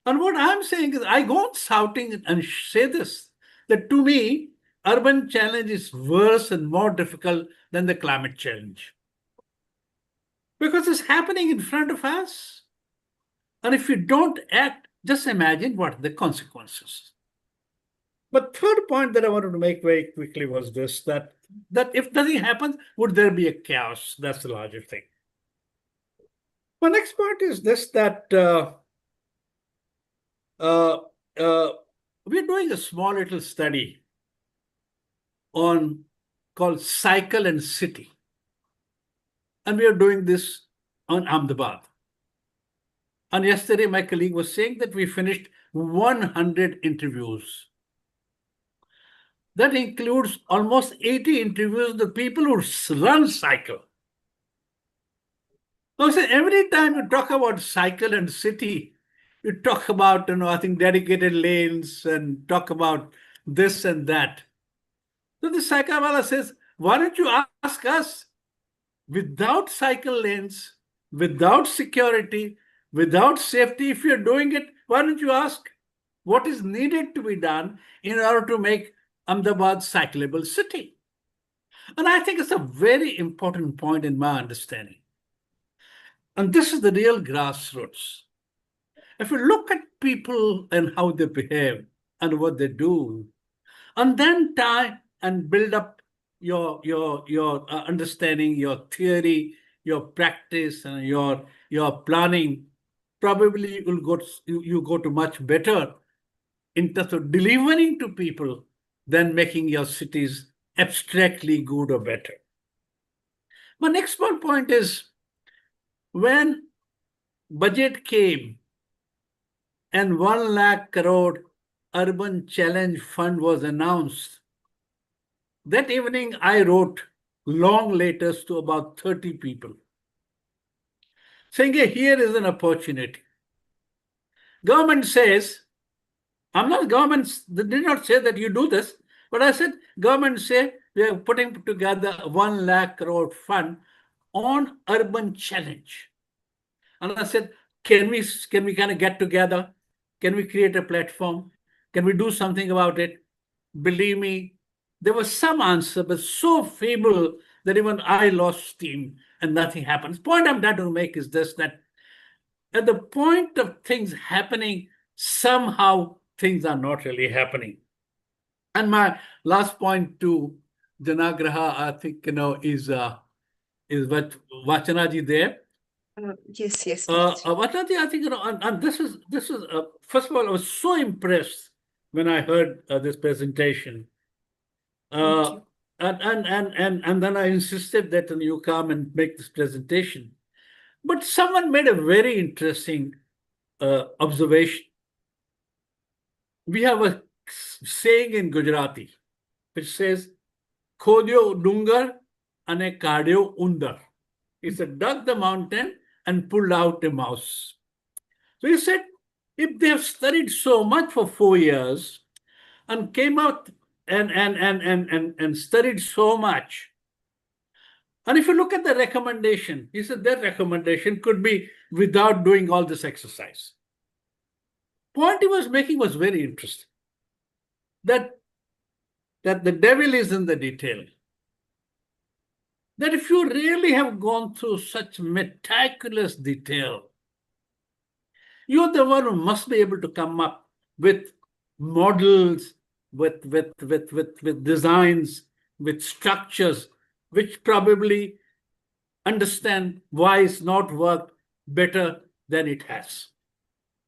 And what I'm saying is, I go on shouting and say this, that to me, urban challenge is worse and more difficult than the climate challenge. Because it's happening in front of us. And if you don't act, just imagine what the consequences. But third point that I wanted to make very quickly was this, that if nothing happens, would there be a chaos? That's the larger thing. My next point is this, that we're doing a small little study called Cycle and City. And we are doing this on Ahmedabad. And yesterday, my colleague was saying that we finished 100 interviews. That includes almost 80 interviews of the people who run cycle. Now, so every time you talk about cycle and city, you talk about, I think, dedicated lanes and talk about this and that. So the Saikawala says, why don't you ask us, without cycle lanes, without security, without safety. If you're doing it, why don't you ask what is needed to be done in order to make Ahmedabad cyclable city? And I think it's a very important point in my understanding. And this is the real grassroots. If you look at people and how they behave and what they do, and then try and build up your understanding, your theory, your practice, and your planning, probably you go to much better in terms of delivering to people than making your cities abstractly good or better. My next point is, when budget came and 1 lakh crore urban challenge fund was announced, that evening I wrote long letters to about 30 people saying, "Hey, here is an opportunity. Government says," government did not say that you do this, but I said, government say we are putting together 1 lakh crore fund on urban challenge. And I said, can we kind of get together? Can we create a platform? Can we do something about it? Believe me, there was some answer, but so feeble that even I lost steam and nothing happens. The point I'm trying to make is this, that at the point of things happening, somehow things are not really happening. And my last point to Janagraha, I think, is what Vachanaji there. Yes, yes. Vachanaji, I think, and this is first of all, I was so impressed when I heard this presentation. And then I insisted that you come and make this presentation. But someone made a very interesting observation. We have a saying in Gujarati which says, "Khodyo dungar ane kadyo undar." It's a dug the mountain and pulled out a mouse. So he said, if they have studied so much for 4 years and came out and studied so much, and if you look at the recommendation, he said that recommendation could be without doing all this exercise. Point he was making was very interesting. That the devil is in the detail. That if you really have gone through such meticulous detail, you're the one who must be able to come up with models, with designs, with structures, which probably understand why it's not worked better than it has.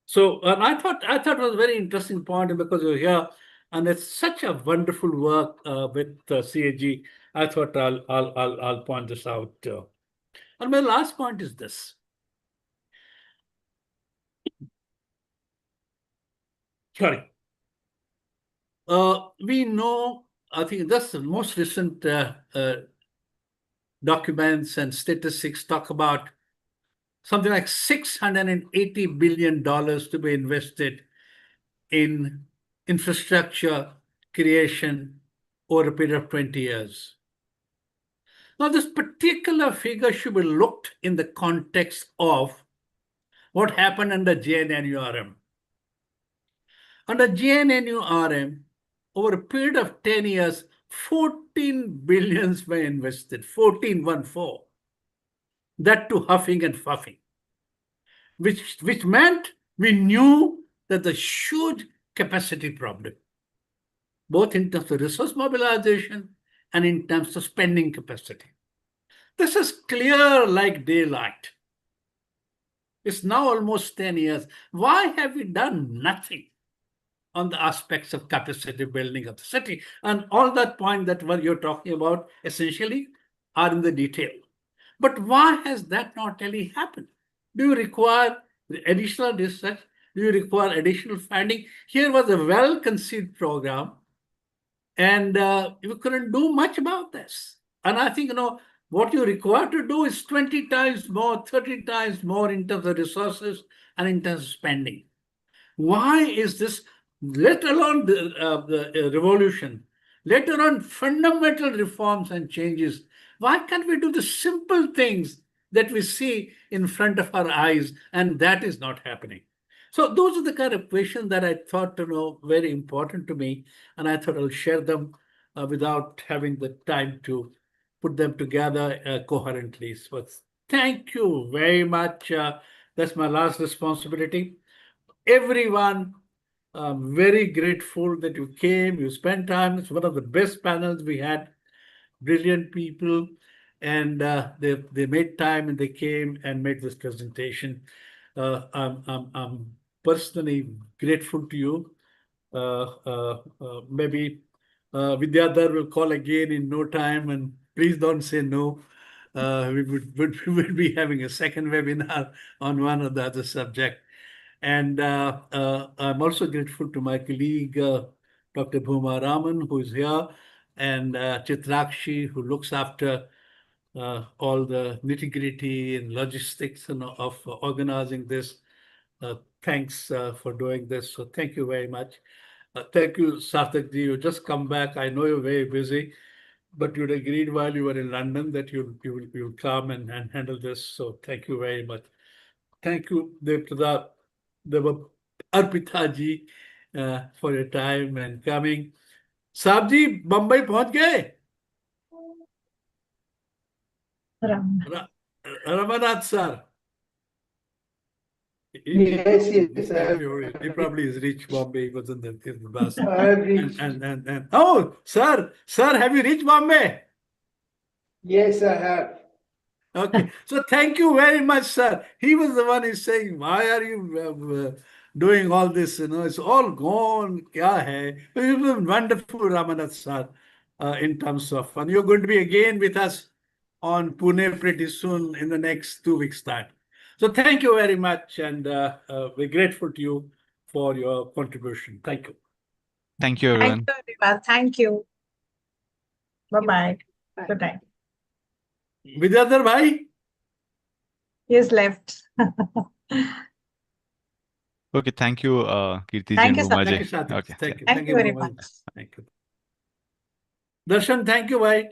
So, and I thought it was a very interesting point, because you're here, and it's such a wonderful work with CAG. I thought I'll point this out. And my last point is this. Sorry. We know, I think that's the most recent documents and statistics talk about something like $680 billion to be invested in infrastructure creation over a period of 20 years. Now, this particular figure should be looked in the context of what happened under JNNURM. Under JNNURM, over a period of 10 years, 14 billions were invested, 14. That to huffing and puffing, which meant we knew that the huge capacity problem, both in terms of resource mobilization and in terms of spending capacity. This is clear like daylight. It's now almost 10 years. Why have we done nothing on the aspects of capacity building of the city? And all that point that what you're talking about essentially are in the detail. But why has that not really happened? Do you require additional research? Do you require additional funding? Here was a well-conceived program, and you couldn't do much about this. And I think, what you require to do is 20 times more, 30 times more in terms of resources and in terms of spending. Why is this, let alone the revolution, let alone fundamental reforms and changes? Why can't we do the simple things that we see in front of our eyes, and that is not happening. So those are the kind of questions that I thought, very important to me, and I thought I'll share them without having the time to put them together coherently. So thank you very much. That's my last responsibility. Everyone, I'm very grateful that you came, you spent time. It's one of the best panels we had. Brilliant people, and they made time and they came and made this presentation. I'm personally grateful to you. Maybe Vidyadhar will call again in no time, and please don't say no. We would be having a second webinar on one or the other subject. And I'm also grateful to my colleague, Dr. Bhuma Raman, who is here, and Chitrakshi, who looks after all the nitty-gritty and logistics of organizing this. Thanks for doing this. So thank you very much. Thank you, Sarthak ji. You just come back. I know you're very busy, but you'd agreed while you were in London that you'll come and handle this. So thank you very much. Thank you, Debarpita ji, for your time and coming. साहब जी बम्बई पहुंच गए? Ramanath sir. Yes, He probably has reached Bombay. He was in the bus. I have reached. And oh, sir, have you reached Bombay? Yes, I have. Okay, so thank you very much, sir. He was the one who's saying, why are you doing all this? It's all gone. Kya hai? It was wonderful, Ramanath sir, in terms of fun. You're going to be again with us on Pune pretty soon in the next 2 weeks' time. So thank you very much, and we're grateful to you for your contribution. Thank you. Thank you, everyone. Thank you, everyone. Thank you. Bye-bye. Bye. Good night. Vidyadhar bhai? He has left. Okay, thank you, Kirti ji Thank and you, Bhuma Sarthak. Thank ji. you, Sarthak. Okay, Thank you. Thank you very very much. Thank you. Darshan, thank you, bhai.